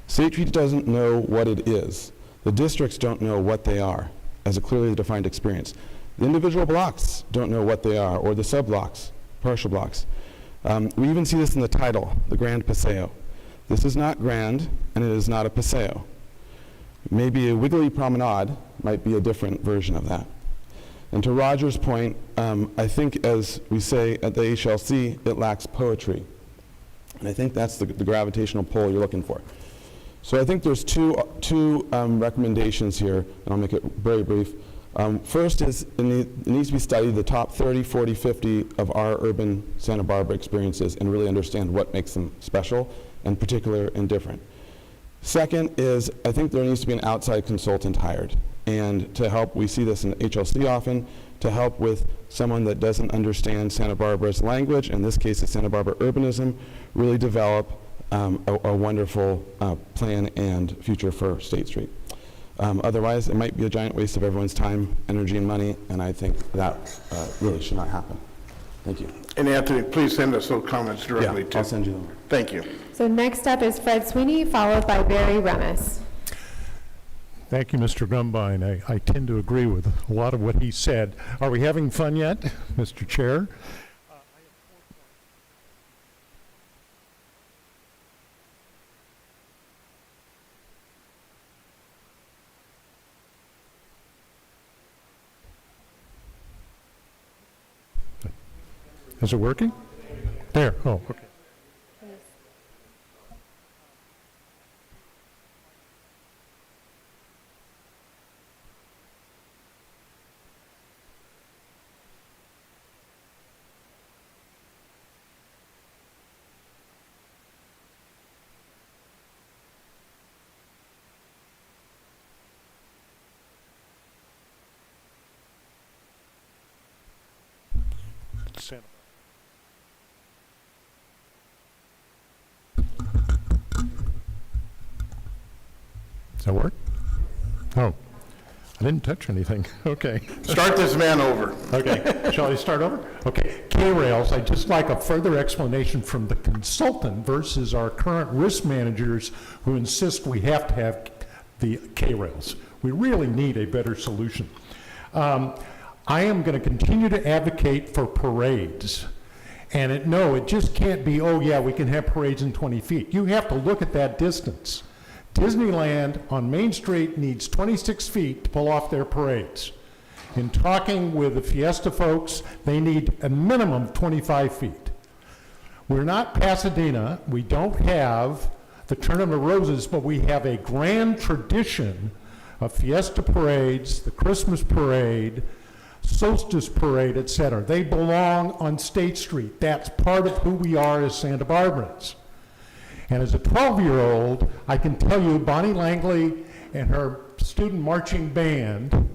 State Street doesn't know what it is. The districts don't know what they are as a clearly defined experience. The individual blocks don't know what they are, or the sub-blocks, partial blocks. We even see this in the title, the Grand Paseo. This is not grand, and it is not a paseo. Maybe a wiggly promenade might be a different version of that. And to Roger's point, I think as we say at the HLC, it lacks poetry. And I think that's the gravitational pull you're looking for. So I think there's two recommendations here, and I'll make it very brief. First is it needs to be studied the top 30, 40, 50 of our urban Santa Barbara experiences and really understand what makes them special and particular and different. Second is I think there needs to be an outside consultant hired. And to help, we see this in HLC often, to help with someone that doesn't understand Santa Barbara's language, in this case it's Santa Barbara urbanism, really develop a wonderful plan and future for State Street. Otherwise, it might be a giant waste of everyone's time, energy, and money, and I think that really should not happen. Thank you. And Anthony, please send us those comments directly too. I'll send you them. Thank you. So next up is Fred Sweeney, followed by Barry Remis. Thank you, Mr. Grumbine. I tend to agree with a lot of what he said. Are we having fun yet, Mr. Chair? Is it working? There, oh, okay. Santa. Does that work? Oh, I didn't touch anything. Okay. Start this man over. Okay. Shall I start over? Okay. K-Rails, I'd just like a further explanation from the consultant versus our current risk managers who insist we have to have the K-Rails. We really need a better solution. I am going to continue to advocate for parades. And it just can't be, oh yeah, we can have parades in 20 feet. You have to look at that distance. Disneyland on Main Street needs 26 feet to pull off their parades. In talking with the Fiesta folks, they need a minimum of 25 feet. We're not Pasadena. We don't have the Tournament of Roses, but we have a grand tradition of Fiesta parades, the Christmas parade, Solstice parade, etc. They belong on State Street. That's part of who we are as Santa Barbarans. And as a 12-year-old, I can tell you Bonnie Langley and her student marching band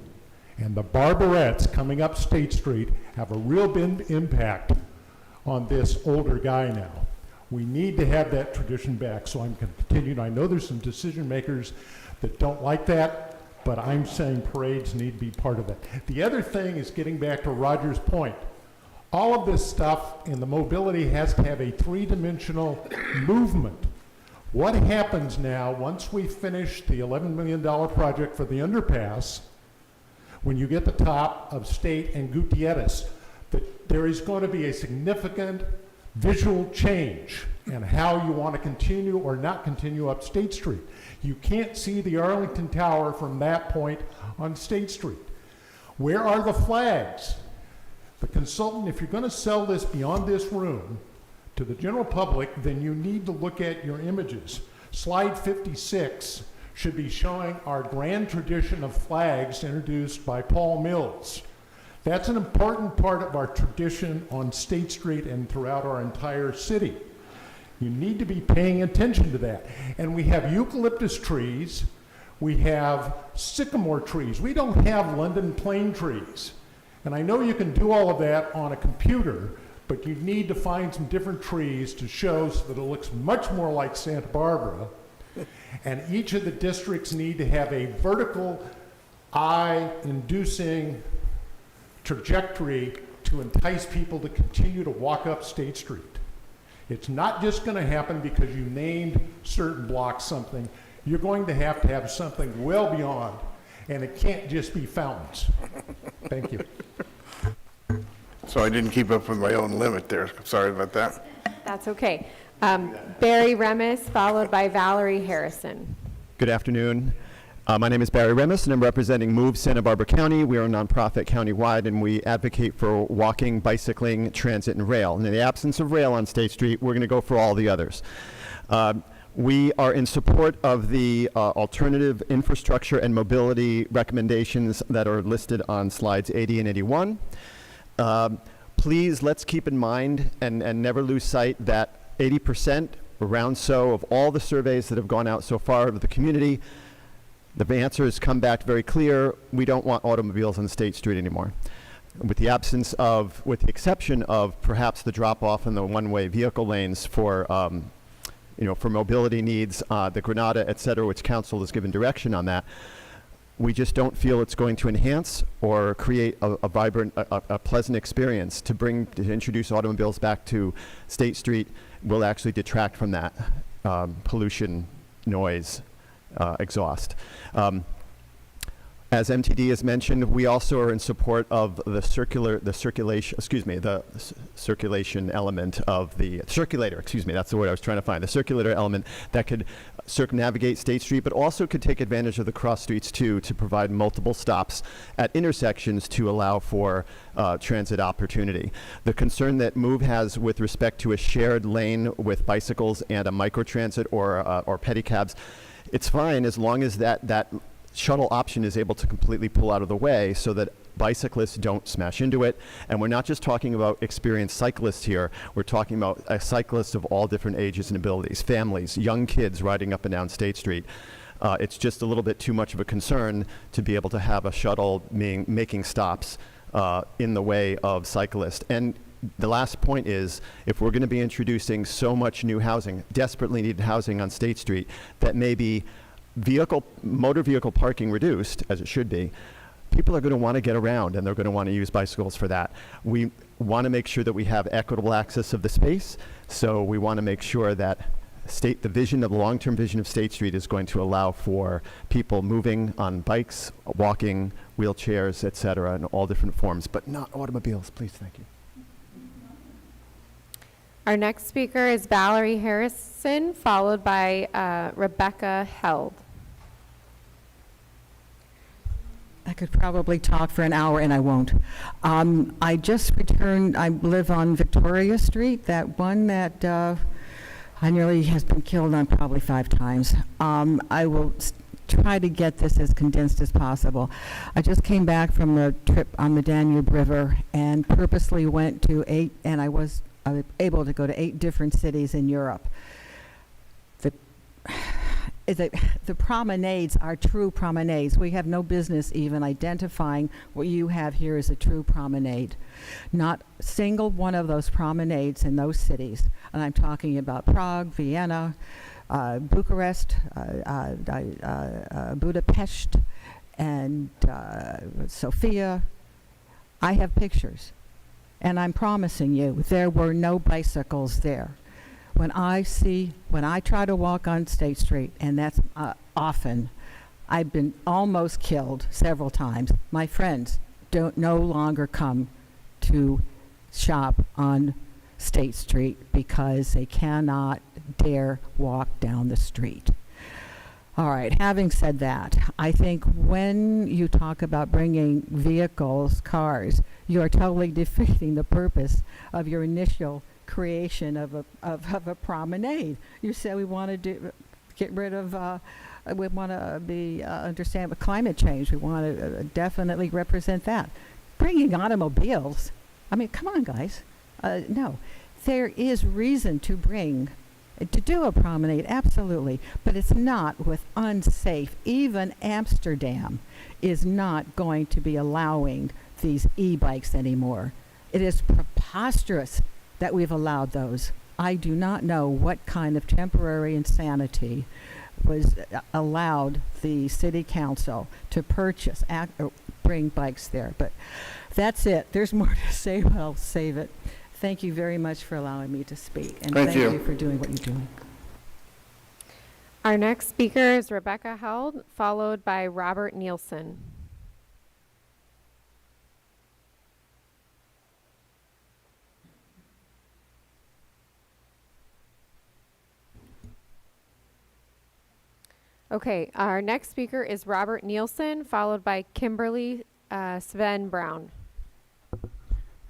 and the Barbarettes coming up State Street have a real big impact on this older guy now. We need to have that tradition back, so I'm going to continue. I know there's some decision makers that don't like that, but I'm saying parades need to be part of that. The other thing is getting back to Roger's point. All of this stuff in the mobility has to have a three-dimensional movement. What happens now once we finish the $11 million project for the underpass, when you get the top of State and Gutierrez, that there is going to be a significant visual change in how you want to continue or not continue up State Street. You can't see the Arlington Tower from that point on State Street. Where are the flags? The consultant, if you're going to sell this beyond this room to the general public, then you need to look at your images. Slide 56 should be showing our grand tradition of flags introduced by Paul Mills. That's an important part of our tradition on State Street and throughout our entire city. You need to be paying attention to that. And we have eucalyptus trees, we have sycamore trees. We don't have London plane trees. And I know you can do all of that on a computer, but you need to find some different trees to show so that it looks much more like Santa Barbara. And each of the districts need to have a vertical eye-inducing trajectory to entice people to continue to walk up State Street. It's not just going to happen because you named certain blocks something. You're going to have something well beyond, and it can't just be fountains. Thank you. So I didn't keep up with my own limit there. Sorry about that. That's okay. Barry Remis, followed by Valerie Harrison. Good afternoon. My name is Barry Remis, and I'm representing Move Santa Barbara County. We are a nonprofit countywide, and we advocate for walking, bicycling, transit, and rail. And in the absence of rail on State Street, we're going to go for all the others. We are in support of the alternative infrastructure and mobility recommendations that are listed on slides 80 and 81. Please, let's keep in mind and never lose sight that 80%, around so, of all the surveys that have gone out so far of the community, the answer has come back very clear. We don't want automobiles on State Street anymore. With the exception of perhaps the drop-off in the one-way vehicle lanes for mobility needs, the Granada, et cetera, which council has given direction on that, we just don't feel it's going to enhance or create a vibrant, a pleasant experience. To introduce automobiles back to State Street will actually detract from that pollution, noise, exhaust. As MTD has mentioned, we also are in support of the circulation element of the circulator, that's the word I was trying to find, the circulator element that could circumnavigate State Street, but also could take advantage of the cross streets too, to provide multiple stops at intersections to allow for transit opportunity. The concern that MOVE has with respect to a shared lane with bicycles and a microtransit or pedicabs, it's fine as long as that shuttle option is able to completely pull out of the way so that bicyclists don't smash into it. And we're not just talking about experienced cyclists here, we're talking about cyclists of all different ages and abilities, families, young kids riding up and down State Street. It's just a little bit too much of a concern to be able to have a shuttle making stops in the way of cyclists. And the last point is, if we're going to be introducing so much new housing, desperately needed housing on State Street, that may be motor vehicle parking reduced, as it should be, people are going to want to get around and they're going to want to use bicycles for that. We want to make sure that we have equitable access of the space, so we want to make sure that the long-term vision of State Street is going to allow for people moving on bikes, walking, wheelchairs, et cetera, in all different forms, but not automobiles. Please, thank you. Our next speaker is Valerie Harrison, followed by Rebecca Held. I could probably talk for an hour, and I won't. I just returned. I live on Victoria Street, that one that I nearly has been killed on probably 5 times. I will try to get this as condensed as possible. I just came back from a trip on the Danube River and purposely went to 8, and I was able to go to 8 different cities in Europe. The promenades are true promenades. We have no business even identifying what you have here as a true promenade. Not a single one of those promenades in those cities, and I'm talking about Prague, Vienna, Bucharest, Budapest, and Sofia. I have pictures, and I'm promising you there were no bicycles there. When I try to walk on State Street, and that's often, I've been almost killed several times. My friends no longer come to shop on State Street because they cannot dare walk down the street. All right, having said that, I think when you talk about bringing vehicles, cars, you are totally defeating the purpose of your initial creation of a promenade. You said we want to get rid of, we want to understand climate change. We want to definitely represent that. Bringing automobiles, I mean, come on, guys. No, there is reason to do a promenade, absolutely, but it's not with unsafe. Even Amsterdam is not going to be allowing these e-bikes anymore. It is preposterous that we've allowed those. I do not know what kind of temporary insanity was allowed the city council to purchase, or bring bikes there. But that's it. There's more to say, but I'll save it. Thank you very much for allowing me to speak. And thank you for doing what you're doing. Our next speaker is Rebecca Held, followed by Robert Nielsen. Okay, our next speaker is Robert Nielsen, followed by Kimberly Sven Brown.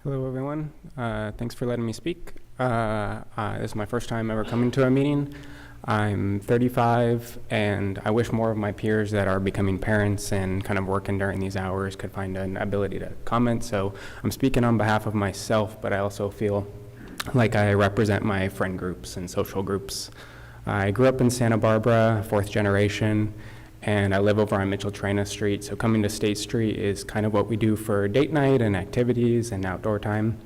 Hello, everyone. Thanks for letting me speak. This is my first time ever coming to a meeting. I'm 35, and I wish more of my peers that are becoming parents and kind of working during these hours could find an ability to comment. So I'm speaking on behalf of myself, but I also feel like I represent my friend groups and social groups. I grew up in Santa Barbara, 4th generation, and I live over on Mitchell-Trena Street, so coming to State Street is kind of what we do for date night and activities and outdoor time.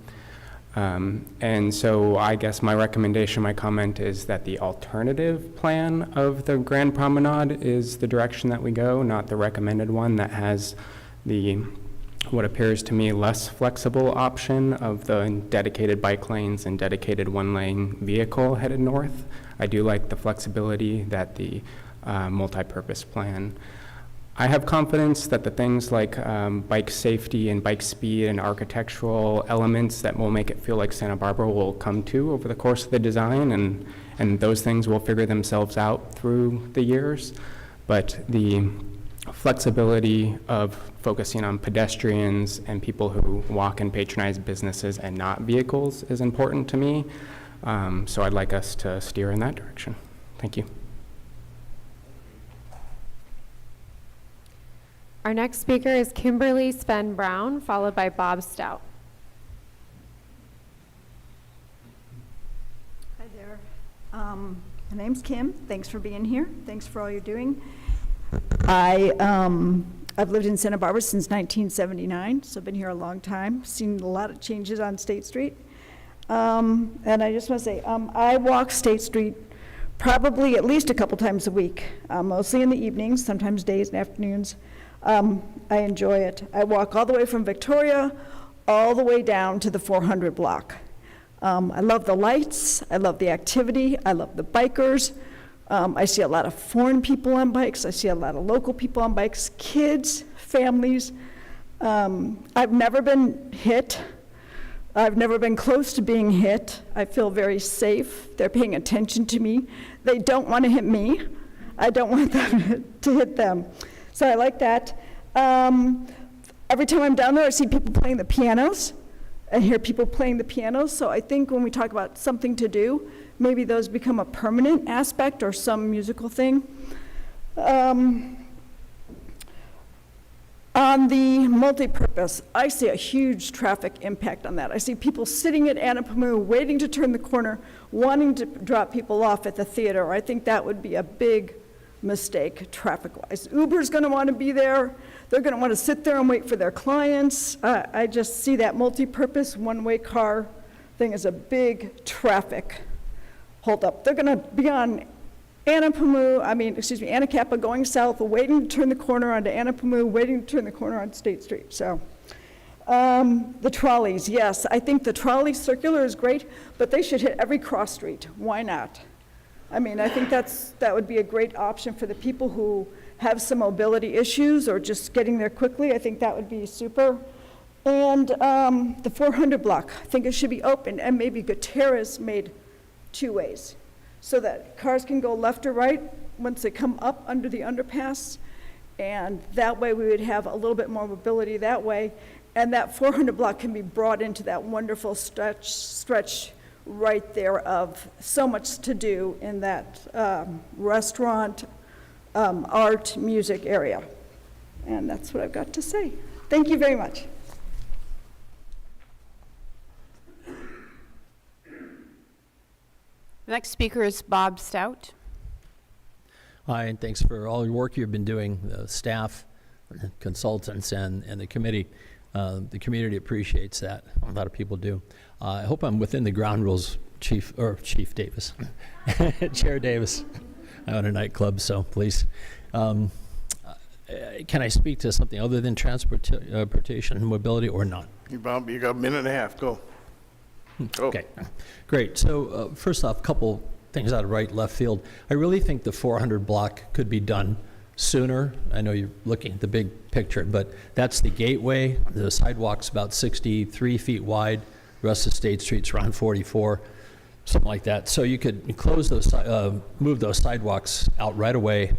And so I guess my recommendation, my comment is that the alternative plan of the Grand Promenade is the direction that we go, not the recommended one that has what appears to me less flexible option of the dedicated bike lanes and dedicated one-lane vehicle headed north. I do like the flexibility that the multi-purpose plan I have confidence that the things like bike safety and bike speed and architectural elements that will make it feel like Santa Barbara will come to over the course of the design, and those things will figure themselves out through the years. But the flexibility of focusing on pedestrians and people who walk and patronize businesses and not vehicles is important to me. So I'd like us to steer in that direction. Thank you. Our next speaker is Kimberly Sven Brown, followed by Bob Stout. Hi there. My name's Kim. Thanks for being here. Thanks for all you're doing. I've lived in Santa Barbara since 1979, so I've been here a long time, seen a lot of changes on State Street. And I just want to say, I walk State Street probably at least a couple times a week, mostly in the evenings, sometimes days and afternoons. I enjoy it. I walk all the way from Victoria all the way down to the 400 block. I love the lights, I love the activity, I love the bikers. I see a lot of foreign people on bikes, I see a lot of local people on bikes, kids, families. I've never been hit. I've never been close to being hit. I feel very safe. They're paying attention to me. They don't want to hit me. I don't want them to hit them. So I like that. Every time I'm down there, I see people playing the pianos. I hear people playing the pianos. So I think when we talk about something to do, maybe those become a permanent aspect or some musical thing. On the multipurpose, I see a huge traffic impact on that. I see people sitting at Anapamu waiting to turn the corner, wanting to drop people off at the theater. I think that would be a big mistake traffic-wise. Uber's going to want to be there. They're going to want to sit there and wait for their clients. I just see that multi-purpose one-way car thing as a big traffic holdup. They're going to be on Anacapa going south, waiting to turn the corner onto Anapamu, waiting to turn the corner on State Street. So the trolleys, yes, I think the trolley circular is great, but they should hit every cross street. Why not? I mean, I think that would be a great option for the people who have some mobility issues or just getting there quickly. I think that would be super. And the 400 block, I think it should be open, and maybe Gutierrez made 2 ways so that cars can go left or right once they come up under the underpass. And that way we would have a little bit more mobility that way. And that 400 block can be brought into that wonderful stretch right there of so much to do in that restaurant, art, music area. And that's what I've got to say. Thank you very much. The next speaker is Bob Stout. Hi, and thanks for all your work you've been doing, the staff, consultants, and the committee. The community appreciates that. A lot of people do. I hope I'm within the ground rules, Chief Davis, Chair Davis. I own a nightclub, so please. Can I speak to something other than transportation and mobility or not? Bob, you got a minute and a half. Go. Okay, great. So first off, a couple things out of right left field. I really think the 400 block could be done sooner. I know you're looking at the big picture, but that's the gateway. The sidewalk's about 63 feet wide. The rest of State Street's around 44, something like that. So you could close those, move those sidewalks out right away,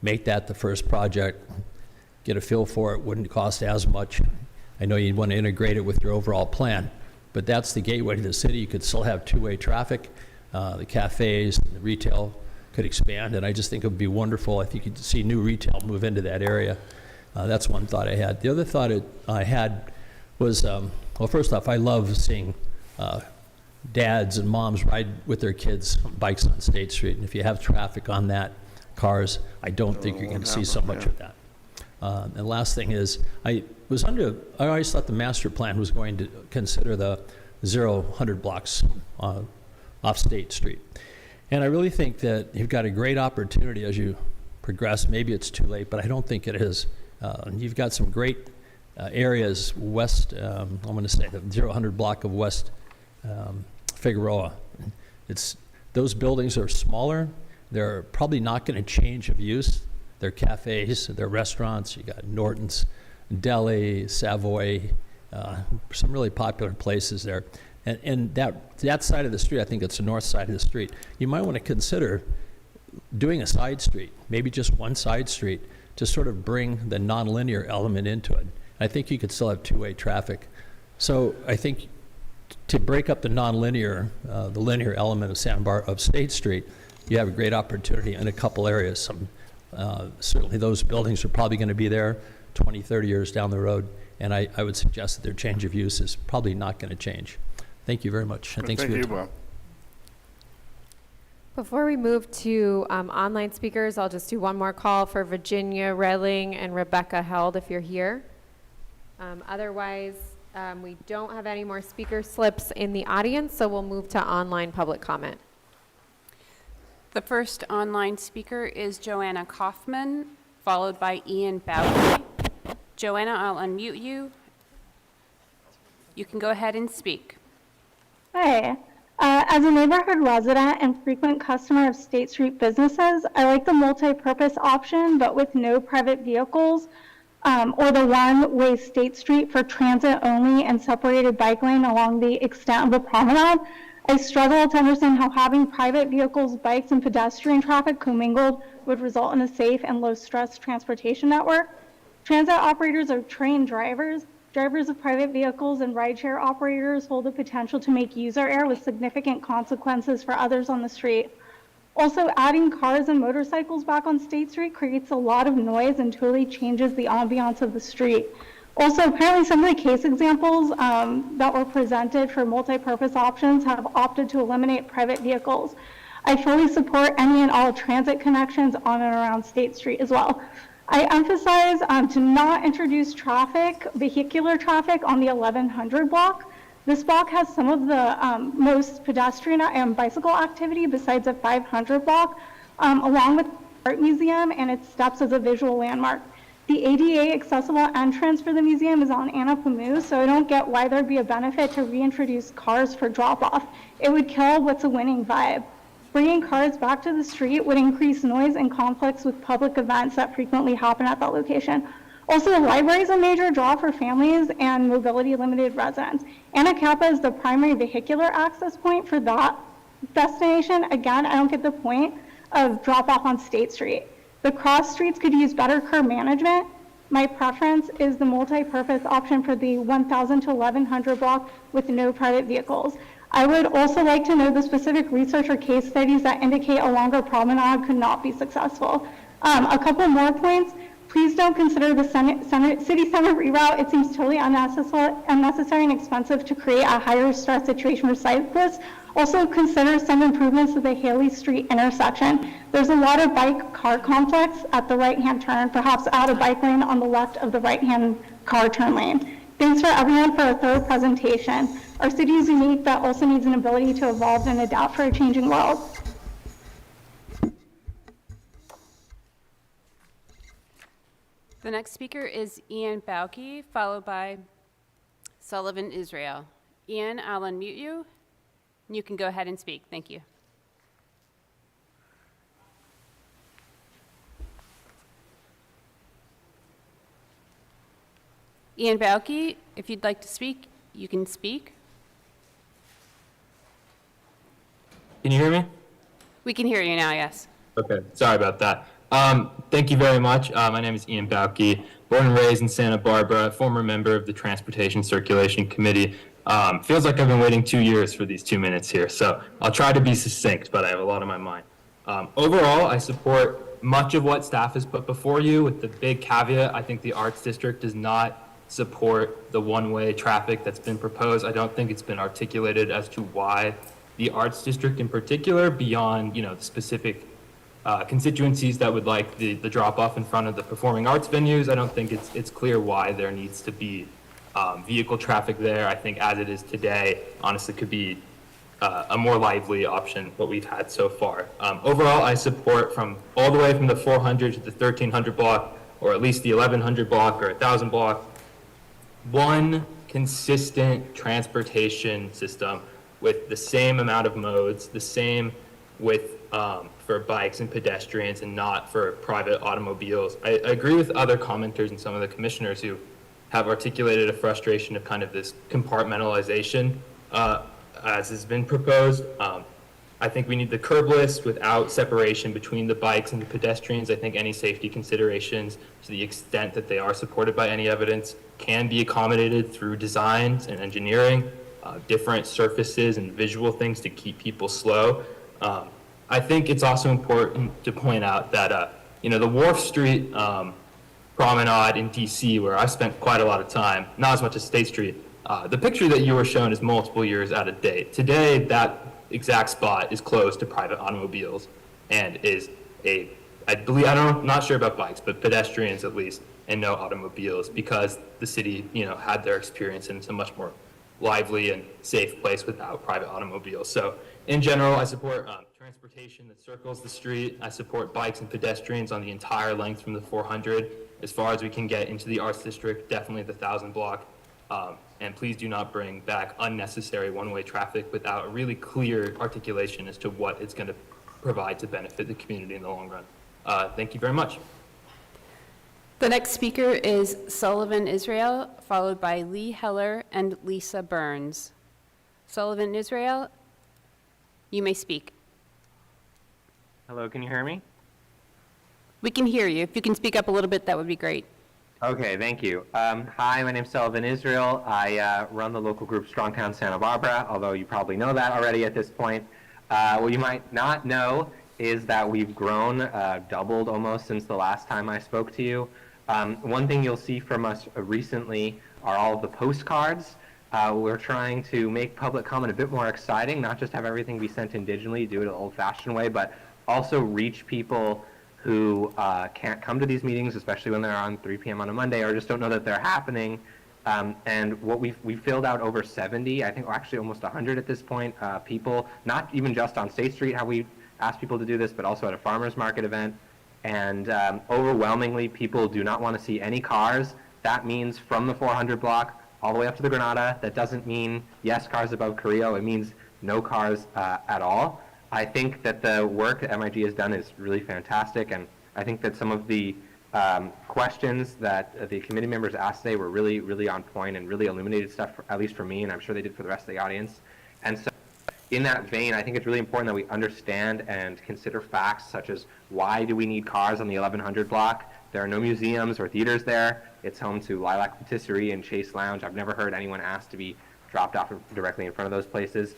make that the first project, get a feel for it, wouldn't cost as much. I know you'd want to integrate it with your overall plan, but that's the gateway to the city. You could still have two-way traffic. The cafes, the retail could expand, and I just think it would be wonderful if you could see new retail move into that area. That's one thought I had. The other thought I had was, well, first off, I love seeing dads and moms ride with their kids on bikes on State Street, and if you have traffic on that, cars, I don't think you're going to see so much of that. And the last thing is, I always thought the master plan was going to consider the 100 blocks off State Street. And I really think that you've got a great opportunity as you progress. Maybe it's too late, but I don't think it is. You've got some great areas west, I'm going to say the 100 block of West Figueroa. Those buildings are smaller. They're probably not going to change of use. their cafes, their restaurants. You got Norton's Deli, Savoy, some really popular places there. And that side of the street, I think it's the north side of the street, you might want to consider doing a side street, maybe just one side street, to sort of bring the nonlinear element into it. I think you could still have two-way traffic. So I think to break up the nonlinear, the linear element of State Street, you have a great opportunity in a couple areas. Certainly those buildings are probably going to be there 20, 30 years down the road, and I would suggest that their change of use is probably not going to change. Thank you very much, and thanks for your time. Bob. Before we move to online speakers, I'll just do one more call for Virginia Relling and Rebecca Held if you're here. Otherwise, we don't have any more speaker slips in the audience, so we'll move to online public comment. The first online speaker is Joanna Kaufman, followed by Ian Bowley. Joanna, I'll unmute you. You can go ahead and speak. Hi. As a neighborhood resident and frequent customer of State Street businesses, I like the multi-purpose option, but with no private vehicles, or the one-way State Street for transit only and separated bike lane along the extent of the promenade. I struggle to understand how having private vehicles, bikes, and pedestrian traffic commingled would result in a safe and low-stress transportation network. Transit operators are trained drivers. Drivers of private vehicles and rideshare operators hold the potential to make user error with significant consequences for others on the street. Also, adding cars and motorcycles back on State Street creates a lot of noise and totally changes the ambiance of the street. Also, apparently some of the case examples that were presented for multi-purpose options have opted to eliminate private vehicles. I fully support any and all transit connections on and around State Street as well. I emphasize to not introduce vehicular traffic on the 1100 block. This block has some of the most pedestrian and bicycle activity besides the 500 block, along with the Art Museum and its steps as a visual landmark. The ADA accessible entrance for the museum is on Anna Pamu, so I don't get why there'd be a benefit to reintroduce cars for drop-off. It would kill what's a winning vibe. Bringing cars back to the street would increase noise and conflicts with public events that frequently happen at that location. Also, the library is a major draw for families and mobility-limited residents. Anacapa is the primary vehicular access point for that destination. Again, I don't get the point of drop-off on State Street. The cross streets could use better curb management. My preference is the multi-purpose option for the 1000 to 1100 block with no private vehicles. I would also like to know the specific research or case studies that indicate a longer promenade could not be successful. A couple more points. Please don't consider the city center reroute. It seems totally unnecessary and expensive to create a higher stress situation for cyclists. Also consider some improvements to the Haley Street intersection. There's a lot of bike-car complex at the right-hand turn. Perhaps add a bike lane on the left of the right-hand car turn lane. Thanks for everyone for a thorough presentation. Our city is unique, but also needs an ability to evolve and adapt for a changing world. The next speaker is Ian Bauke, followed by Sullivan Israel. Ian, I'll unmute you. You can go ahead and speak. Thank you. Ian Bauke, if you'd like to speak, you can speak. Can you hear me? We can hear you now, yes. Okay, sorry about that. Thank you very much. My name is Ian Bauke, born and raised in Santa Barbara, former member of the Transportation Circulation Committee. Feels like I've been waiting 2 years for these 2 minutes here, so I'll try to be succinct, but I have a lot on my mind. Overall, I support much of what staff has put before you, with the big caveat, I think the Arts District does not support the one-way traffic that's been proposed. I don't think it's been articulated as to why the Arts District in particular, beyond, the specific constituencies that would like the drop-off in front of the performing arts venues. I don't think it's clear why there needs to be vehicle traffic there. I think as it is today, honestly, could be a more lively option what we've had so far. Overall, I support from all the way from the 400 to the 1300 block, or at least the 1100 block or 1000 block, one consistent transportation system with the same amount of modes, the same for bikes and pedestrians and not for private automobiles. I agree with other commenters and some of the commissioners who have articulated a frustration of kind of this compartmentalization as has been proposed. I think we need the curbless without separation between the bikes and the pedestrians. I think any safety considerations, to the extent that they are supported by any evidence, can be accommodated through designs and engineering, different surfaces and visual things to keep people slow. I think it's also important to point out that, the Wharf Street promenade in DC, where I spent quite a lot of time, not as much as State Street, the picture that you were shown is multiple years out of date. Today, that exact spot is closed to private automobiles and is I'm not sure about bikes, but pedestrians at least, and no automobiles, because the city, had their experience and it's a much more lively and safe place without private automobiles. So in general, I support transportation that circles the street. I support bikes and pedestrians on the entire length from the 400 as far as we can get into the Arts District, definitely the 1000 block. And please do not bring back unnecessary one-way traffic without a really clear articulation as to what it's going to provide to benefit the community in the long run. Thank you very much. The next speaker is Sullivan Israel, followed by Lee Heller and Lisa Burns. Sullivan Israel, you may speak. Hello, can you hear me? We can hear you. If you can speak up a little bit, that would be great. Okay, thank you. Hi, my name's Sullivan Israel. I run the local group Strongtown Santa Barbara, although you probably know that already at this point. What you might not know is that we've grown, doubled almost since the last time I spoke to you. One thing you'll see from us recently are all of the postcards. We're trying to make public comment a bit more exciting, not just have everything be sent in digitally, do it an old-fashioned way, but also reach people who can't come to these meetings, especially when they're on 3 p.m. on a Monday, or just don't know that they're happening. And what we've filled out over 70, I think actually almost 100 at this point, people, not even just on State Street, how we ask people to do this, but also at a farmer's market event. And overwhelmingly, people do not want to see any cars. That means from the 400 block all the way up to the Granada. That doesn't mean, yes, cars above Carrillo. It means no cars at all. I think that the work that MIG has done is really fantastic, and I think that some of the questions that the committee members asked today were really, really on point and really illuminated stuff, at least for me, and I'm sure they did for the rest of the audience. And so in that vein, I think it's really important that we understand and consider facts such as why do we need cars on the 1100 block? There are no museums or theaters there. It's home to Lilac Patisserie and Chase Lounge. I've never heard anyone ask to be dropped off directly in front of those places.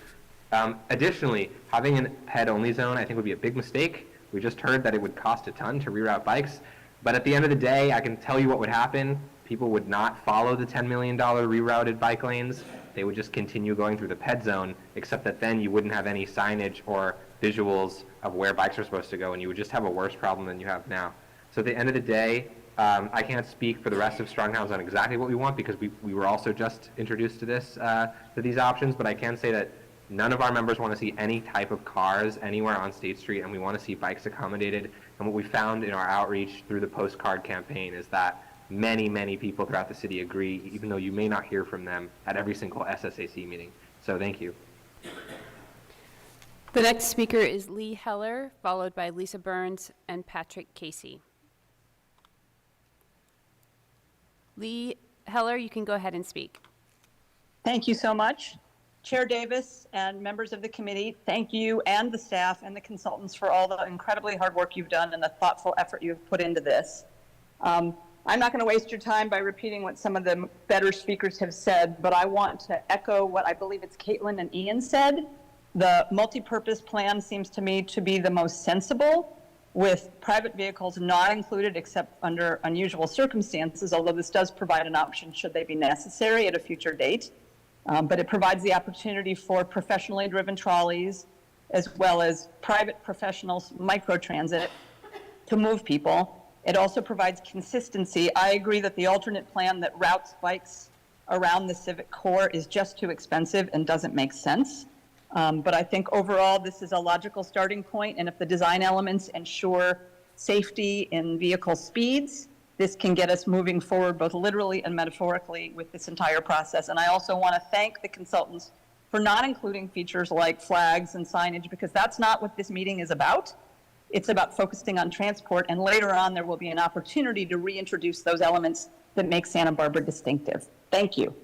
Additionally, having a ped-only zone I think would be a big mistake. We just heard that it would cost a ton to reroute bikes, but at the end of the day, I can tell you what would happen. People would not follow the $10 million rerouted bike lanes. They would just continue going through the ped zone, except that then you wouldn't have any signage or visuals of where bikes are supposed to go, and you would just have a worse problem than you have now. So at the end of the day, I can't speak for the rest of Strongtowns on exactly what we want, because we were also just introduced to these options, but I can say that none of our members want to see any type of cars anywhere on State Street, and we want to see bikes accommodated. And what we found in our outreach through the postcard campaign is that many, many people throughout the city agree, even though you may not hear from them at every single SSAC meeting. So thank you. The next speaker is Lee Heller, followed by Lisa Burns and Patrick Casey. Lee Heller, you can go ahead and speak. Thank you so much. Chair Davis and members of the committee, thank you and the staff and the consultants for all the incredibly hard work you've done and the thoughtful effort you've put into this. I'm not going to waste your time by repeating what some of the better speakers have said, but I want to echo what I believe it's Caitlin and Ian said. The multi-purpose plan seems to me to be the most sensible, with private vehicles not included except under unusual circumstances, although this does provide an option should they be necessary at a future date. But it provides the opportunity for professionally driven trolleys, as well as private professionals, microtransit, to move people. It also provides consistency. I agree that the alternate plan that routes bikes around the civic core is just too expensive and doesn't make sense. But I think overall this is a logical starting point, and if the design elements ensure safety in vehicle speeds, this can get us moving forward both literally and metaphorically with this entire process. And I also want to thank the consultants for not including features like flags and signage, because that's not what this meeting is about. It's about focusing on transport, and later on there will be an opportunity to reintroduce those elements that make Santa Barbara distinctive. Thank you.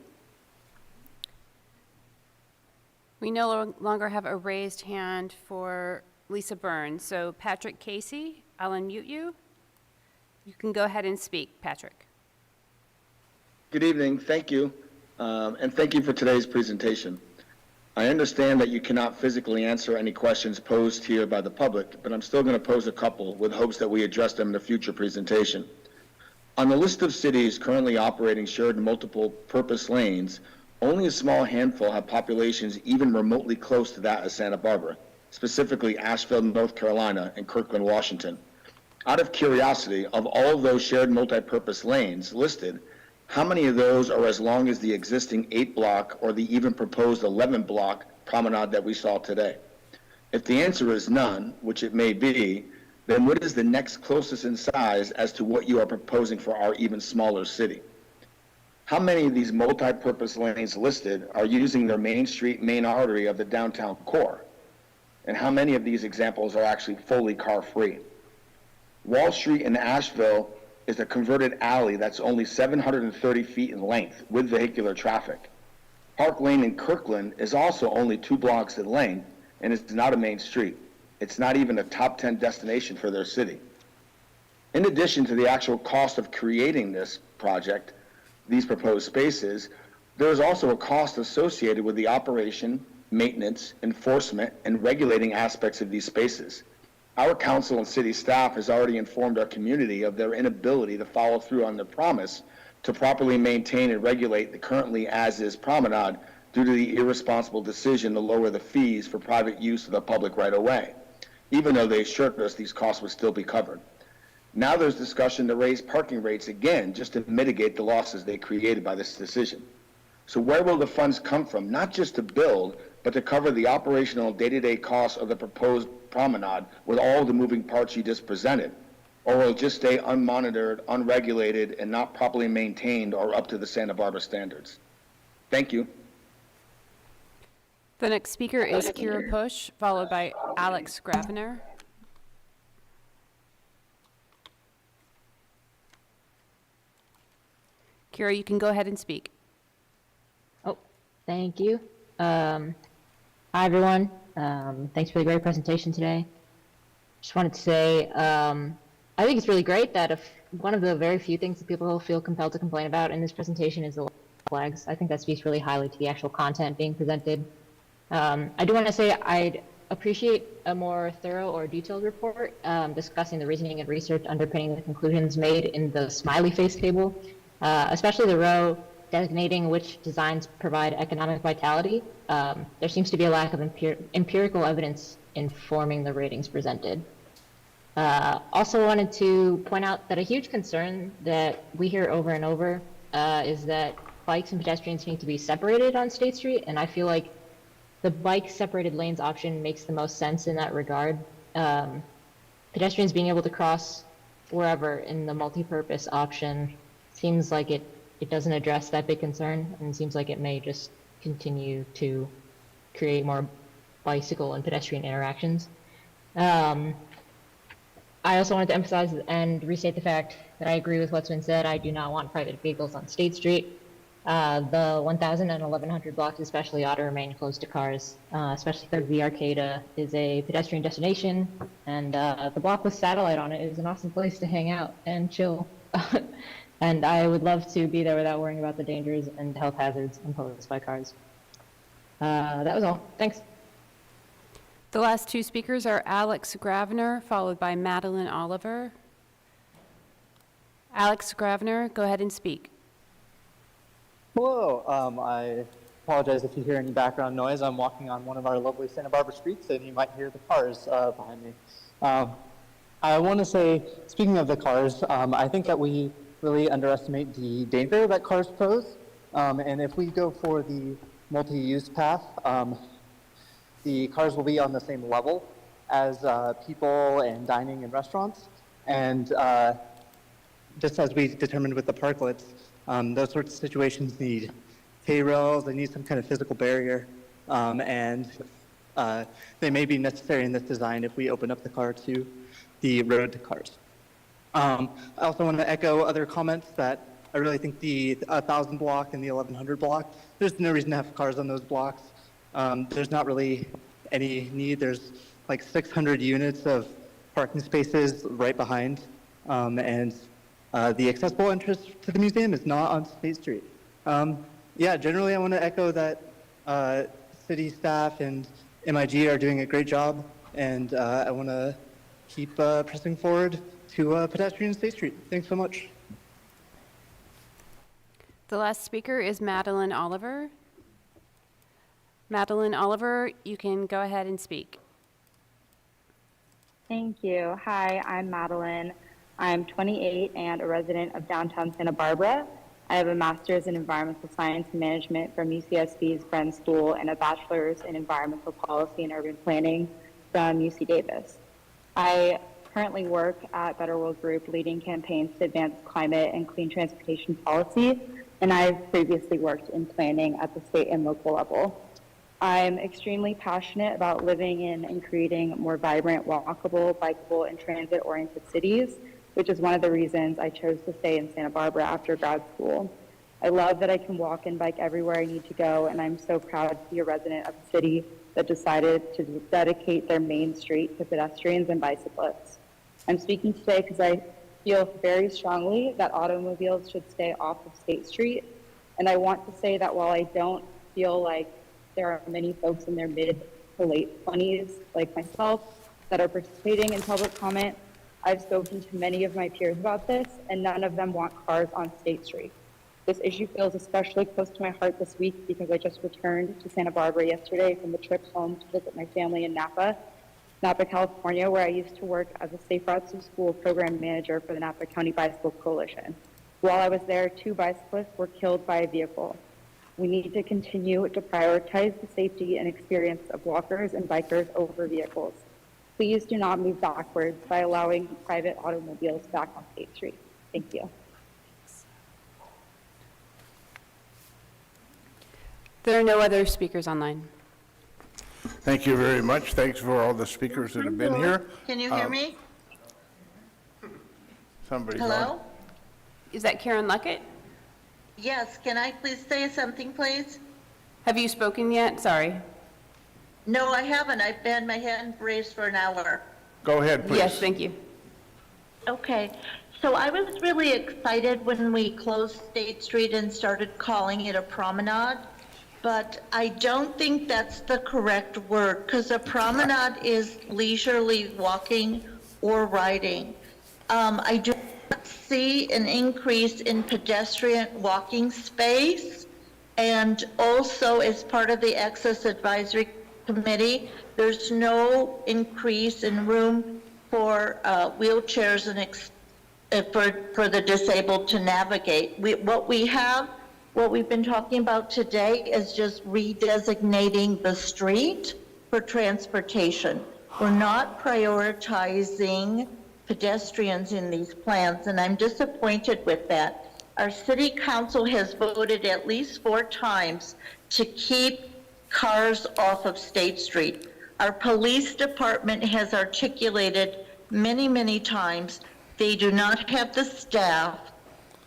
We no longer have a raised hand for Lisa Burns. So Patrick Casey, I'll unmute you. You can go ahead and speak, Patrick. Good evening. Thank you. And thank you for today's presentation. I understand that you cannot physically answer any questions posed here by the public, but I'm still going to pose a couple with hopes that we address them in a future presentation. On the list of cities currently operating shared multiple purpose lanes, only a small handful have populations even remotely close to that of Santa Barbara, specifically Asheville, North Carolina, and Kirkland, Washington. Out of curiosity, of all of those shared multi-purpose lanes listed, how many of those are as long as the existing 8-block or the even proposed 11-block promenade that we saw today? If the answer is none, which it may be, then what is the next closest in size as to what you are proposing for our even smaller city? How many of these multi-purpose lanes listed are using their main street, main artery of the downtown core? And how many of these examples are actually fully car-free? Wall Street in Asheville is a converted alley that's only 730 feet in length with vehicular traffic. Park Lane in Kirkland is also only 2 blocks in length and is not a main street. It's not even a top 10 destination for their city. In addition to the actual cost of creating this project, these proposed spaces, there is also a cost associated with the operation, maintenance, enforcement, and regulating aspects of these spaces. Our council and city staff has already informed our community of their inability to follow through on their promise to properly maintain and regulate the currently as-is promenade due to the irresponsible decision to lower the fees for private use of the public right-of-way, even though they assured us these costs would still be covered. Now there's discussion to raise parking rates again just to mitigate the losses they created by this decision. So where will the funds come from, not just to build, but to cover the operational day-to-day costs of the proposed promenade with all the moving parts you just presented? Or will it just stay unmonitored, unregulated, and not properly maintained or up to the Santa Barbara standards? Thank you. The next speaker is Kira Push, followed by Alex Gravener. Kira, you can go ahead and speak. Oh, thank you. Hi, everyone. Thanks for the great presentation today. Just wanted to say, I think it's really great that if one of the very few things that people feel compelled to complain about in this presentation is the flags. I think that speaks really highly to the actual content being presented. I do want to say I'd appreciate a more thorough or detailed report discussing the reasoning and research underpinning the conclusions made in the smiley face table, especially the row designating which designs provide economic vitality. There seems to be a lack of empirical evidence informing the ratings presented. Also wanted to point out that a huge concern that we hear over and over is that bikes and pedestrians need to be separated on State Street, and I feel like the bike separated lanes option makes the most sense in that regard. Pedestrians being able to cross wherever in the multi-purpose option seems like it doesn't address that big concern, and seems like it may just continue to create more bicycle and pedestrian interactions. I also wanted to emphasize and restate the fact that I agree with what's been said. I do not want private vehicles on State Street. The 1,000 and 1,100 blocks especially ought to remain closed to cars, especially because the Arcata is a pedestrian destination, and the block with Satellite on it is an awesome place to hang out and chill. And I would love to be there without worrying about the dangers and health hazards imposed by cars. That was all. Thanks. The last two speakers are Alex Gravener, followed by Madeline Oliver. Alex Gravener, go ahead and speak. Hello. I apologize if you hear any background noise. I'm walking on one of our lovely Santa Barbara streets, and you might hear the cars behind me. I want to say, speaking of the cars, I think that we really underestimate the danger that cars pose. And if we go for the multi-use path, the cars will be on the same level as people and dining in restaurants. And just as we determined with the parklets, those sorts of situations need hay rails, they need some kind of physical barrier. and they may be necessary in this design if we open up the car to the road to cars. I also want to echo other comments that I really think the 1,000 block and the 1,100 block, there's no reason to have cars on those blocks. There's not really any need. There's like 600 units of parking spaces right behind, and the accessible entrance to the museum is not on State Street. Yeah, generally I want to echo that city staff and MIG are doing a great job, and I want to keep pressing forward to pedestrian State Street. Thanks so much. The last speaker is Madeline Oliver. Madeline Oliver, you can go ahead and speak. Thank you. Hi, I'm Madeline. I'm 28 and a resident of downtown Santa Barbara. I have a master's in environmental science and management from UCSB's Bren School and a bachelor's in environmental policy and urban planning from UC Davis. I currently work at Better World Group leading campaigns to advance climate and clean transportation policy, and I've previously worked in planning at the state and local level. I'm extremely passionate about living in and creating more vibrant, walkable, bikeable, and transit-oriented cities, which is one of the reasons I chose to stay in Santa Barbara after grad school. I love that I can walk and bike everywhere I need to go, and I'm so proud to be a resident of a city that decided to dedicate their main street to pedestrians and bicyclists. I'm speaking today because I feel very strongly that automobiles should stay off of State Street, and I want to say that while I don't feel like there are many folks in their mid to late 20s, like myself, that are participating in public comment, I've spoken to many of my peers about this, and none of them want cars on State Street. This issue feels especially close to my heart this week because I just returned to Santa Barbara yesterday from a trip home to visit my family in Napa, California, where I used to work as a Safe Routes to School program manager for the Napa County Bicycle Coalition. While I was there, 2 bicyclists were killed by a vehicle. We need to continue to prioritize the safety and experience of walkers and bikers over vehicles. Please do not move backwards by allowing private automobiles back on State Street. Thank you. There are no other speakers online. Thank you very much. Thanks for all the speakers that have been here. Can you hear me? Somebody's Hello? on. Is that Karen Luckett? Yes, can I please say something, please? Have you spoken yet? Sorry. No, I haven't. I've had my hand raised for an hour. Go ahead, please. Yes, thank you. Okay, so I was really excited when we closed State Street and started calling it a promenade, but I don't think that's the correct word, because a promenade is leisurely walking or riding. I do not see an increase in pedestrian walking space, and also as part of the Access Advisory Committee, there's no increase in room for wheelchairs and for the disabled to navigate. What we've been talking about today is just redesignating the street for transportation. We're not prioritizing pedestrians in these plans, and I'm disappointed with that. Our city council has voted at least 4 times to keep cars off of State Street. Our police department has articulated many, many times they do not have the staff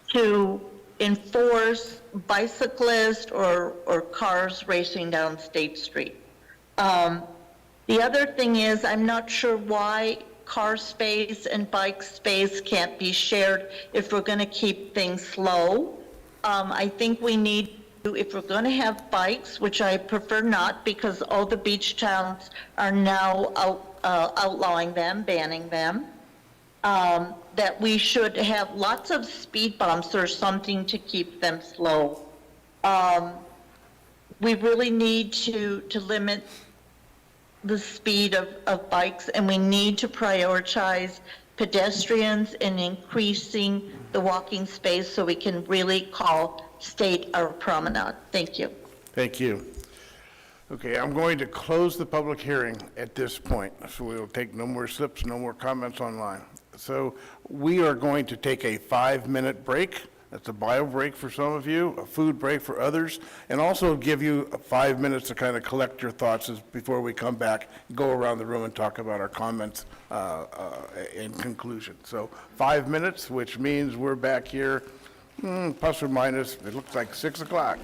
to enforce bicyclists or cars racing down State Street. The other thing is, I'm not sure why car space and bike space can't be shared if we're going to keep things slow. I think we need to, if we're going to have bikes, which I prefer not because all the beach towns are now outlawing them, banning them, that we should have lots of speed bumps or something to keep them slow. We really need to limit the speed of bikes, and we need to prioritize pedestrians and increasing the walking space so we can really call State our promenade. Thank you. Thank you. Okay, I'm going to close the public hearing at this point, so we will take no more slips, no more comments online. So we are going to take a 5-minute break That's a bio break for some of you, a food break for others, and also give you 5 minutes to kind of collect your thoughts before we come back, go around the room and talk about our comments in conclusion. So 5 minutes, which means we're back here, plus or minus, it looks like 6 o'clock.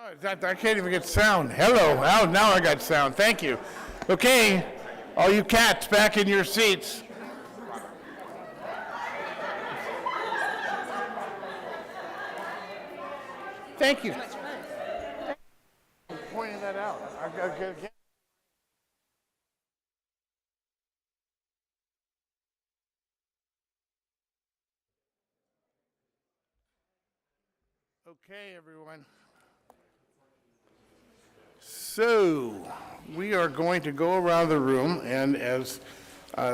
I can't even get sound. Hello. Oh, now I got sound. Thank you. Okay, all you cats back in your seats. Thank you. Pointing that out. Okay, everyone. So, we are going to go around the room, and as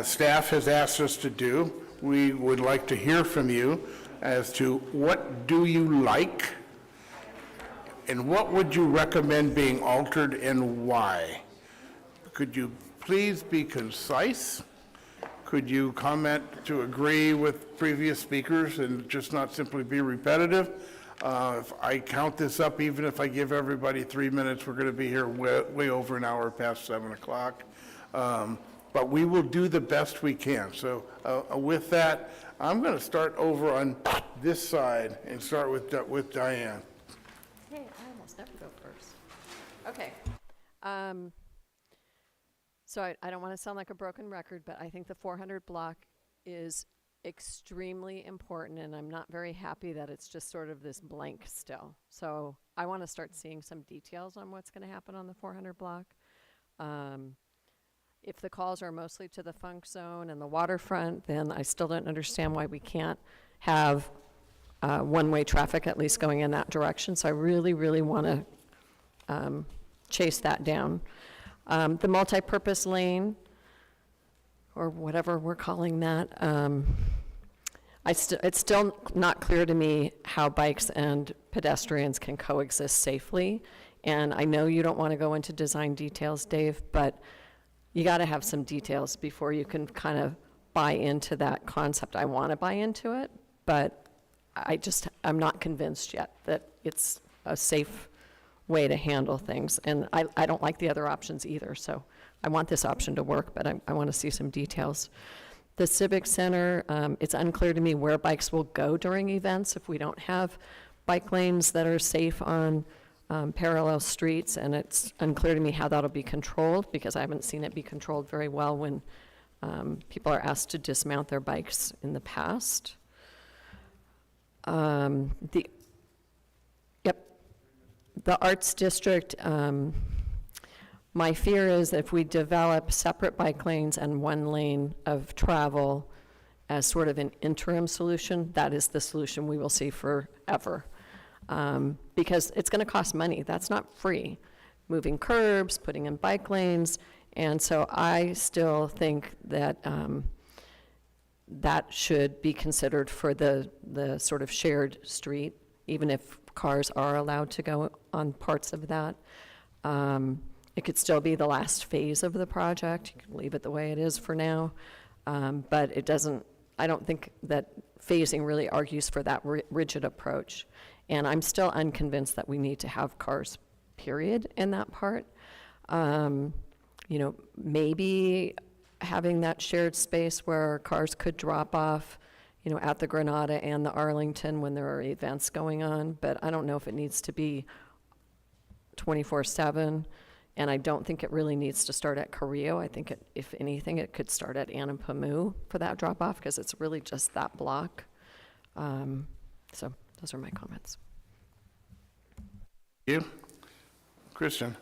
staff has asked us to do, we would like to hear from you as to what do you like, and what would you recommend being altered and why? Could you please be concise? Could you comment to agree with previous speakers and just not simply be repetitive? If I count this up, even if I give everybody 3 minutes, we're going to be here way over an hour past 7 o'clock. But we will do the best we can. So with that, I'm going to start over on this side and start with Diane. Hey, I almost never go first. Okay. So I don't want to sound like a broken record, but I think the 400 block is extremely important, and I'm not very happy that it's just sort of this blank still. So I want to start seeing some details on what's going to happen on the 400 block. If the calls are mostly to the funk zone and the waterfront, then I still don't understand why we can't have one-way traffic at least going in that direction. So I really, really want to chase that down. The multi-purpose lane, or whatever we're calling that, it's still not clear to me how bikes and pedestrians can coexist safely. And I know you don't want to go into design details, Dave, but you got to have some details before you can kind of buy into that concept. I want to buy into it, but I'm not convinced yet that it's a safe way to handle things. And I don't like the other options either, so I want this option to work, but I want to see some details. The Civic Center, it's unclear to me where bikes will go during events if we don't have bike lanes that are safe on parallel streets, and it's unclear to me how that'll be controlled, because I haven't seen it be controlled very well when people are asked to dismount their bikes in the past. The Arts District, my fear is that if we develop separate bike lanes and one lane of travel as sort of an interim solution, that is the solution we will see forever. Because it's going to cost money. That's not free. Moving curbs, putting in bike lanes, and so I still think that that should be considered for the sort of shared street, even if cars are allowed to go on parts of that. It could still be the last phase of the project. You can leave it the way it is for now, but it doesn't. I don't think that phasing really argues for that rigid approach. And I'm still unconvinced that we need to have cars, period, in that part. Maybe having that shared space where cars could drop off, at the Granada and the Arlington when there are events going on, but I don't know if it needs to be 24/7, and I don't think it really needs to start at Carrillo. I think, if anything, it could start at Anapamu for that drop-off, because it's really just that block. So those are my comments. You? Kristen?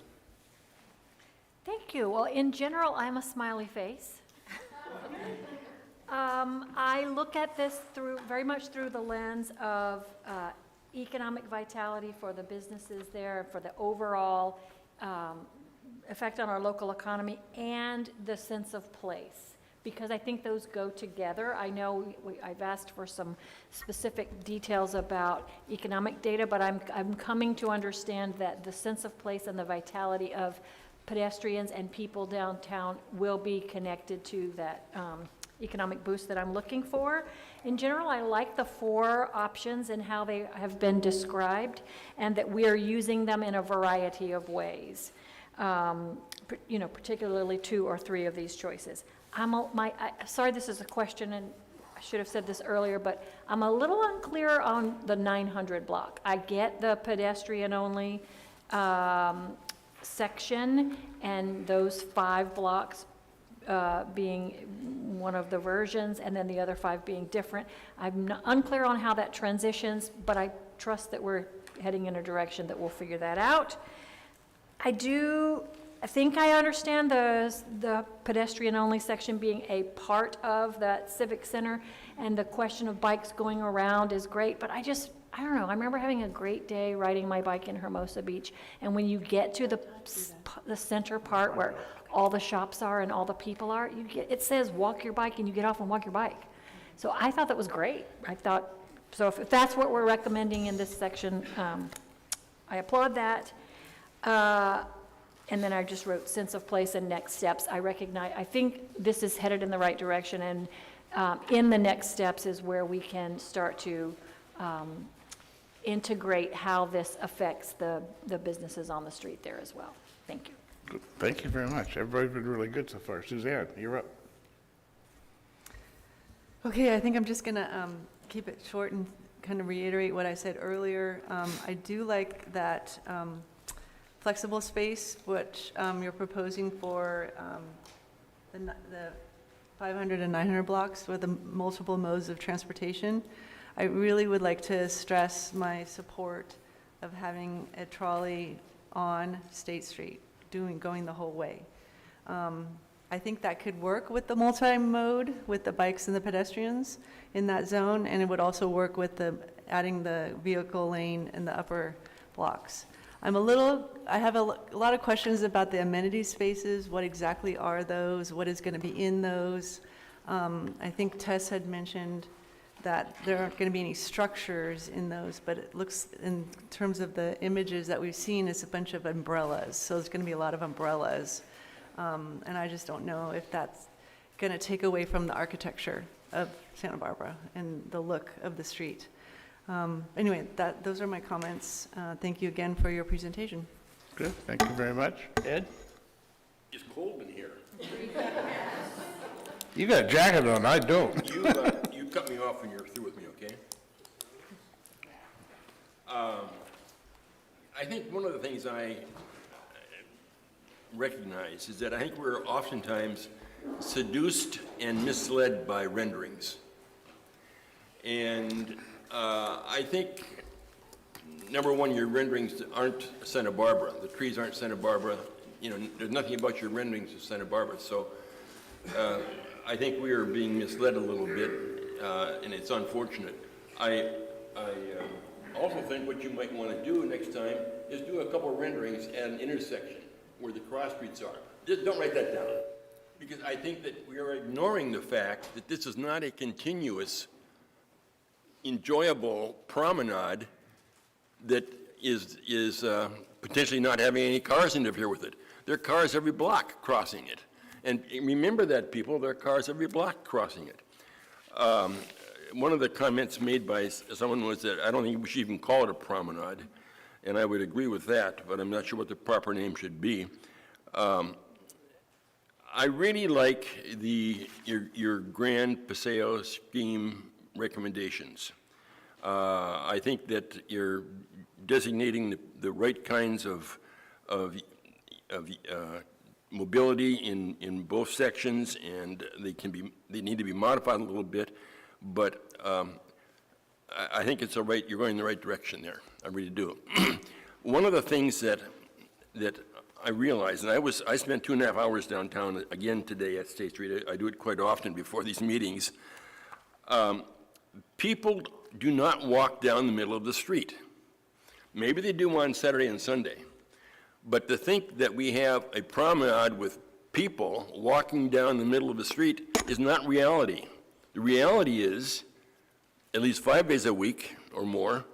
Thank you. Well, in general, I'm a smiley face. I look at this very much through the lens of economic vitality for the businesses there, for the overall effect on our local economy, and the sense of place, because I think those go together. I know I've asked for some specific details about economic data, but I'm coming to understand that the sense of place and the vitality of pedestrians and people downtown will be connected to that economic boost that I'm looking for. In general, I like the 4 options and how they have been described, and that we are using them in a variety of ways. Particularly 2 or 3 of these choices. Sorry, this is a question, and I should have said this earlier, but I'm a little unclear on the 900 block. I get the pedestrian only section, and those 5 blocks being one of the versions, and then the other 5 being different. I'm unclear on how that transitions, but I trust that we're heading in a direction that we'll figure that out. I think I understand the pedestrian-only section being a part of that civic center, and the question of bikes going around is great, but I don't know, I remember having a great day riding my bike in Hermosa Beach, and when you get to the center part where all the shops are and all the people are, it says walk your bike, and you get off and walk your bike. So I thought that was great. So if that's what we're recommending in this section, I applaud that. And then I just wrote sense of place and next steps. I think this is headed in the right direction, and in the next steps is where we can start to integrate how this affects the businesses on the street there as well. Thank you. Good. Thank you very much. Everybody's been really good so far. Suzanne, you're up. Okay, I think I'm just going to keep it short and kind of reiterate what I said earlier. I do like that flexible space, which you're proposing for the 500 and 900 blocks with the multiple modes of transportation. I really would like to stress my support of having a trolley on State Street, going the whole way. I think that could work with the multi-mode, with the bikes and the pedestrians in that zone, and it would also work with adding the vehicle lane in the upper blocks. I have a lot of questions about the amenity spaces. What exactly are those? What is going to be in those? I think Tess had mentioned that there aren't going to be any structures in those, but it looks, in terms of the images that we've seen, it's a bunch of umbrellas. So there's going to be a lot of umbrellas. And I just don't know if that's going to take away from the architecture of Santa Barbara and the look of the street. Anyway, those are my comments. Thank you again for your presentation. Good, thank you very much. Ed? It's cold in here. You got a jacket on, I don't. You cut me off when you're through with me, okay? I think one of the things I recognize is that I think we're oftentimes seduced and misled by renderings. And I think, number one, your renderings aren't Santa Barbara. The trees aren't Santa Barbara. You know, there's nothing about your renderings of Santa Barbara. So I think we are being misled a little bit, and it's unfortunate. I also think what you might want to do next time is do a couple of renderings at an intersection where the cross streets are. Just don't write that down, because I think that we are ignoring the fact that this is not a continuous, enjoyable promenade that is potentially not having any cars interfere with it. There are cars every block crossing it. And remember that, people, there are cars every block crossing it. One of the comments made by someone was that I don't think we should even call it a promenade, and I would agree with that, but I'm not sure what the proper name should be. I really like your grand Paseo scheme recommendations. I think that you're designating the right kinds of mobility in both sections, and they need to be modified a little bit, but I think it's you're going in the right direction there. I really do. One of the things that I realized, and I spent 2.5 hours downtown again today at State Street. I do it quite often before these meetings. People do not walk down the middle of the street. Maybe they do on Saturday and Sunday. But to think that we have a promenade with people walking down the middle of the street is not reality. The reality is, at least 5 days a week or more,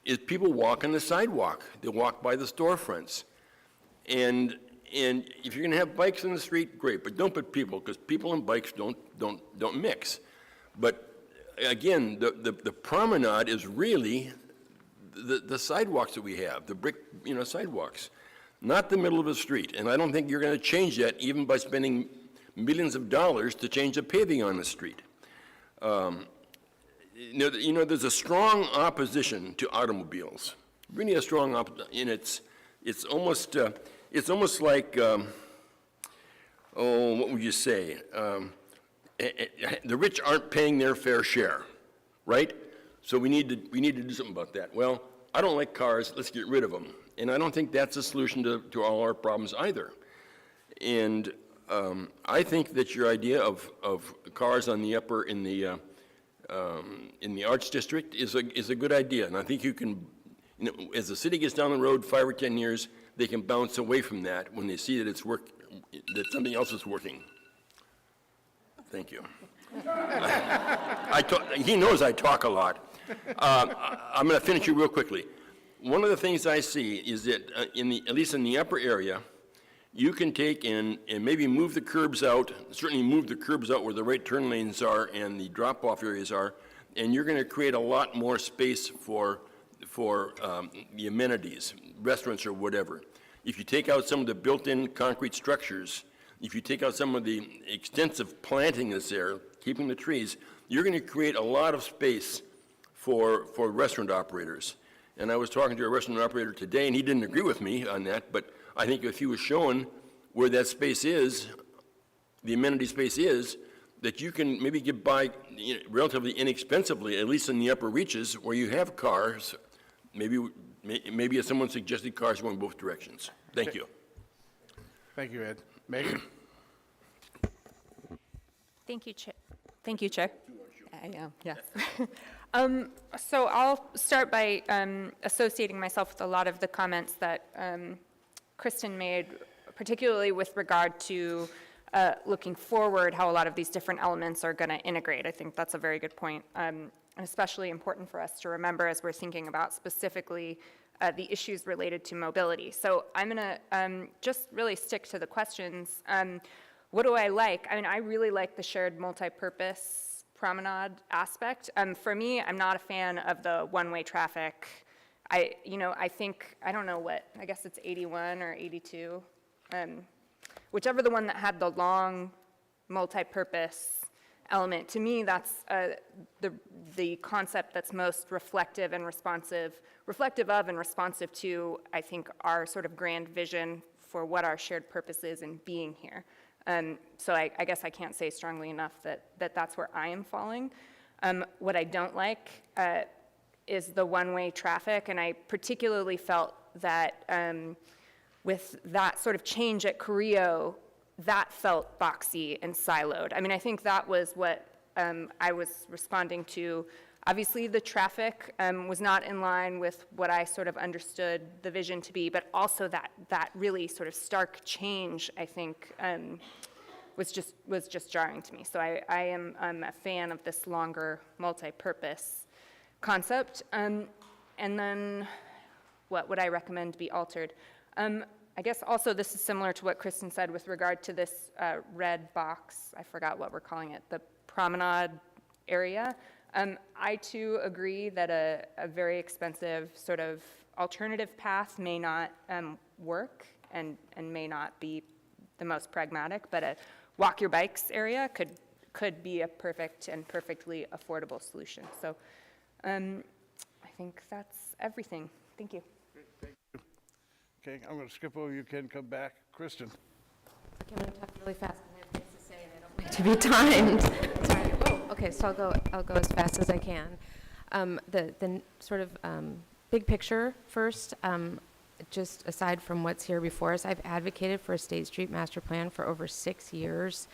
is people walk on the sidewalk. They walk by the storefronts. And if you're going to have bikes in the street, great, but don't put people, because people and bikes don't mix. But again, the promenade is really the sidewalks that we have, the brick, sidewalks, not the middle of the street. And I don't think you're going to change that even by spending millions of dollars to change the paving on the street. There's a strong opposition to automobiles, really a strong opposition, and it's It's almost like, what would you say? The rich aren't paying their fair share, right? So we need to do something about that. Well, I don't like cars, let's get rid of them. And I don't think that's a solution to all our problems either. And I think that your idea of cars on the upper, in the Arts District is a good idea. And I think you can, as the city gets down the road 5 or 10 years, they can bounce away from that when they see that that something else is working. Thank you. He knows I talk a lot. I'm going to finish you real quickly. One of the things I see is that at least in the upper area, you can take and maybe move the curbs out, certainly move the curbs out where the right turn lanes are and the drop-off areas are, and you're going to create a lot more space for the amenities, restaurants or whatever. If you take out some of the built-in concrete structures, if you take out some of the extensive planting that's there, keeping the trees, you're going to create a lot of space for restaurant operators. And I was talking to a restaurant operator today, and he didn't agree with me on that, but I think if he was shown where that space is, the amenity space is, that you can maybe get by relatively inexpensively, at least in the upper reaches, where you have cars, maybe as someone suggested, cars going both directions. Thank you. Thank you, Ed. Megan? Thank you, Chair. Thank you, Chair. Yes. So I'll start by associating myself with a lot of the comments that Kristen made, particularly with regard to looking forward, how a lot of these different elements are going to integrate. I think that's a very good point, and especially important for us to remember as we're thinking about specifically the issues related to mobility. So I'm going to just really stick to the questions. What do I like? I mean, I really like the shared multi-purpose promenade aspect. For me, I'm not a fan of the one-way traffic. I think, I don't know what, I guess it's 81 or 82, whichever the one that had the long multi-purpose element. To me, that's the concept that's most reflective and responsive to, I think, our sort of grand vision for what our shared purpose is in being here. So I guess I can't say strongly enough that that's where I am falling. What I don't like is the one-way traffic, and I particularly felt that with that sort of change at Carrillo, that felt boxy and siloed. I mean, I think that was what I was responding to. Obviously, the traffic was not in line with what I sort of understood the vision to be, but also that really sort of stark change, I think, was just jarring to me. So I am a fan of this longer multi-purpose concept. And then what would I recommend be altered? I guess also this is similar to what Kristen said with regard to this red box, I forgot what we're calling it, the promenade area. I too agree that a very expensive sort of alternative path may not work and may not be the most pragmatic, but a walk your bikes area could be a perfect and perfectly affordable solution. So I think that's everything. Thank you. Okay, I'm going to skip over you, Ken, come back. Kristen. I'm going to talk really fast because I have things to say and I don't like to be timed. Sorry. Oh, okay, so I'll go as fast as I can. The sort of big picture first, just aside from what's here before us, I've advocated for a State Street Master Plan for over 6 years.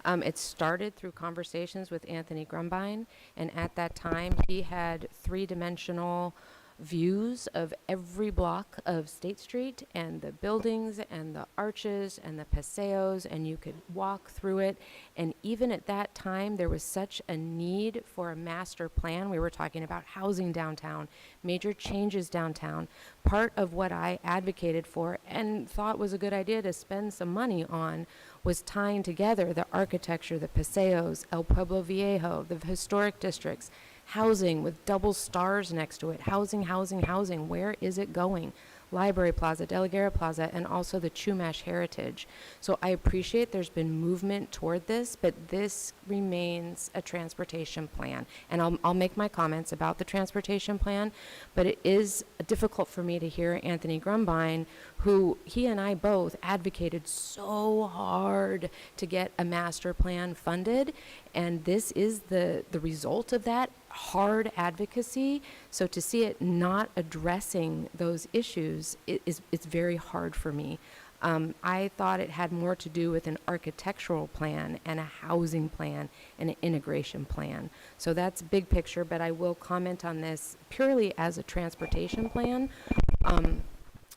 It started through conversations with Anthony Grumbine, and at that time, he had three-dimensional views of every block of State Street and the buildings and the arches and the paseos, and you could walk through it. And even at that time, there was such a need for a master plan. We were talking about housing downtown, major changes downtown. Part of what I advocated for and thought was a good idea to spend some money on was tying together the architecture, the paseos, El Pueblo Viejo, the historic districts, housing with double stars next to it, housing, housing, housing. Where is it going? Library Plaza, De La Guerra Plaza, and also the Chumash Heritage. So I appreciate there's been movement toward this, but this remains a transportation plan. And I'll make my comments about the transportation plan, but it is difficult for me to hear Anthony Grumbine, who he and I both advocated so hard to get a master plan funded, and this is the result of that hard advocacy. So to see it not addressing those issues it's very hard for me. I thought it had more to do with an architectural plan and a housing plan and an integration plan. So that's big picture, but I will comment on this purely as a transportation plan,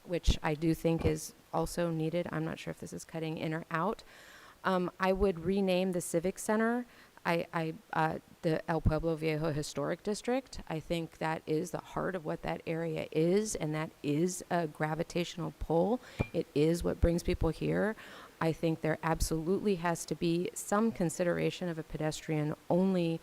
which I do think is also needed. I'm not sure if this is cutting in or out. I would rename the Civic Center the El Pueblo Viejo Historic District. I think that is the heart of what that area is, and that is a gravitational pull. It is what brings people here. I think there absolutely has to be some consideration of a pedestrian-only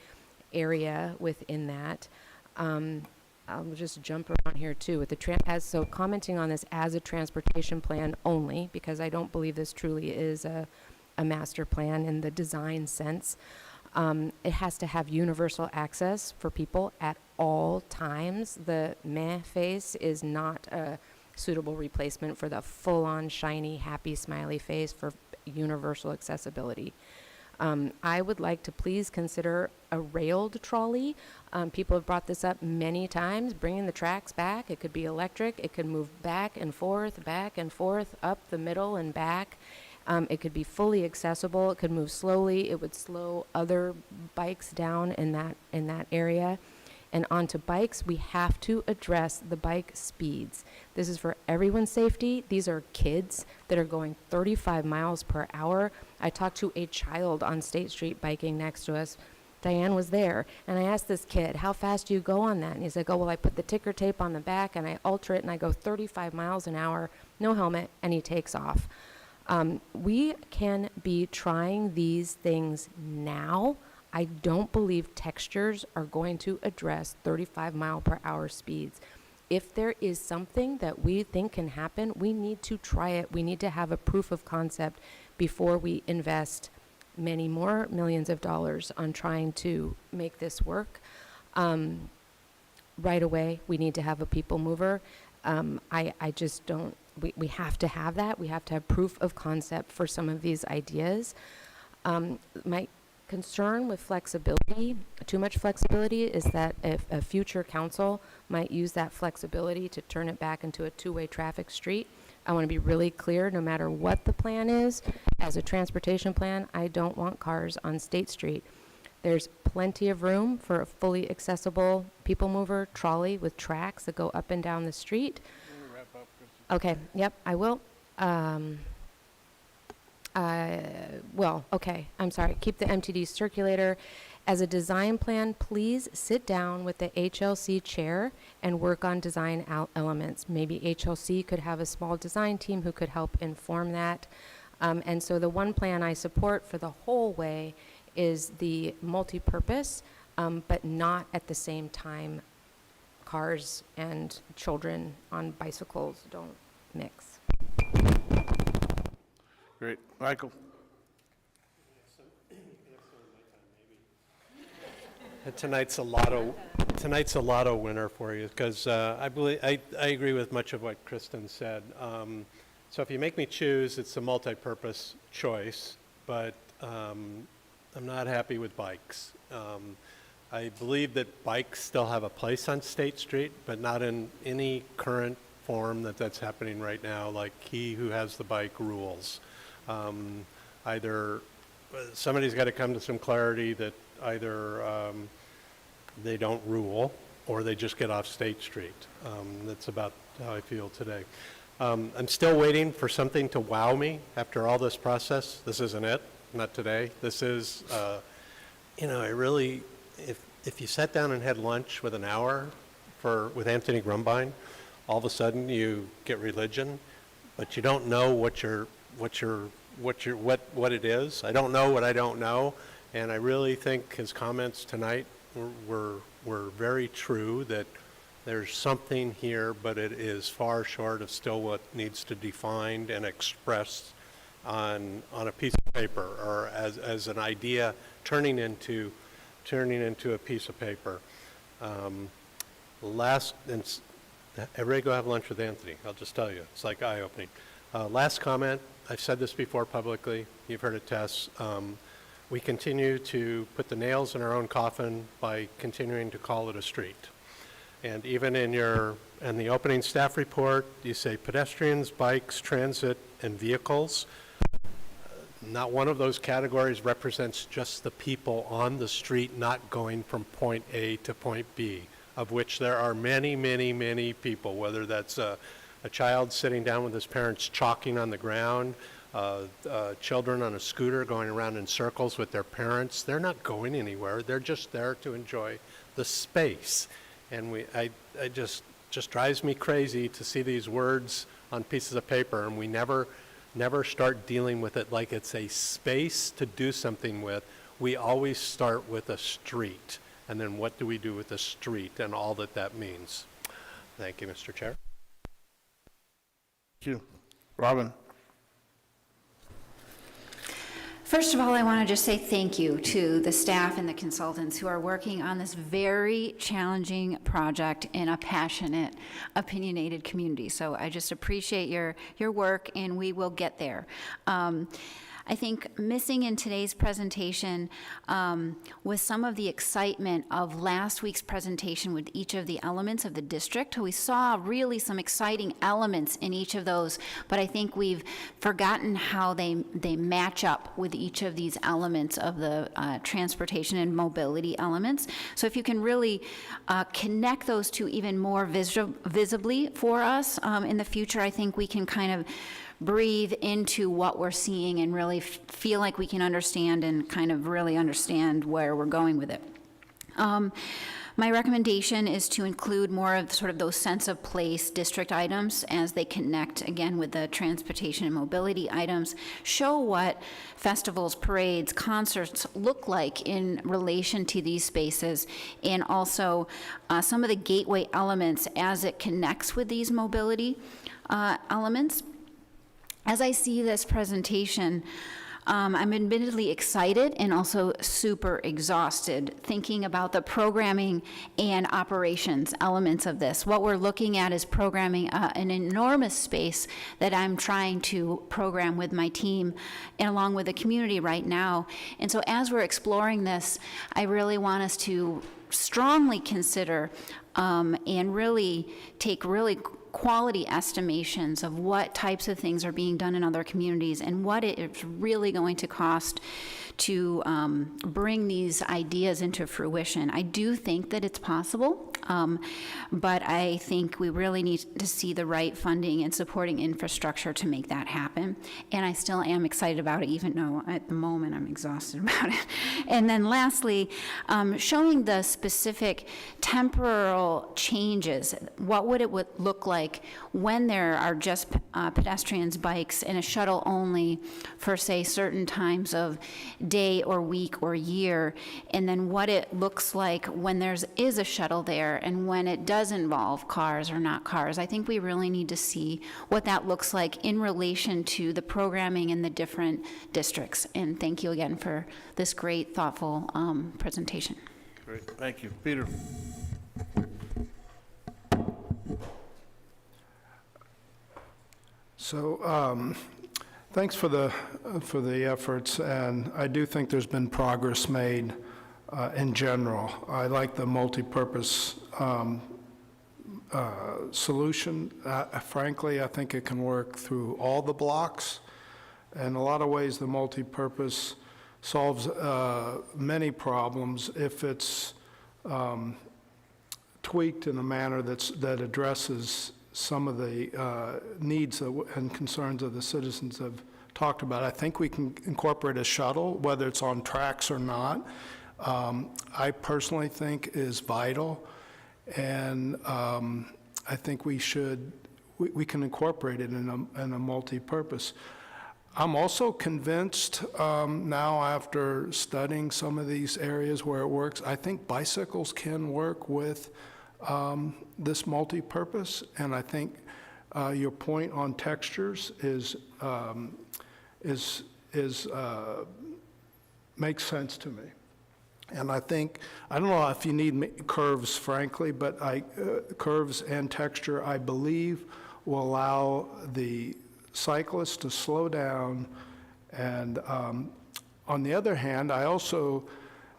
area within that. I'll just jump around here too with the so commenting on this as a transportation plan only, because I don't believe this truly is a master plan in the design sense. It has to have universal access for people at all times. The meh face is not a suitable replacement for the full-on shiny, happy, smiley face for universal accessibility. I would like to please consider a railed trolley. People have brought this up many times, bringing the tracks back. It could be electric. It could move back and forth, up the middle and back. It could be fully accessible. It could move slowly. It would slow other bikes down in that area. And onto bikes, we have to address the bike speeds. This is for everyone's safety. These are kids that are going 35 miles per hour. I talked to a child on State Street biking next to us. Diane was there, and I asked this kid, how fast do you go on that? And he's like, oh, well, I put the ticker tape on the back, and I alter it, and I go 35 miles an hour, no helmet, and he takes off. We can be trying these things now. I don't believe textures are going to address 35 mile per hour speeds. If there is something that we think can happen, we need to try it. We need to have a proof of concept before we invest many more millions of dollars on trying to make this work. Right away, we need to have a people mover. I just don't, we have to have that. We have to have proof of concept for some of these ideas. My concern with flexibility, too much flexibility, is that if a future council might use that flexibility to turn it back into a two-way traffic street. I want to be really clear, no matter what the plan is, as a transportation plan, I don't want cars on State Street. There's plenty of room for a fully accessible people mover trolley with tracks that go up and down the street. Okay, yep, I will. Okay, I'm sorry. Keep the MTD circulator. As a design plan, please sit down with the HLC chair and work on design elements. Maybe HLC could have a small design team who could help inform that. And so the one plan I support for the whole way is the multi-purpose, but not at the same time cars and children on bicycles don't mix. Great. Michael? Tonight's a lotto winner for you, because I agree with much of what Kristen said. So if you make me choose, it's a multi-purpose choice, but I'm not happy with bikes. I believe that bikes still have a place on State Street, but not in any current form that's happening right now, like he who has the bike rules. Either somebody's got to come to some clarity that either they don't rule or they just get off State Street. That's about how I feel today. I'm still waiting for something to wow me after all this process. This isn't it, not today. This is, I really, if you sat down and had lunch with an hour with Anthony Grumbine, all of a sudden you get religion, but you don't know what it is. I don't know what I don't know, and I really think his comments tonight were very true, that There's something here, but it is far short of still what needs to be defined and expressed on a piece of paper, or as an idea turning into a piece of paper. Everybody go have lunch with Anthony. I'll just tell you, it's like eye-opening. Last comment, I've said this before publicly, you've heard it, Tess. We continue to put the nails in our own coffin by continuing to call it a street. And even in the opening staff report, you say pedestrians, bikes, transit, and vehicles. Not one of those categories represents just the people on the street not going from point A to point B, of which there are many, many, many people, whether that's a child sitting down with his parents chalking on the ground, children on a scooter going around in circles with their parents. They're not going anywhere. They're just there to enjoy the space. And I just drives me crazy to see these words on pieces of paper, and we never start dealing with it like it's a space to do something with. We always start with a street, and then what do we do with the street and all that means? Thank you, Mr. Chair. Thank you. Robin? First of all, I want to just say thank you to the staff and the consultants who are working on this very challenging project in a passionate, opinionated community. So I just appreciate your work, and we will get there. I think missing in today's presentation was some of the excitement of last week's presentation with each of the elements of the district. We saw really some exciting elements in each of those, but I think we've forgotten how they match up with each of these elements of the transportation and mobility elements. So if you can really connect those two even more visibly for us in the future, I think we can kind of breathe into what we're seeing and really feel like we can understand and kind of really understand where we're going with it. My recommendation is to include more of sort of those sense of place district items as they connect again with the transportation and mobility items, show what festivals, parades, concerts look like in relation to these spaces, and also some of the gateway elements as it connects with these mobility elements. As I see this presentation, I'm admittedly excited and also super exhausted thinking about the programming and operations elements of this. What we're looking at is programming an enormous space that I'm trying to program with my team and along with the community right now. And so as we're exploring this, I really want us to strongly consider and really take really quality estimations of what types of things are being done in other communities and what it's really going to cost to bring these ideas into fruition. I do think that it's possible, but I think we really need to see the right funding and supporting infrastructure to make that happen. And I still am excited about it, even though at the moment I'm exhausted about it. And then lastly, showing the specific temporal changes. What would it look like when there are just pedestrians, bikes, and a shuttle only for, say, certain times of day or week or year, and then what it looks like when is a shuttle there and when it does involve cars or not cars. I think we really need to see what that looks like in relation to the programming in the different districts. And thank you again for this great, thoughtful presentation. Great, thank you. Peter? So, thanks for the efforts, and I do think there's been progress made in general. I like the multi-purpose solution. Frankly, I think it can work through all the blocks. In a lot of ways, the multi-purpose solves many problems if it's tweaked in a manner that addresses some of the needs and concerns of the citizens have talked about. I think we can incorporate a shuttle, whether it's on tracks or not. I personally think is vital, and I think we can incorporate it in a multi-purpose. I'm also convinced now, after studying some of these areas where it works, I think bicycles can work with this multi-purpose, and I think your point on textures makes sense to me. And I think, I don't know if you need curves, frankly, but curves and texture, I believe, will allow the cyclist to slow down. And on the other hand, I also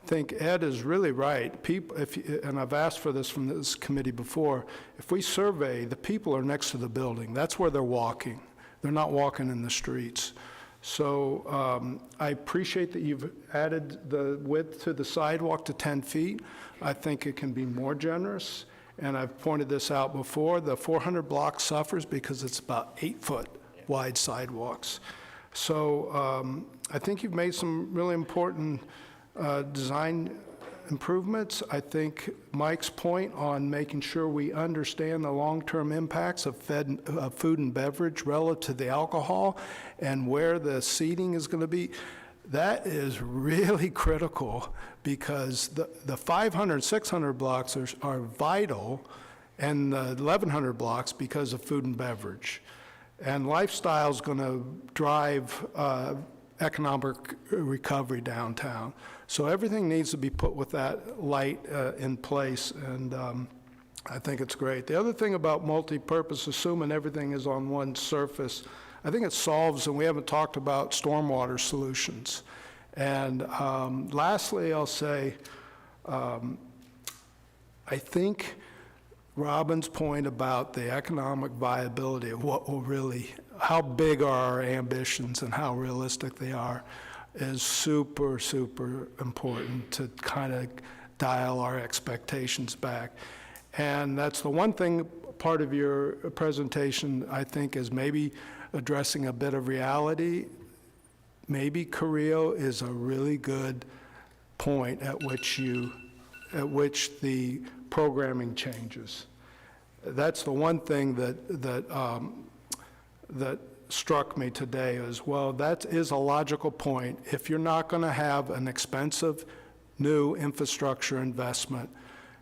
think Ed is really right. People, and I've asked for this from this committee before, if we survey, the people are next to the building. That's where they're walking. They're not walking in the streets. So I appreciate that you've added the width to the sidewalk to 10 feet. I think it can be more generous. And I've pointed this out before. The 400 block suffers because it's about 8-foot wide sidewalks. So I think you've made some really important design improvements. I think Mike's point on making sure we understand the long-term impacts of food and beverage relative to the alcohol and where the seating is going to be, that is really critical, because the 500, 600 blocks are vital, and the 1,100 blocks because of food and beverage. And lifestyle is going to drive economic recovery downtown. So everything needs to be put with that light in place, and I think it's great. The other thing about multi-purpose, assuming everything is on one surface, I think it solves, and we haven't talked about stormwater solutions. And lastly, I'll say, I think Robin's point about the economic viability of what will really, how big are our ambitions and how realistic they are, is super, super important to kind of dial our expectations back. And that's the one thing, part of your presentation, I think, is maybe addressing a bit of reality. Maybe Carrillo is a really good point at which the programming changes. That's the one thing that struck me today as well. That is a logical point. If you're not going to have an expensive new infrastructure investment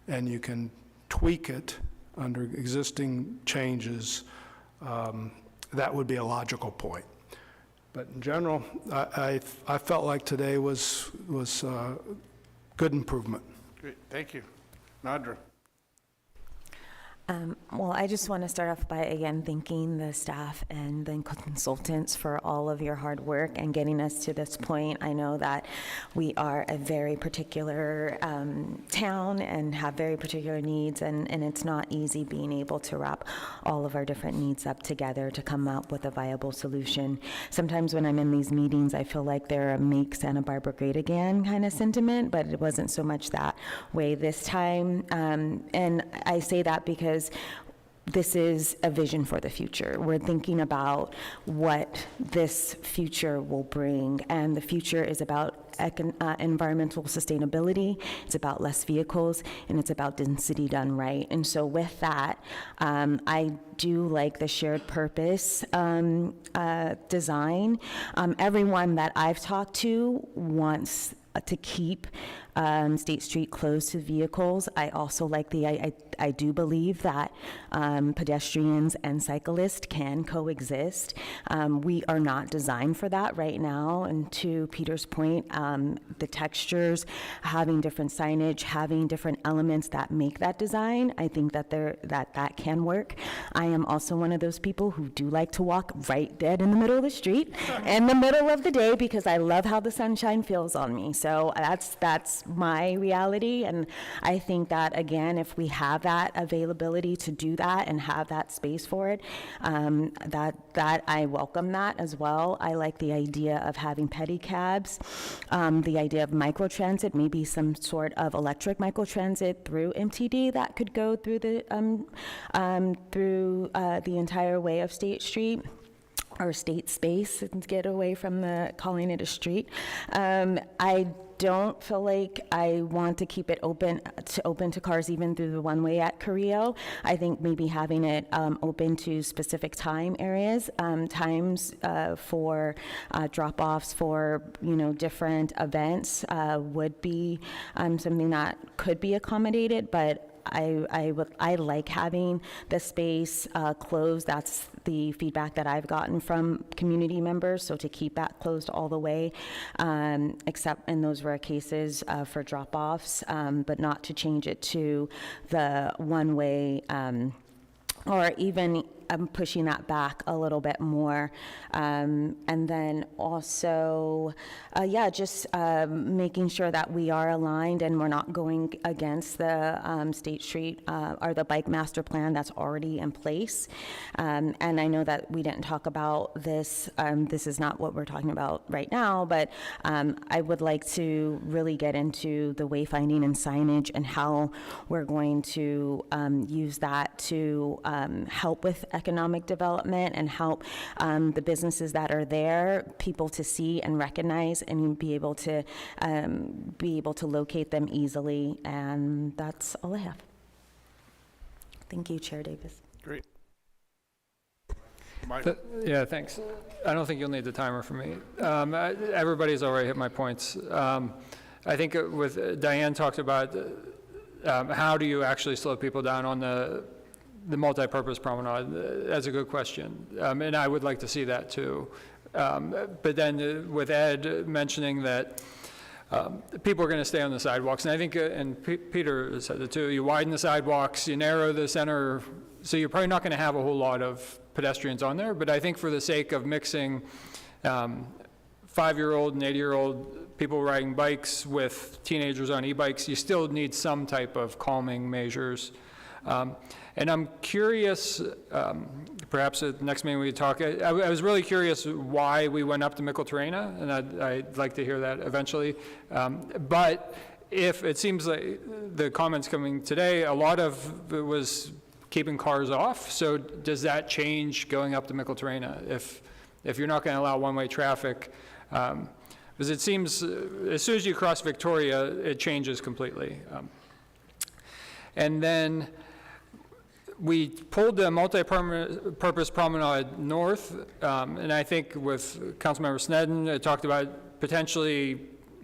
and you can tweak it under existing changes, that would be a logical point. But in general, I felt like today was good improvement. Great, thank you. Nadra. Well, I just want to start off by, again, thanking the staff and the consultants for all of your hard work and getting us to this point. I know that we are a very particular town and have very particular needs, and it's not easy being able to wrap all of our different needs up together to come up with a viable solution. Sometimes when I'm in these meetings, I feel like they're a make Santa Barbara great again kind of sentiment, but it wasn't so much that way this time. And I say that because this is a vision for the future. We're thinking about what this future will bring, and the future is about environmental sustainability, it's about less vehicles, and it's about density done right. And so with that, I do like the shared purpose design. Everyone that I've talked to wants to keep State Street closed to vehicles. I also like I do believe that pedestrians and cyclists can coexist. We are not designed for that right now, and to Peter's point, the textures, having different signage, having different elements that make that design, I think that that can work. I am also one of those people who do like to walk right dead in the middle of the street in the middle of the day, because I love how the sunshine feels on me. So that's my reality, and I think that, again, if we have that availability to do that and have that space for it, that I welcome that as well. I like the idea of having pedicabs, the idea of microtransit, maybe some sort of electric microtransit through MTD that could go through the entire way of State Street, or state space, and get away from calling it a street. I don't feel like I want to keep it open to cars even through the one-way at Carrillo. I think maybe having it open to specific time areas, times for drop-offs for different events would be something that could be accommodated, but I like having the space closed. That's the feedback that I've gotten from community members, so to keep that closed all the way, except in those rare cases for drop-offs, but not to change it to the one-way, or even pushing that back a little bit more. And then also, just making sure that we are aligned and we're not going against the State Street or the bike master plan that's already in place. And I know that we didn't talk about this. This is not what we're talking about right now, but I would like to really get into the wayfinding and signage and how we're going to use that to help with economic development and help the businesses that are there, people to see and recognize and be able to locate them easily. And that's all I have. Thank you, Chair Davis. Great. Yeah, thanks. I don't think you'll need the timer for me. Everybody's already hit my points. I think with Diane talked about how do you actually slow people down on the multi-purpose promenade. That's a good question, and I would like to see that too. But then with Ed mentioning that people are going to stay on the sidewalks, and I think, and Peter said it too, you widen the sidewalks, you narrow the center, so you're probably not going to have a whole lot of pedestrians on there, but I think for the sake of mixing 5-year-old and 80-year-old people riding bikes with teenagers on e-bikes, you still need some type of calming measures. And I'm curious, perhaps at the next meeting we could talk, I was really curious why we went up to Micheltorena, and I'd like to hear that eventually. But if it seems like the comments coming today, a lot of it was keeping cars off, so does that change going up to Micheltorena if you're not going to allow one-way traffic? Because it seems as soon as you cross Victoria, it changes completely. And then we pulled the multi-purpose promenade north, and I think with Councilmember Sneddon, it talked about potentially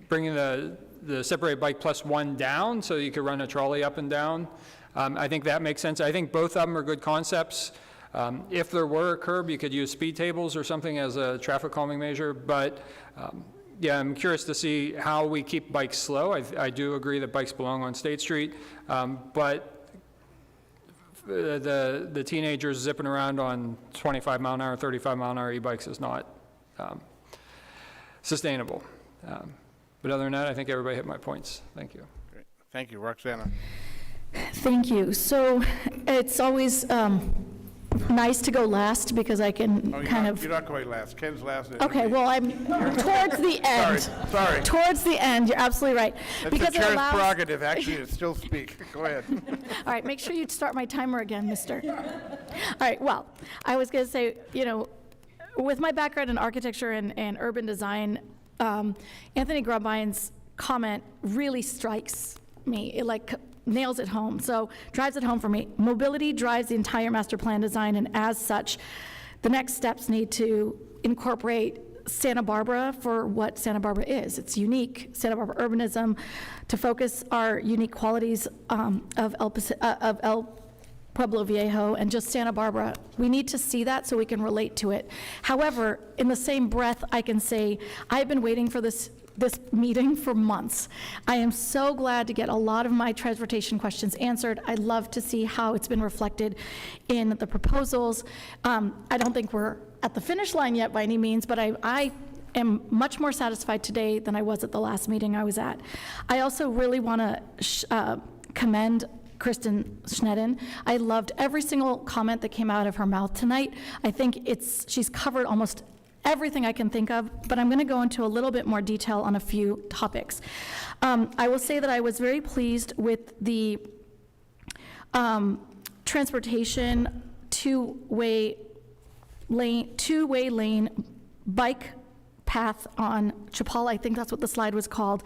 bringing the separated bike plus one down so you could run a trolley up and down. I think that makes sense. I think both of them are good concepts. If there were a curb, you could use speed tables or something as a traffic calming measure, but yeah, I'm curious to see how we keep bikes slow. I do agree that bikes belong on State Street, but the teenagers zipping around on 25 mile an hour, 35 mile an hour e-bikes is not sustainable. But other than that, I think everybody hit my points. Thank you. Great. Thank you, Roxana. Thank you. So it's always nice to go last because I can You're not going last. Ken's last. Okay, well, I'm towards the end. Sorry. Towards the end, you're absolutely right. That's the chair's prerogative, actually, to still speak. Go ahead. All right, make sure you start my timer again, mister. All right, well, I was going to say, with my background in architecture and urban design, Anthony Grubine's comment really strikes me. It nails it home. So drives it home for me. Mobility drives the entire master plan design, and as such, the next steps need to incorporate Santa Barbara for what Santa Barbara is. It's unique, Santa Barbara urbanism, to focus our unique qualities of El Pueblo Viejo and just Santa Barbara. We need to see that so we can relate to it. However, in the same breath, I can say, I've been waiting for this meeting for months. I am so glad to get a lot of my transportation questions answered. I'd love to see how it's been reflected in the proposals. I don't think we're at the finish line yet by any means, but I am much more satisfied today than I was at the last meeting I was at. I also really want to commend Kristen Sneddon. I loved every single comment that came out of her mouth tonight. I think she's covered almost everything I can think of, but I'm going to go into a little bit more detail on a few topics. I will say that I was very pleased with the transportation two-way lane bike path on Chapala. I think that's what the slide was called.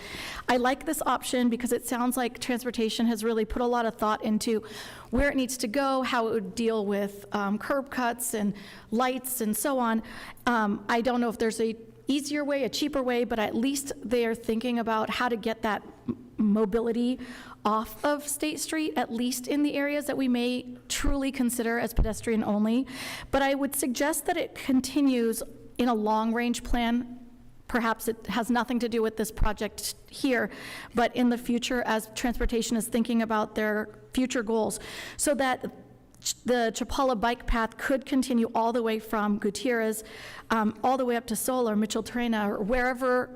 I like this option because it sounds like transportation has really put a lot of thought into where it needs to go, how it would deal with curb cuts and lights and so on. I don't know if there's a easier way, a cheaper way, but at least they're thinking about how to get that mobility off of State Street, at least in the areas that we may truly consider as pedestrian only. But I would suggest that it continues in a long-range plan. Perhaps it has nothing to do with this project here, but in the future, as transportation is thinking about their future goals, so that the Chapala bike path could continue all the way from Gutierrez, all the way up to Sol or Mitchell Terrena, or wherever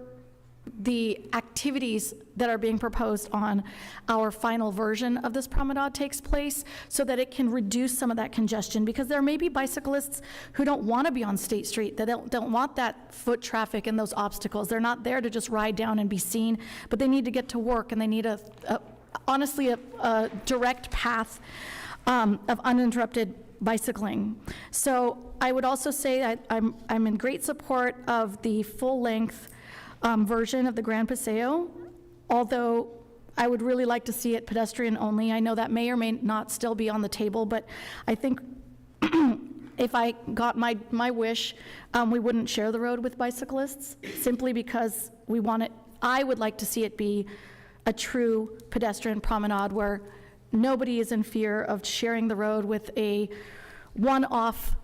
the activities that are being proposed on our final version of this promenade takes place, so that it can reduce some of that congestion, because there may be bicyclists who don't want to be on State Street, that don't want that foot traffic and those obstacles. They're not there to just ride down and be seen, but they need to get to work, and they need honestly a direct path of uninterrupted bicycling. So I would also say I'm in great support of the full-length version of the Gran Paseo, although I would really like to see it pedestrian only. I know that may or may not still be on the table, but I think if I got my wish, we wouldn't share the road with bicyclists, simply because I would like to see it be a true pedestrian promenade where nobody is in fear of sharing the road with a one-off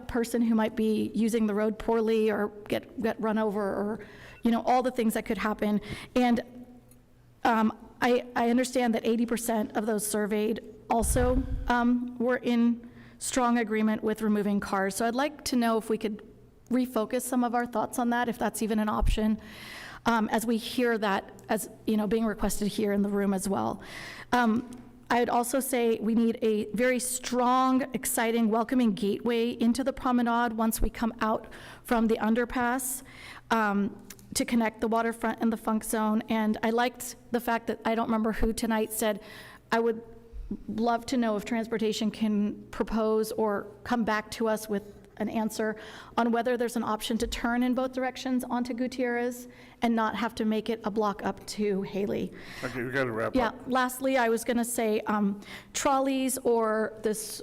person who might be using the road poorly or get run over, or all the things that could happen. And I understand that 80% of those surveyed also were in strong agreement with removing cars. So I'd like to know if we could refocus some of our thoughts on that, if that's even an option, as we hear that as being requested here in the room as well. I'd also say we need a very strong, exciting, welcoming gateway into the promenade once we come out from the underpass, to connect the waterfront and the Funk Zone. And I liked the fact that, I don't remember who tonight said, I would love to know if transportation can propose or come back to us with an answer on whether there's an option to turn in both directions onto Gutierrez and not have to make it a block up to Haley. Okay, we got to wrap Yeah, up. lastly, I was going to say trolleys or this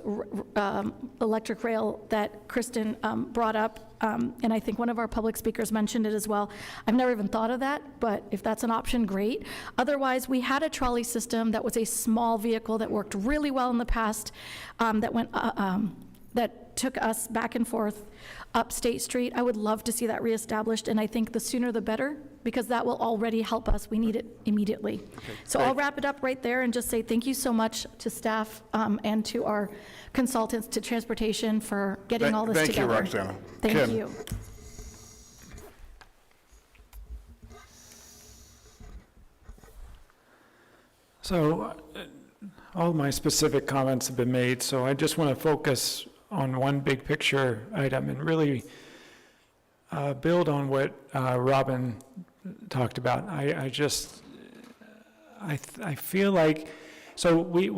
electric rail that Kristen brought up, and I think one of our public speakers mentioned it as well. I've never even thought of that, but if that's an option, great. Otherwise, we had a trolley system that was a small vehicle that worked really well in the past, that took us back and forth up State Street. I would love to see that reestablished, and I think the sooner the better, because that will already help us. We need it immediately. So I'll wrap it up right there and just say thank you so much to staff and to our consultants, to transportation, for getting all this together. Thank you, Roxana. Thank Ken. you. So all my specific comments have been made, so I just want to focus on one big picture item and really build on what Robin talked about. I feel like, so we've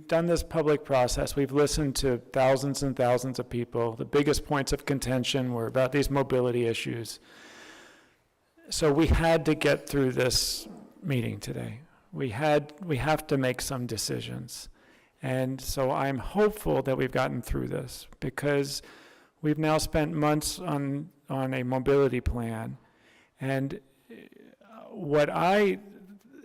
done this public process. We've listened to thousands and thousands of people. The biggest points of contention were about these mobility issues. So we had to get through this meeting today. We have to make some decisions. And so I'm hopeful that we've gotten through this, because we've now spent months on a mobility plan. And what I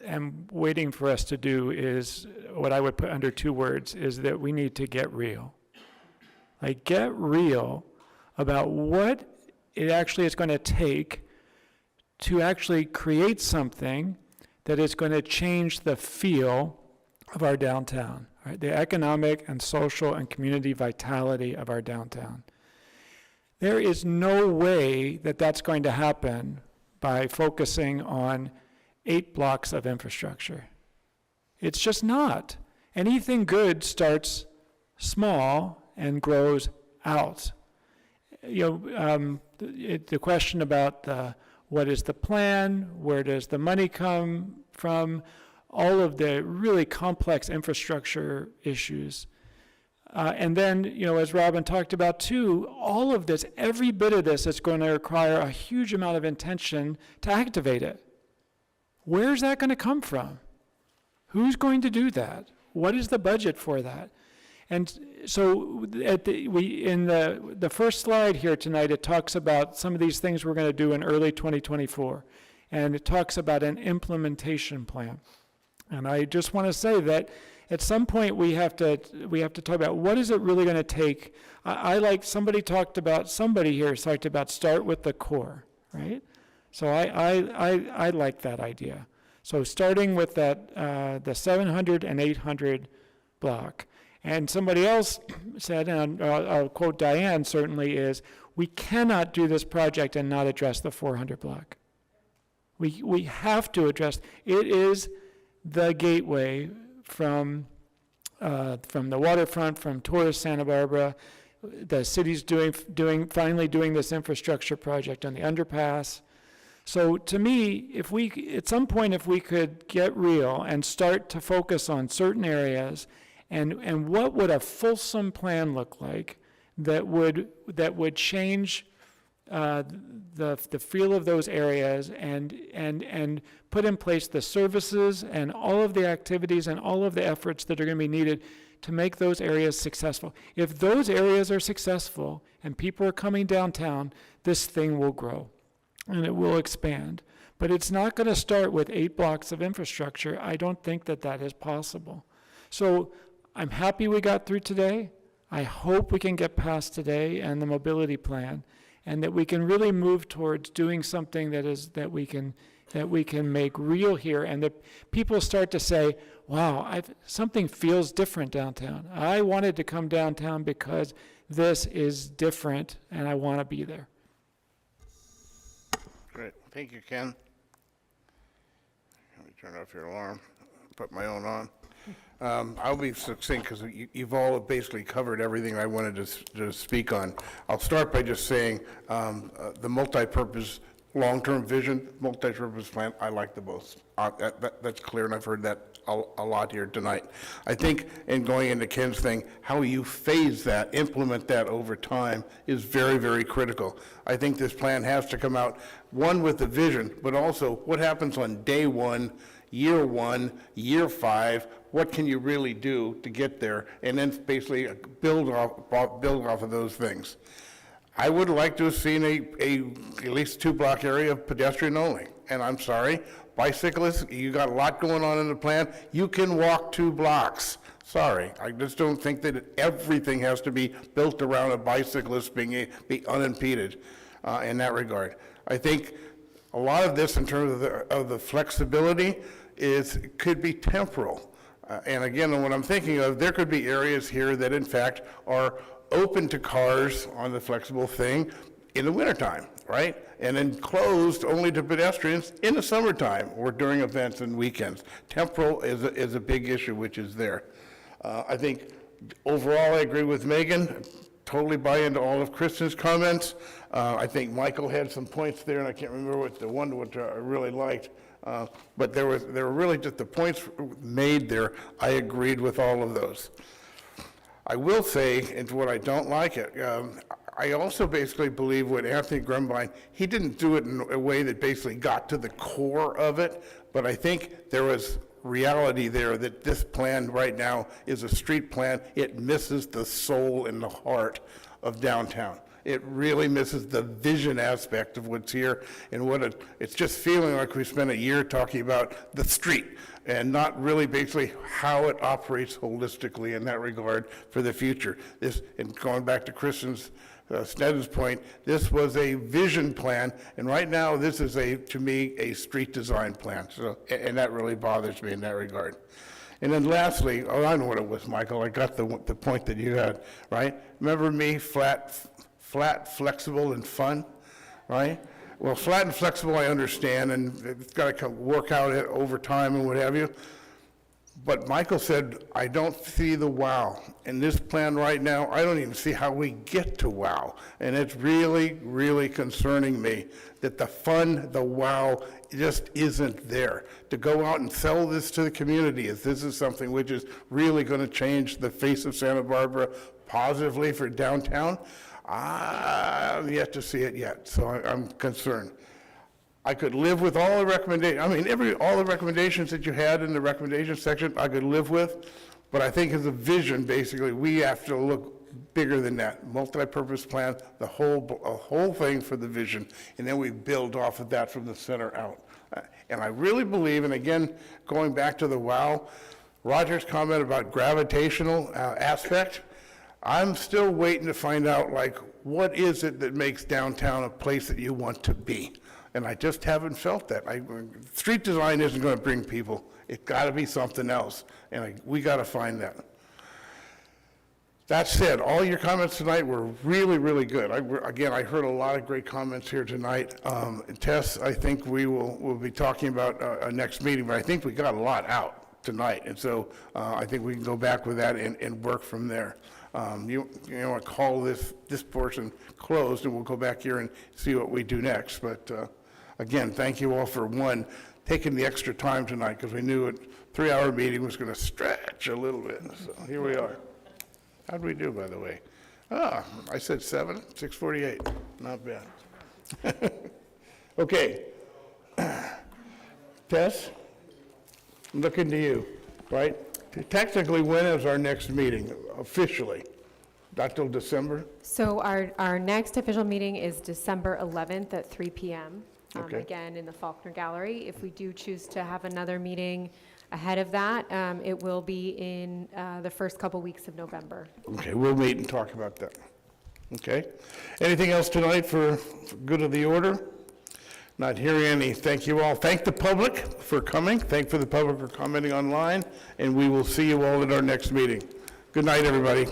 am waiting for us to do is, what I would put under two words, is that we need to get real. Like, get real about what it actually is going to take to actually create something that is going to change the feel of our downtown, right? The economic and social and community vitality of our downtown. There is no way that that's going to happen by focusing on 8 blocks of infrastructure. It's just not. Anything good starts small and grows out. The question about what is the plan, where does the money come from, all of the really complex infrastructure issues. And then, as Robin talked about too, all of this, every bit of this is going to require a huge amount of intention to activate it. Where's that going to come from? Who's going to do that? What is the budget for that? And so in the first slide here tonight, it talks about some of these things we're going to do in early 2024. and it talks about an implementation plan. And I just want to say that at some point we have to talk about what is it really going to take. I like somebody here talked about start with the core, right? So I like that idea. So starting with that the 700 and 800 block. And somebody else said, and I'll quote Diane certainly, is we cannot do this project and not address the 400 block. We have to address, it is the gateway from the waterfront, from tourist Santa Barbara. The city's finally doing this infrastructure project on the underpass. So to me, at some point, if we could get real and start to focus on certain areas, and what would a fulsome plan look like that would change the feel of those areas and put in place the services and all of the activities and all of the efforts that are going to be needed to make those areas successful. If those areas are successful and people are coming downtown, this thing will grow and it will expand. But it's not going to start with 8 blocks of infrastructure. I don't think that is possible. So I'm happy we got through today. I hope we can get past today and the mobility plan, and that we can really move towards doing something that we can make real here, and that people start to say, wow, something feels different downtown. I wanted to come downtown because this is different and I want to be there. Great. Thank you, Ken. Let me turn off your alarm, put my own on. I'll be succinct because you've all basically covered everything I wanted to speak on. I'll start by just saying the multi-purpose long-term vision, multi-purpose plan, I like the most. That's clear, and I've heard that a lot here tonight. I think, in going into Ken's thing, how you phase that, implement that over time is very, very critical. I think this plan has to come out, one, with the vision, but also what happens on day 1, year 1, year 5, what can you really do to get there, and then basically build off of those things. I would like to have seen at least 2-block area of pedestrian only, and I'm sorry, bicyclists, you got a lot going on in the plan, you can walk 2 blocks. Sorry, I just don't think that everything has to be built around a bicyclist be unimpeded in that regard. I think a lot of this in terms of the flexibility could be temporal. And again, what I'm thinking of, there could be areas here that in fact are open to cars on the flexible thing in the wintertime, right? And then closed only to pedestrians in the summertime or during events and weekends. Temporal is a big issue, which is there. I think overall I agree with Megan. Totally buy into all of Kristen's comments. I think Michael had some points there, and I can't remember what the one which I really liked. But there were really just the points made there. I agreed with all of those. I will say, and what I don't like it, I also basically believe what Anthony Grumbine, he didn't do it in a way that basically got to the core of it, but I think there was reality there that this plan right now is a street plan. It misses the soul and the heart of downtown. It really misses the vision aspect of what's here, and it's just feeling like we spent a year talking about the street and not really basically how it operates holistically in that regard for the future. This, and going back to Kristen's Snedden's point, this was a vision plan, and right now this is to me a street design plan. So, and that really bothers me in that regard. And then lastly, I know what it was, Michael. I got the point that you had, right? Remember me, flat, flexible, and fun, right? Well, flat and flexible, I understand, and it's got to work out over time and what have you. But Michael said, I don't see the wow. In this plan right now, I don't even see how we get to wow. And it's really, really concerning me that the fun, the wow, just isn't there. To go out and sell this to the community, if this is something which is really going to change the face of Santa Barbara positively for downtown, I've yet to see it yet, so I'm concerned. I could live with all the recommendations. I mean, all the recommendations that you had in the recommendation section, I could live with, but I think as a vision, basically, we have to look bigger than that. Multi-purpose plan, a whole thing for the vision, and then we build off of that from the center out. And I really believe, and again, going back to the wow, Roger's comment about gravitational aspect, I'm still waiting to find out, like, what is it that makes downtown a place that you want to be? And I just haven't felt that. Street design isn't going to bring people. It's got to be something else, and we got to find that. That said, all your comments tonight were really, really good. Again, I heard a lot of great comments here tonight. Tess, I think we'll be talking about our next meeting, but I think we got a lot out tonight, and so I think we can go back with that and work from there. You want to call this portion closed, and we'll go back here and see what we do next. But again, thank you all for, one, taking the extra time tonight, because we knew a 3-hour meeting was going to stretch a little bit. So here we are. How'd we do, by the way? I said 6:48. Not bad. Okay. Tess, I'm looking to you, right? Technically, when is our next meeting officially? Not till December? So our next official meeting is December 11th at 3 p.m. Okay. Again, in the Faulkner Gallery. If we do choose to have another meeting ahead of that, it will be in the first couple weeks of November. Okay, we'll meet and talk about that. Okay? Anything else tonight for good of the order? Not hearing any. Thank you all. Thank the public for coming. Thank for the public for commenting online, and we will see you all at our next meeting. Good night, everybody.